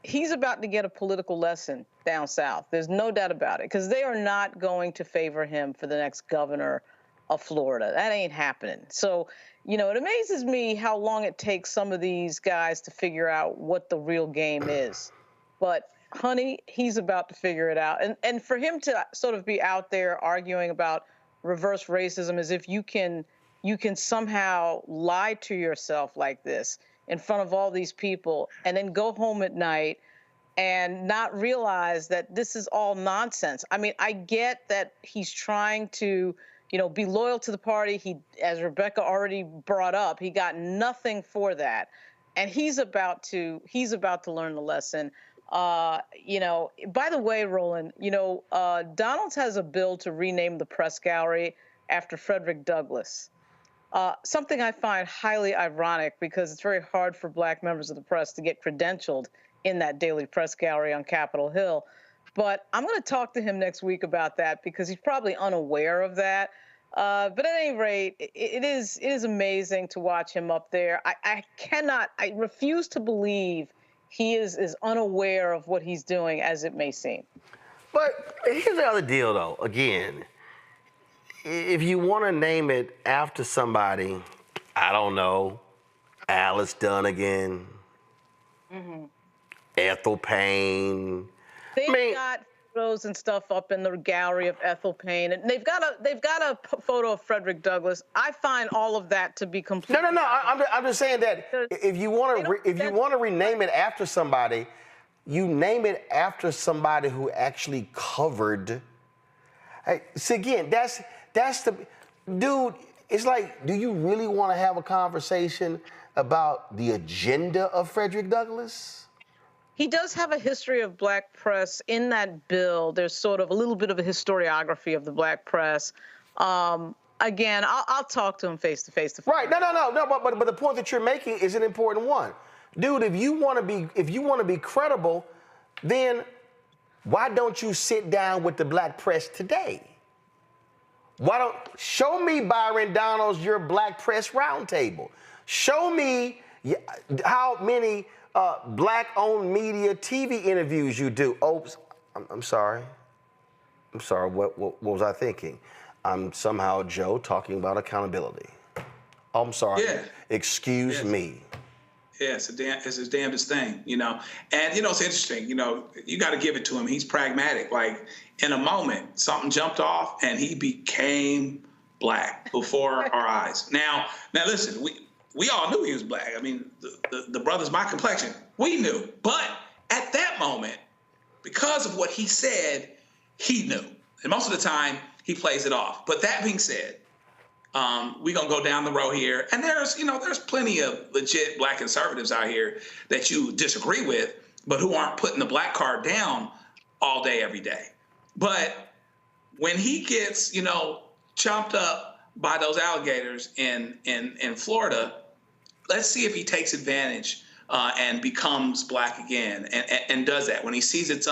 he's about to get a political lesson down south. There's no doubt about it, because they are not going to favor him for the next governor of Florida. That ain't happening. So, it amazes me how long it takes some of these guys to figure out what the real game is. But, honey, he's about to figure it out. And for him to sort of be out there arguing about reverse racism as if you can somehow lie to yourself like this in front of all these people and then go home at night and not realize that this is all nonsense. I get that he's trying to, be loyal to the party. He, as Rebecca already brought up, he got nothing for that. And he's about to learn the lesson. By the way, Roland, Donalds has a bill to rename the press gallery after Frederick Douglass. Something I find highly ironic because it's very hard for black members of the press to get credentialed in that daily press gallery on Capitol Hill. But I'm going to talk to him next week about that because he's probably unaware of that. But at any rate, it is amazing to watch him up there. I refuse to believe he is as unaware of what he's doing as it may seem.
But here's the other deal, though. Again, if you want to name it after somebody, I don't know, Alice Dunnigan, Ethel Payne.
They've got photos and stuff up in the gallery of Ethel Payne, and they've got a photo of Frederick Douglass. I find all of that to be completely.
No. I'm just saying that if you want to rename it after somebody, you name it after somebody who actually covered. Hey, so again, that's the dude. It's like, do you really want to have a conversation about the agenda of Frederick Douglass?
He does have a history of black press in that bill. There's sort of a little bit of a historiography of the black press. Again, I'll talk to him face to face.
Right? No. But the point that you're making is an important one, dude. If you want to be credible, then why don't you sit down with the black press today? Why don't show me, Byron Donalds, your black press roundtable? Show me how many black-owned media TV interviews you do. Oops, I'm sorry. What was I thinking? I'm somehow Joe talking about accountability. I'm sorry.
Yeah.
Excuse me.
Yeah, it's his damnedest thing, And it's interesting. You got to give it to him. He's pragmatic. Like in a moment, something jumped off, and he became black before our eyes. Now, listen. We all knew he was black. The brother's my complexion. We knew. But at that moment, because because of what he said, he knew. And most of the time, he plays it off. But that being said, we're going to go down the road here. And there's plenty of legit black conservatives out here that you disagree with, but who aren't putting the black card down all day, every day. But when he gets, chomped up by those alligators in Florida, let's see if he takes advantage and becomes black again, and does that when he sees its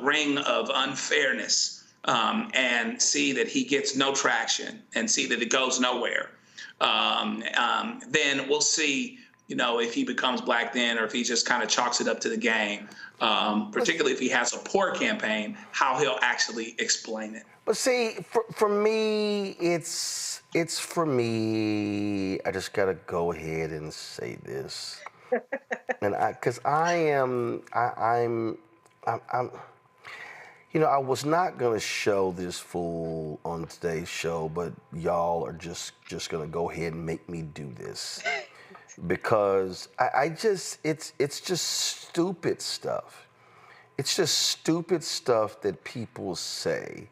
ring of unfairness, and see that he gets no traction, and see that it goes nowhere. Then we'll see, if he becomes black then, or if he just kind of chalks it up to the game. Particularly if he has a poor campaign, how he'll actually explain it.
But see, for me, it's for me. I just gotta go ahead and say this, and because I'm, I was not gonna show this fool on today's show, but y'all are just gonna go ahead and make me do this, because it's just stupid stuff. It's just stupid stuff that people say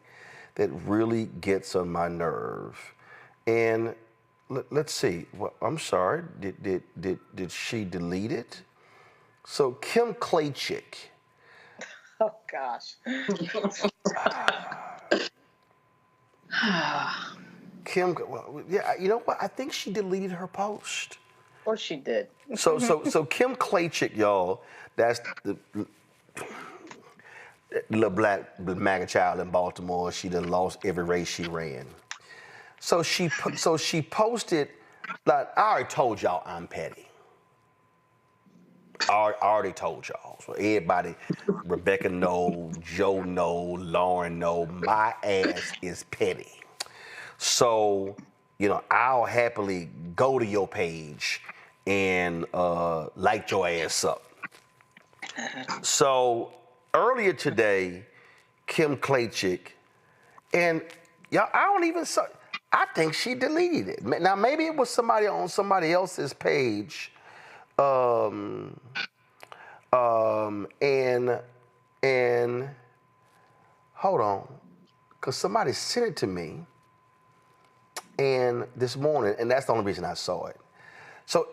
that really gets on my nerve. And let's see. Well, I'm sorry. Did she delete it? So Kim Klacik.
Oh gosh.
Kim. Well, yeah. You know what? I think she deleted her post.
Or she did.
So Kim Klacik, y'all. That's the little black MAGA child in Baltimore. She done lost every race she ran. So she posted, like, I already told y'all I'm petty. I already told y'all. So everybody, Rebecca know, Joe know, Lauren know, my ass is petty. So, I'll happily go to your page and light your ass up. So earlier today, Kim Klacik, and y'all, I think she deleted it. Now maybe it was somebody on somebody else's page, and hold on, because somebody sent it to me, and this morning, and that's the only reason I saw it. So.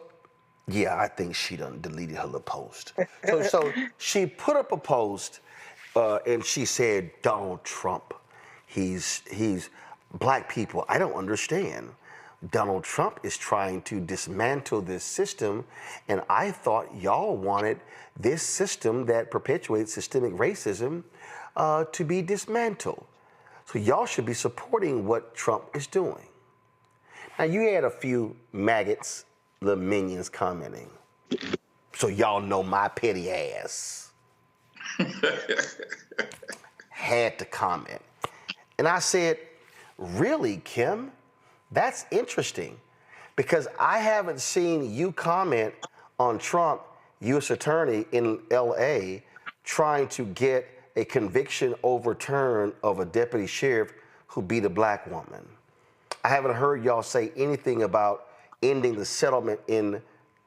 Yeah, I think she done deleted her little post. So she put up a post, and she said, Donald Trump, he's black people. I don't understand. Donald Trump is trying to dismantle this system, and I thought y'all wanted this system that perpetuates systemic racism to be dismantled. So y'all should be supporting what Trump is doing. Now you had a few maggots, the minions commenting. So y'all know my petty ass had to comment. And I said, really, Kim? That's interesting, because I haven't seen you comment on Trump, U.S. Attorney in L.A., trying to get a conviction overturned of a deputy sheriff who beat a black woman. I haven't heard y'all say anything about ending the settlement in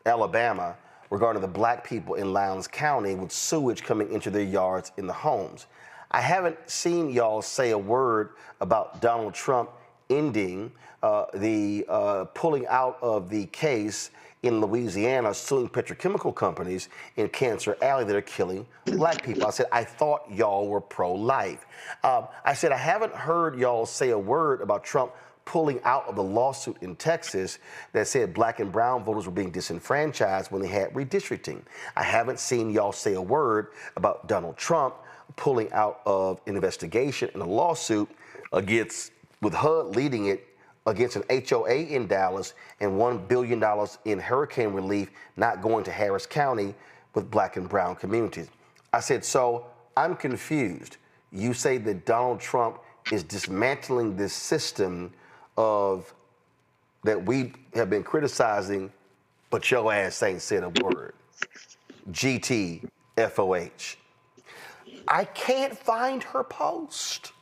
Alabama regarding the black people in Lowndes County with sewage coming into their yards in the homes. I haven't seen y'all say a word about Donald Trump ending the pulling out of the case in Louisiana, suing petrochemical companies in Cancer Alley that are killing black people. I said, I thought y'all were pro-life. I said, I haven't heard y'all say a word about Trump pulling out of the lawsuit in Texas that said black and brown voters were being disenfranchised when they had redistricting. I haven't seen y'all say a word about Donald Trump pulling out of an investigation in a lawsuit against, with HUD leading it, against an HOA in Dallas and $1 billion in hurricane relief not going to Harris County with black and brown communities. I said, so I'm confused. You say that Donald Trump is dismantling this system of that we have been criticizing, but your ass ain't said a word. GTFOH. I can't find her post.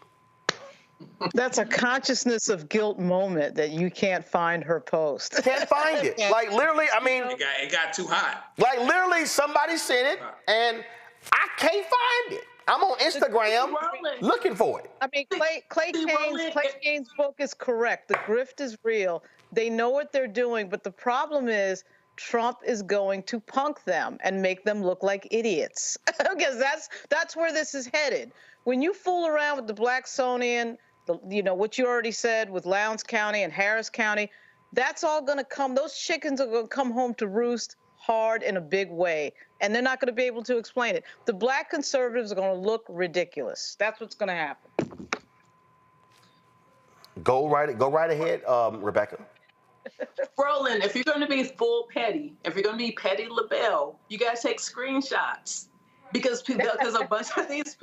That's a consciousness of guilt moment that you can't find her post.
Can't find it. Like literally, I mean,
it got too hot.
Like literally, somebody sent it, and I can't find it. I'm on Instagram looking for it.
I mean, Clay Kane's book is correct. The grift is real. They know what they're doing, but the problem is Trump is going to punk them and make them look like idiots. Because that's where this is headed. When you fool around with the Blacksonian, what you already said with Lowndes County and Harris County, that's all going to come. Those chickens are going to come home to roost hard in a big way, and they're not going to be able to explain it. The black conservatives are going to look ridiculous. That's what's going to happen.
Go right ahead, Rebecca.
Roland, if you're going to be full petty, if you're going to be Petty LaBelle, you got to take screenshots. Because a bunch of these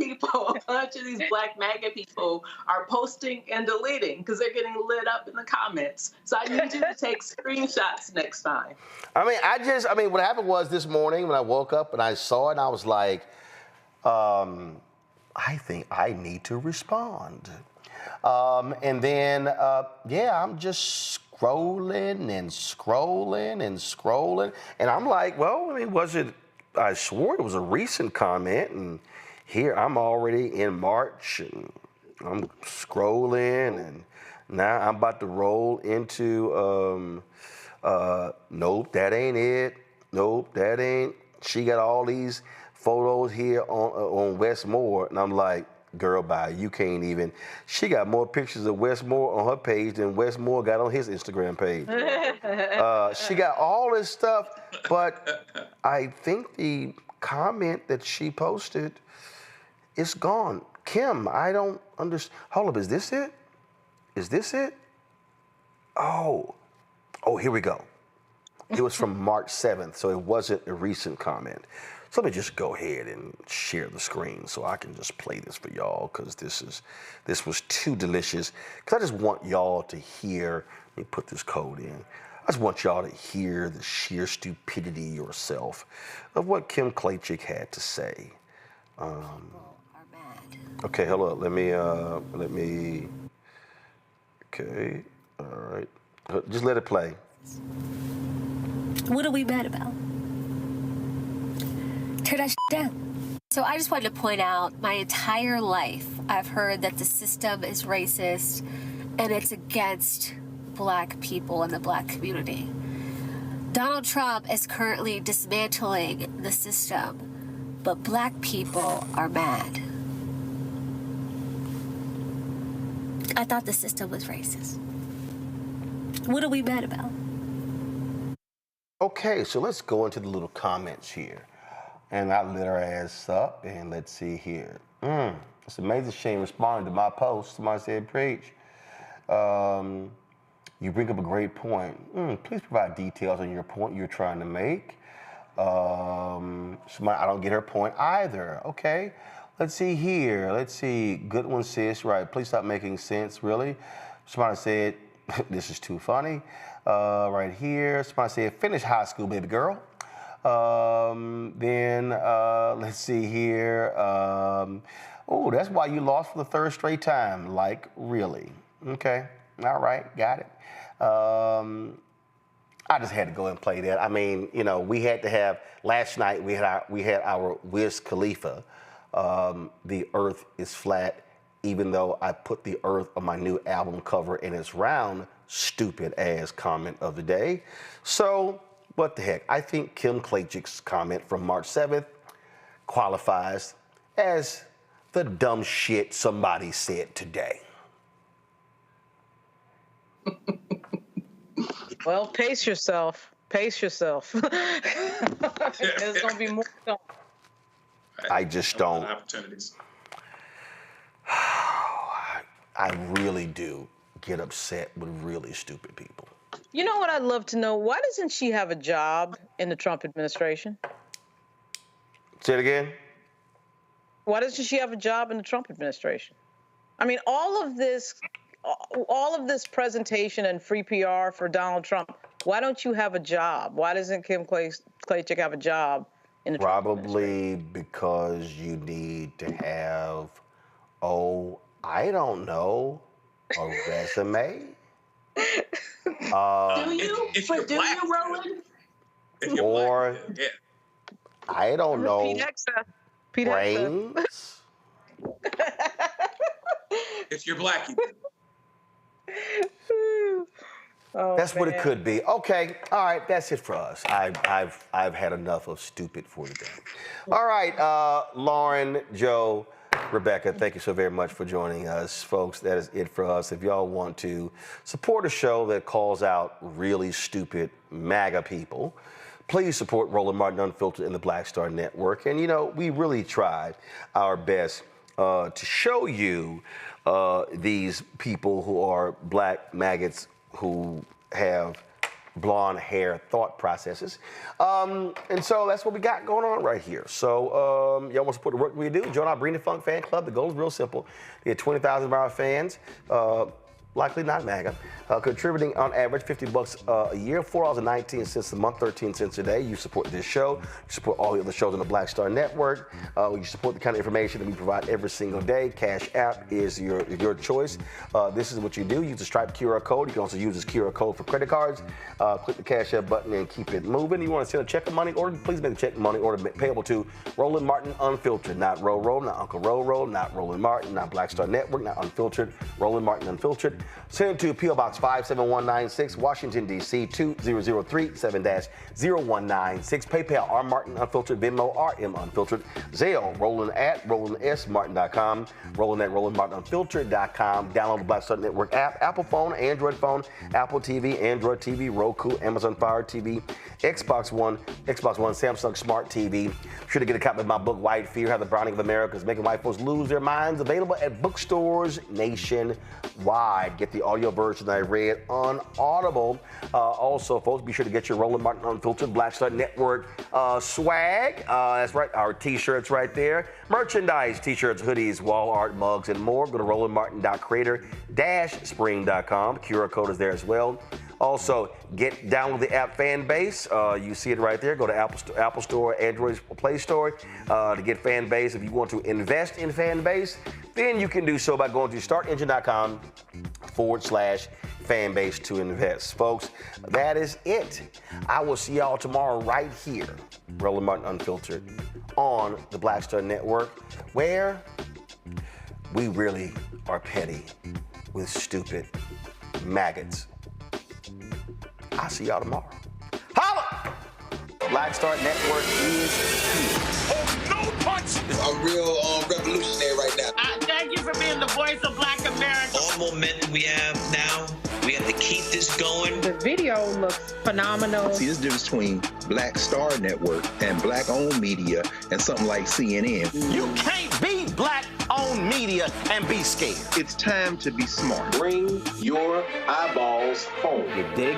black MAGA people are posting and deleting because they're getting lit up in the comments. So I need you to take screenshots next time.
I mean, what happened was this morning when I woke up and I saw it, and I was like, I think I need to respond. And then, I'm just scrolling and scrolling and scrolling. And I'm like, well, I mean, I swore it was a recent comment, and here I'm already in March, and I'm scrolling, and now I'm about to roll into, nope, that ain't it. Nope, that ain't. She got all these photos here on Westmore, and I'm like, girl, bye, you can't even. She got more pictures of Westmore on her page than Westmore got on his Instagram page. She got all this stuff, but I think the comment that she posted is gone. Kim, I don't understand. Hold up, is this it? Is this it? Oh, here we go. It was from March 7th, so it wasn't a recent comment. So let me just go ahead and share the screen so I can just play this for y'all, because this was too delicious. Because I just want y'all to hear, let me put this code in. I just want y'all to hear the sheer stupidity yourself of what Kim Klacik had to say. Okay, hold up. Let me, okay, all right. Just let it play.
What are we mad about? Tear that shit down. So I just wanted to point out, my entire life, I've heard that the system is racist and it's against black people and the black community. Donald Trump is currently dismantling the system, but black people are mad. I thought the system was racist. What are we mad about?
Okay, so let's go into the little comments here. And I lit her ass up, and let's see here. It's amazing she ain't responded to my post. Somebody said, preach. You bring up a great point. Please provide details on your point you're trying to make. I don't get her point either. Okay, let's see here. Let's see. Good one, sis. Right. Please stop making sense. Really. Somebody said, this is too funny. Right here. Somebody said, finish high school, baby girl. Then let's see here. Oh, that's why you lost for the third straight time. Like, really? Okay. All right. Got it. I just had to go and play that. I mean, we had to have, last night we had our Wiz Khalifa, The Earth is Flat, even though I put the Earth on my new album cover and it's round, stupid ass comment of the day. So, what the heck? I think Kim Klacik's comment from March 7th qualifies as the dumb shit somebody said today.
Well, pace yourself. Pace yourself. There's going to be more stuff.
I just don't.
Opportunities.
I really do get upset with really stupid people.
You know what I'd love to know? Why doesn't she have a job in the Trump administration?
Say it again?
Why doesn't she have a job in the Trump administration? I mean, all of this presentation and free PR for Donald Trump, why don't you have a job? Why doesn't Kim Klacik have a job in the Trump administration?
Probably because you need to have, I don't know, a resume.
Do you, Roland?
Or, I don't know. brains.
If you're black, you
Oh, that's man. What it could be. Okay, all right, that's it for us. I've had enough of stupid for today. All right, Lauren, Joe, Rebecca, thank you so very much for joining us, folks. That is it for us. If y'all want to support a show that calls out really stupid MAGA people, please support Roland Martin Unfiltered and the Black Star Network. And you know, we really tried our best to show you these people who are black maggots who have blonde hair thought processes. And so that's what we got going on right here. So y'all want to support the work we do? Join our Bring the Funk fan club. The goal is real simple. We get 20,000 of our fans, likely not MAGA, contributing on average $50 a year, $4.19 a month, 13 cents a day. You support this show. You support all the other shows on the Black Star Network. You support the kind of information that we provide every single day. Cash App is your choice. This is what you do. Use the Stripe QR code. You can also use this QR code for credit cards. Click the Cash App button and keep it moving. You want to send a check or money order? Please make a check and money order payable to Roland Martin Unfiltered, not Ro, not Uncle Ro, not Roland Martin, not Black Star Network, not Unfiltered, Roland Martin Unfiltered. Send it to P.O. Box 57196, Washington, D.C. 20037-0196. PayPal, R. Martin Unfiltered. Venmo, RM Unfiltered. Zelle, Roland at RolandSMartin.com. Roland at RolandMartinUnfiltered.com. Download the Black Star Network app. Apple phone, Android phone, Apple TV, Android TV, Roku, Amazon Fire TV, Xbox One, Samsung Smart TV. Be sure to get a copy of my book, White Fear, How the Browning of America is Making White Folks Lose Their Minds. Available at bookstores nationwide. Get the audio version I read on Audible. Also, folks, be sure to get your Roland Martin Unfiltered Black Star Network swag. That's right, our t-shirts right there. Merchandise, t-shirts, hoodies, wall art, mugs, and more. Go to rolandmartin.creator-spring.com. QR code is there as well. Also, download the app Fanbase. You see it right there. Go to Apple Store, Android Play Store to get Fanbase. If you want to invest in Fanbase, then you can do so by going to startengine.com/Fanbase to invest. Folks, that is it. I will see y'all tomorrow right here, Roland Martin Unfiltered, on the Black Star Network, where we really are petty with stupid maggots. I'll see y'all tomorrow. Holla! Black Star Network is here.
Oh, no punch! I'm real revolutionary right now.
Thank you for being the voice of Black America.
All the momentum we have now, we have to keep this going.
The video looks phenomenal.
See, there's a difference between Black Star Network and black-owned media and something like CNN.
You can't be black-owned media and be scared.
It's time to be smart.
Bring your eyeballs home.
You dig?